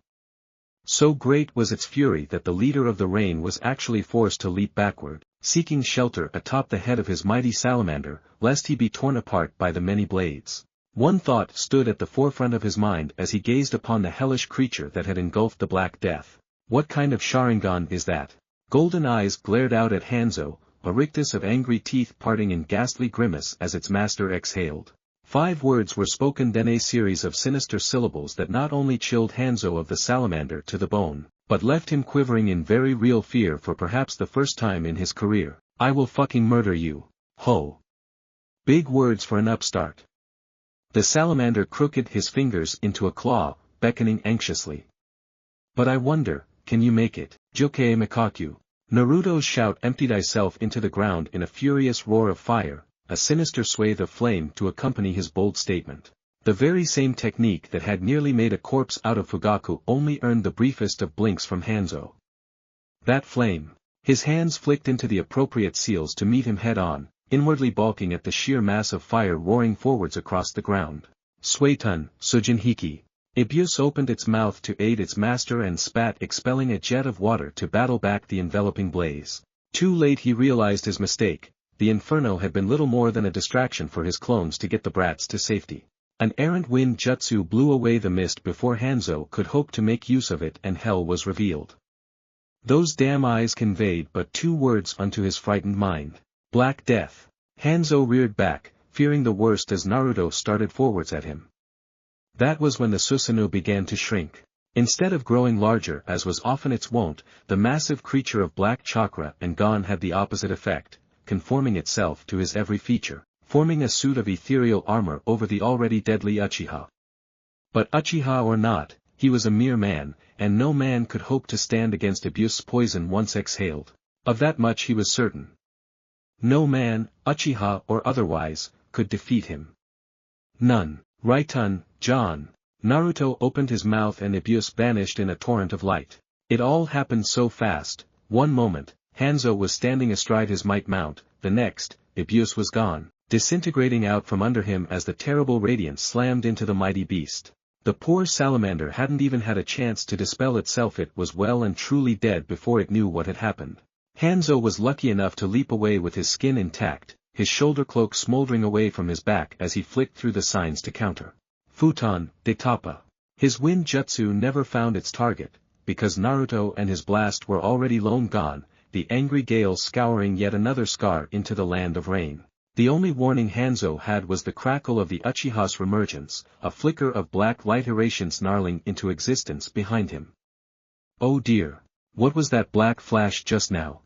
So great was its fury that the leader of the rain was actually forced to leap backward, seeking shelter atop the head of his mighty salamander, lest he be torn apart by the many blades. One thought stood at the forefront of his mind as he gazed upon the hellish creature that had engulfed the Black Death. What kind of Sharingan is that? Golden eyes glared out at Hanzo, a rictus of angry teeth parting in ghastly grimace as its master exhaled. 5 words were spoken, then a series of sinister syllables that not only chilled Hanzo of the salamander to the bone, but left him quivering in very real fear for perhaps the first time in his career. I will fucking murder you. Ho. Big words for an upstart. The salamander crooked his fingers into a claw, beckoning anxiously. But I wonder, can you make it? Jokei Mikaku. Naruto's shout emptied itself into the ground in a furious roar of fire, a sinister swathe of flame to accompany his bold statement. The very same technique that had nearly made a corpse out of Fugaku only earned the briefest of blinks from Hanzo. That flame. His hands flicked into the appropriate seals to meet him head-on, inwardly balking at the sheer mass of fire roaring forwards across the ground. Suetun, Sujinhiki. Ibus opened its mouth to aid its master and spat, expelling a jet of water to battle back the enveloping blaze. Too late he realized his mistake. The inferno had been little more than a distraction for his clones to get the brats to safety. An errant wind jutsu blew away the mist before Hanzo could hope to make use of it, and hell was revealed. Those damn eyes conveyed but two words unto his frightened mind. Black Death. Hanzo reared back, fearing the worst as Naruto started forwards at him. That was when the Susanoo began to shrink. Instead of growing larger as was often its wont, the massive creature of black chakra and Gon had the opposite effect, conforming itself to his every feature, forming a suit of ethereal armor over the already deadly Uchiha. But Uchiha or not, he was a mere man, and no man could hope to stand against Ibus's poison once exhaled. Of that much he was certain. No man, Uchiha or otherwise, could defeat him. None. Raitun, John. Naruto opened his mouth and Ibus vanished in a torrent of light. It all happened so fast. One moment, Hanzo was standing astride his might mount, the next, Ibus was gone, disintegrating out from under him as the terrible radiance slammed into the mighty beast. The poor salamander hadn't even had a chance to dispel itself. It was well and truly dead before it knew what had happened. Hanzo was lucky enough to leap away with his skin intact, his shoulder cloak smoldering away from his back as he flicked through the signs to counter. Futon, de Tapa. His wind jutsu never found its target, because Naruto and his blast were already long gone, the angry gale scouring yet another scar into the land of rain. The only warning Hanzo had was the crackle of the Uchiha's remergence, a flicker of black light iration snarling into existence behind him. Oh dear! What was that black flash just now?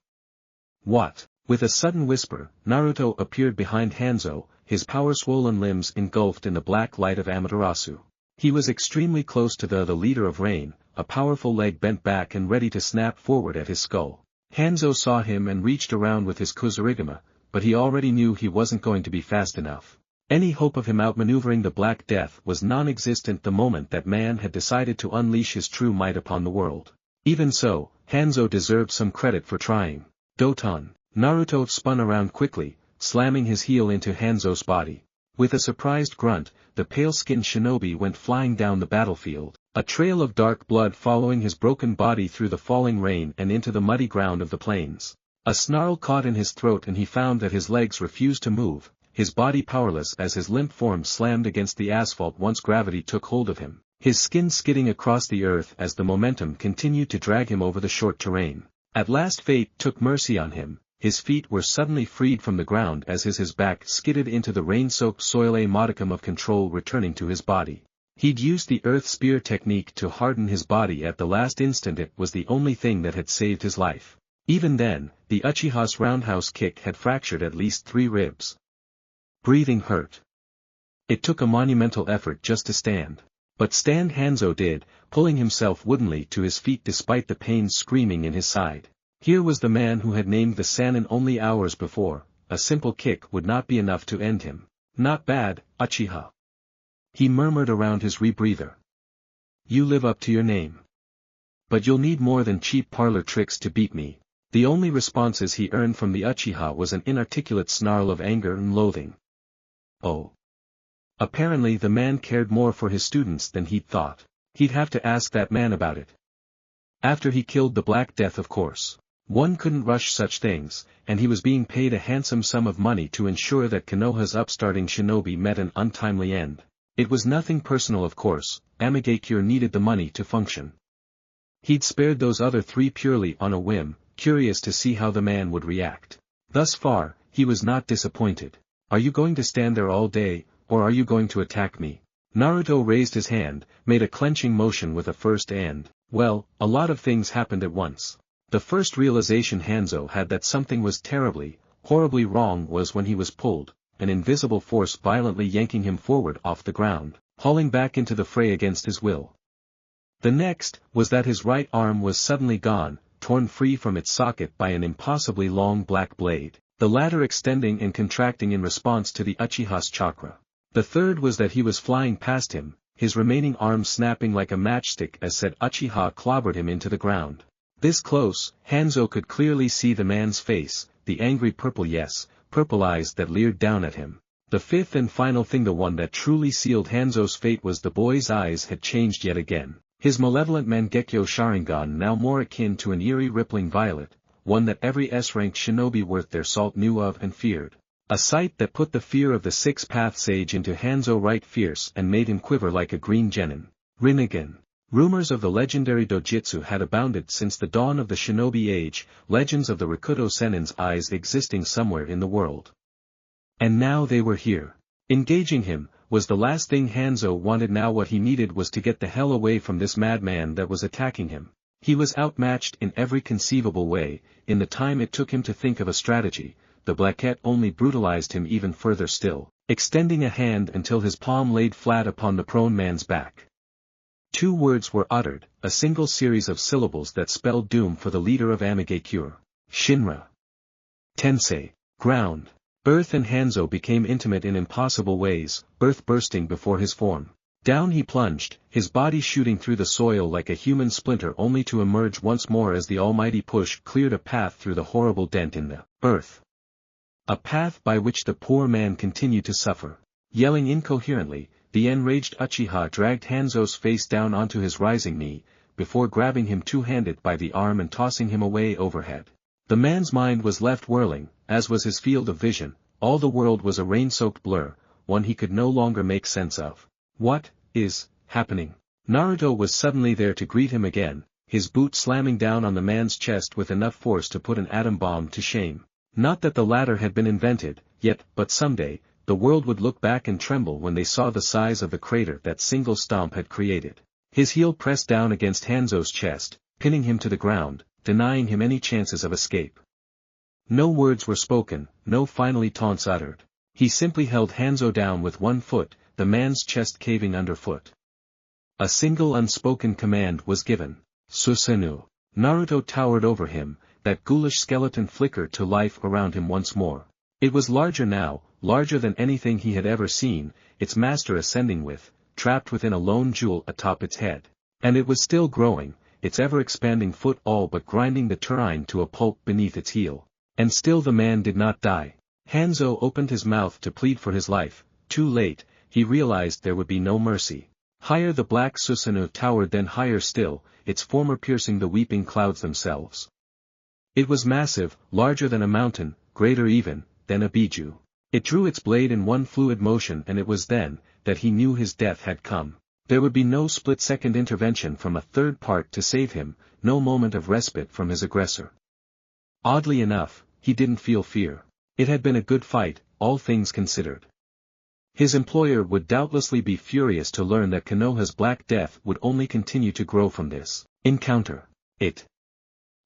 What? With a sudden whisper, Naruto appeared behind Hanzo, his power-swollen limbs engulfed in the black light of Amaterasu. He was extremely close to the leader of rain, a powerful leg bent back and ready to snap forward at his skull. Hanzo saw him and reached around with his Kusarigama, but he already knew he wasn't going to be fast enough. Any hope of him outmaneuvering the Black Death was non-existent the moment that man had decided to unleash his true might upon the world. Even so, Hanzo deserved some credit for trying. Doton. Naruto spun around quickly, slamming his heel into Hanzo's body. With a surprised grunt, the pale-skinned shinobi went flying down the battlefield, a trail of dark blood following his broken body through the falling rain and into the muddy ground of the plains. A snarl caught in his throat and he found that his legs refused to move, his body powerless as his limp form slammed against the asphalt once gravity took hold of him, his skin skidding across the earth as the momentum continued to drag him over the short terrain. At last fate took mercy on him. His feet were suddenly freed from the ground as his back skidded into the rain-soaked soil, a modicum of control returning to his body. He'd used the earth spear technique to harden his body at the last instant. It was the only thing that had saved his life. Even then, the Uchiha's roundhouse kick had fractured at least 3 ribs. Breathing hurt. It took a monumental effort just to stand. But stand Hanzo did, pulling himself woodenly to his feet despite the pain screaming in his side. Here was the man who had named the Sannin only hours before. A simple kick would not be enough to end him. Not bad, Uchiha. He murmured around his rebreather. You live up to your name. But you'll need more than cheap parlor tricks to beat me. The only responses he earned from the Uchiha was an inarticulate snarl of anger and loathing. Oh. Apparently the man cared more for his students than he'd thought. He'd have to ask that man about it. After he killed the Black Death, of course. One couldn't rush such things, and he was being paid a handsome sum of money to ensure that Konoha's upstarting shinobi met an untimely end. It was nothing personal, of course. Amigakure needed the money to function. He'd spared those other 3 purely on a whim, curious to see how the man would react. Thus far, he was not disappointed. Are you going to stand there all day, or are you going to attack me? Naruto raised his hand, made a clenching motion with a first and, well, a lot of things happened at once. The first realization Hanzo had that something was terribly, horribly wrong was when he was pulled, an invisible force violently yanking him forward off the ground, hauling back into the fray against his will. The next, was that his right arm was suddenly gone, torn free from its socket by an impossibly long black blade, the latter extending and contracting in response to the Uchiha's chakra. The third was that he was flying past him, his remaining arm snapping like a matchstick as said Uchiha clobbered him into the ground. This close, Hanzo could clearly see the man's face, the angry purple yes, purple eyes that leered down at him. The fifth and final thing, the one that truly sealed Hanzo's fate, was the boy's eyes had changed yet again. His malevolent Mangekyo Sharingan, now more akin to an eerie rippling violet, one that every S-ranked shinobi worth their salt knew of and feared. A sight that put the fear of the six-path sage into Hanzo right fierce and made him quiver like a green genin. Rinnegan. Rumors of the legendary dojutsu had abounded since the dawn of the shinobi age, legends of the Rakuto Senin's eyes existing somewhere in the world. And now they were here. Engaging him was the last thing Hanzo wanted. Now what he needed was to get the hell away from this madman that was attacking him. He was outmatched in every conceivable way. In the time it took him to think of a strategy, the Blackette only brutalized him even further still, extending a hand until his palm laid flat upon the prone man's back. 2 words were uttered, a single series of syllables that spelled doom for the leader of Amigekure. Shinra. Tensei. Ground. Earth and Hanzo became intimate in impossible ways, earth bursting before his form. Down he plunged, his body shooting through the soil like a human splinter, only to emerge once more as the almighty push cleared a path through the horrible dent in the earth. A path by which the poor man continued to suffer. Yelling incoherently, the enraged Uchiha dragged Hanzo's face down onto his rising knee, before grabbing him two-handed by the arm and tossing him away overhead. The man's mind was left whirling, as was his field of vision. All the world was a rain-soaked blur, one he could no longer make sense of. What is happening? Naruto was suddenly there to greet him again, his boot slamming down on the man's chest with enough force to put an atom bomb to shame. Not that the latter had been invented, yet, but someday, the world would look back and tremble when they saw the size of the crater that single stomp had created. His heel pressed down against Hanzo's chest, pinning him to the ground, denying him any chances of escape. No words were spoken, no finally taunts uttered. He simply held Hanzo down with one foot, the man's chest caving underfoot. A single unspoken command was given. Susanoo. Naruto towered over him, that ghoulish skeleton flickered to life around him once more. It was larger now, larger than anything he had ever seen, its master ascending with, trapped within a lone jewel atop its head. And it was still growing, its ever-expanding foot all but grinding the terrain to a pulp beneath its heel. And still the man did not die. Hanzo opened his mouth to plead for his life. Too late, he realized there would be no mercy. Higher the black Susanoo towered, then higher still, its former piercing the weeping clouds themselves. It was massive, larger than a mountain, greater even than a Biju. It drew its blade in one fluid motion, and it was then that he knew his death had come. There would be no split-second intervention from a third part to save him, no moment of respite from his aggressor. Oddly enough, he didn't feel fear. It had been a good fight, all things considered. His employer would doubtlessly be furious to learn that Konoha's Black Death would only continue to grow from this encounter. It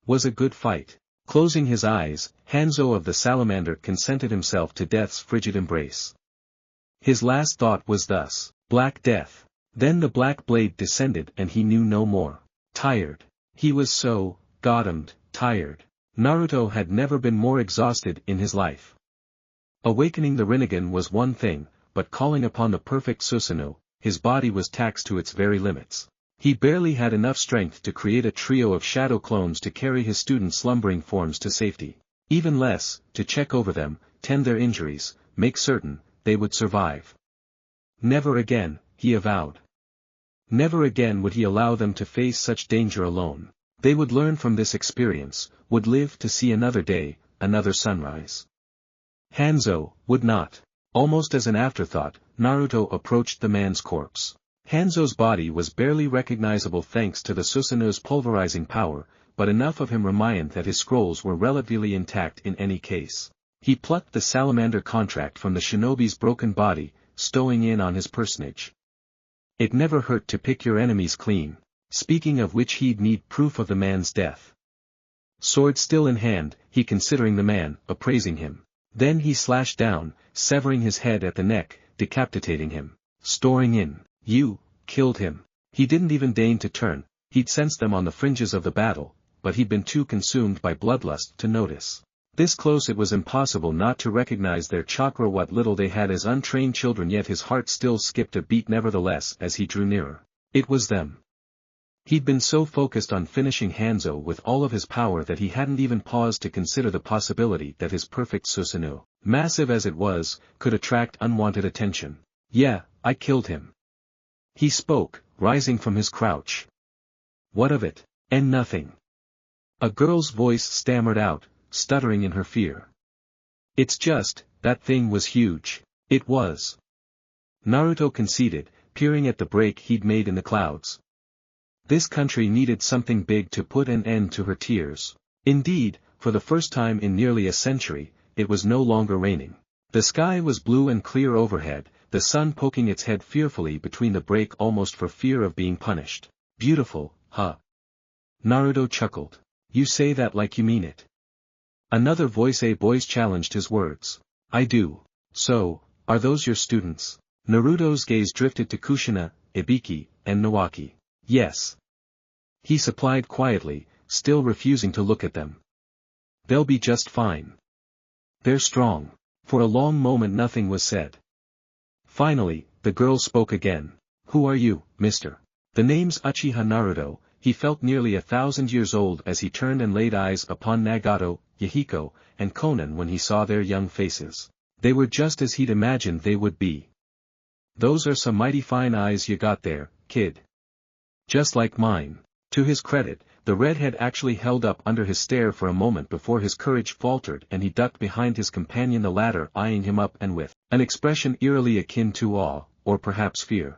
was a good fight. Closing his eyes, Hanzo of the Salamander consented himself to death's frigid embrace. His last thought was thus: Black Death. Then the black blade descended and he knew no more. Tired. He was so goddamned tired. Naruto had never been more exhausted in his life. Awakening the Rinnegan was one thing, but calling upon the perfect Susanoo, his body was taxed to its very limits. He barely had enough strength to create a trio of shadow clones to carry his student slumbering forms to safety. Even less, to check over them, tend their injuries, make certain they would survive. Never again, he avowed. Never again would he allow them to face such danger alone. They would learn from this experience, would live to see another day, another sunrise. Hanzo would not. Almost as an afterthought, Naruto approached the man's corpse. Hanzo's body was barely recognizable thanks to the Susanoo's pulverizing power, but enough of him remained that his scrolls were relatively intact in any case. He plucked the salamander contract from the shinobi's broken body, stowing in on his personage. It never hurt to pick your enemies clean. Speaking of which, he'd need proof of the man's death. Sword still in hand, he considering the man, appraising him. Then he slashed down, severing his head at the neck, decapitating him. Storing in. You killed him. He didn't even deign to turn. He'd sensed them on the fringes of the battle, but he'd been too consumed by bloodlust to notice. This close it was impossible not to recognize their chakra, what little they had as untrained children, yet his heart still skipped a beat nevertheless as he drew nearer. It was them. He'd been so focused on finishing Hanzo with all of his power that he hadn't even paused to consider the possibility that his perfect Susanoo, massive as it was, could attract unwanted attention. Yeah, I killed him. He spoke, rising from his crouch. What of it? And nothing. A girl's voice stammered out, stuttering in her fear. It's just, that thing was huge. It was. Naruto conceded, peering at the break he'd made in the clouds. This country needed something big to put an end to her tears. Indeed, for the first time in nearly a century, it was no longer raining. The sky was blue and clear overhead, the sun poking its head fearfully between the break almost for fear of being punished. Beautiful, huh? Naruto chuckled. You say that like you mean it. Another voice challenged his words. I do. So, are those your students? Naruto's gaze drifted to Kushina, Ibiki, and Nawaki. Yes. He supplied quietly, still refusing to look at them. They'll be just fine. They're strong. For a long moment nothing was said. Finally, the girl spoke again. Who are you, mister? The name's Uchiha Naruto. He felt nearly 1,000 years old as he turned and laid eyes upon Nagato, Yahiko, and Konan when he saw their young faces. They were just as he'd imagined they would be. Those are some mighty fine eyes you got there, kid. Just like mine. To his credit, the redhead actually held up under his stare for a moment before his courage faltered and he ducked behind his companion, the latter eyeing him up and with an expression eerily akin to awe, or perhaps fear.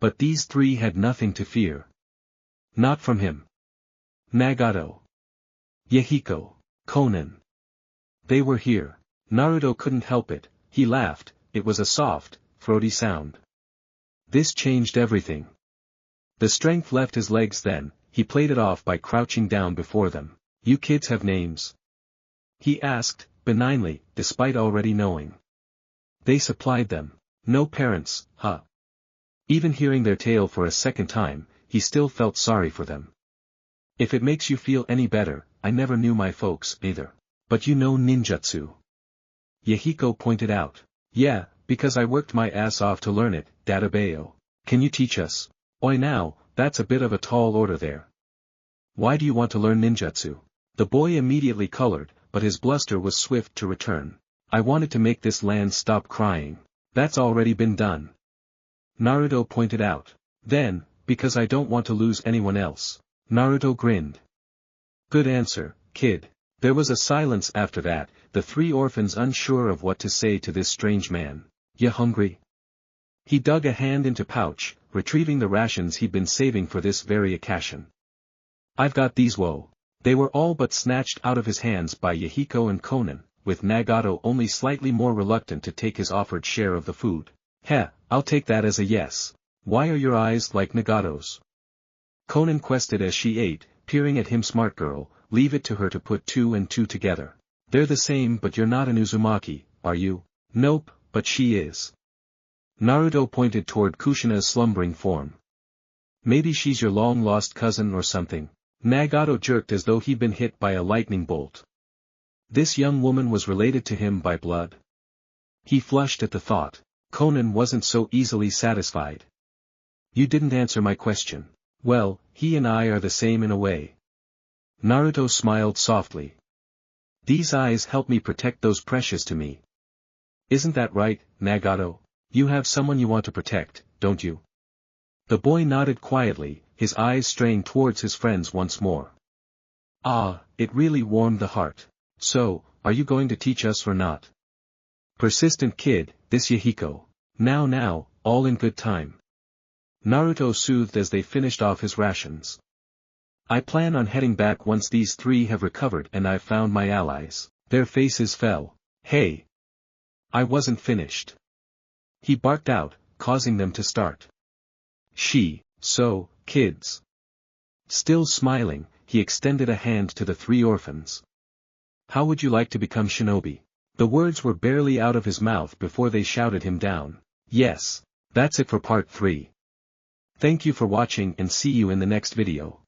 But these three had nothing to fear. Not from him. Nagato. Yahiko. Konan. They were here. Naruto couldn't help it, he laughed, it was a soft, throaty sound. This changed everything. The strength left his legs then, he played it off by crouching down before them. You kids have names? He asked, benignly, despite already knowing. They supplied them. No parents, huh? Even hearing their tale for a second time, he still felt sorry for them. If it makes you feel any better, I never knew my folks, either. But you know ninjutsu. Yahiko pointed out. Yeah, because I worked my ass off to learn it, Databeo. Can you teach us? Oi now, that's a bit of a tall order there. Why do you want to learn ninjutsu? The boy immediately colored, but his bluster was swift to return. I wanted to make this land stop crying. That's already been done. Naruto pointed out. Then, because I don't want to lose anyone else. Naruto grinned. Good answer, kid. There was a silence after that, the three orphans unsure of what to say to this strange man. Ya hungry? He dug a hand into pouch, retrieving the rations he'd been saving for this very occasion. I've got these. Whoa. They were all but snatched out of his hands by Yahiko and Konan, with Nagato only slightly more reluctant to take his offered share of the food. Heh, I'll take that as a yes. Why are your eyes like Nagato's? Konan quested as she ate, peering at him. Smart girl, leave it to her to put two and two together. They're the same, but you're not an Uzumaki, are you? Nope, but she is. Naruto pointed toward Kushina's slumbering form. Maybe she's your long-lost cousin or something. Nagato jerked as though he'd been hit by a lightning bolt. This young woman was related to him by blood. He flushed at the thought. Konan wasn't so easily satisfied. You didn't answer my question. Well, he and I are the same in a way. Naruto smiled softly. These eyes help me protect those precious to me. Isn't that right, Nagato? You have someone you want to protect, don't you? The boy nodded quietly, his eyes straying towards his friends once more. Ah, it really warmed the heart. So, are you going to teach us or not? Persistent kid, this Yahiko. Now, all in good time. Naruto soothed as they finished off his rations. I plan on heading back once these three have recovered and I've found my allies. Their faces fell. Hey! I wasn't finished. He barked out, causing them to start. So, kids. Still smiling, he extended a hand to the three orphans. How would you like to become shinobi? The words were barely out of his mouth before they shouted him down. Yes. That's it for part 3. Thank you for watching and see you in the next video.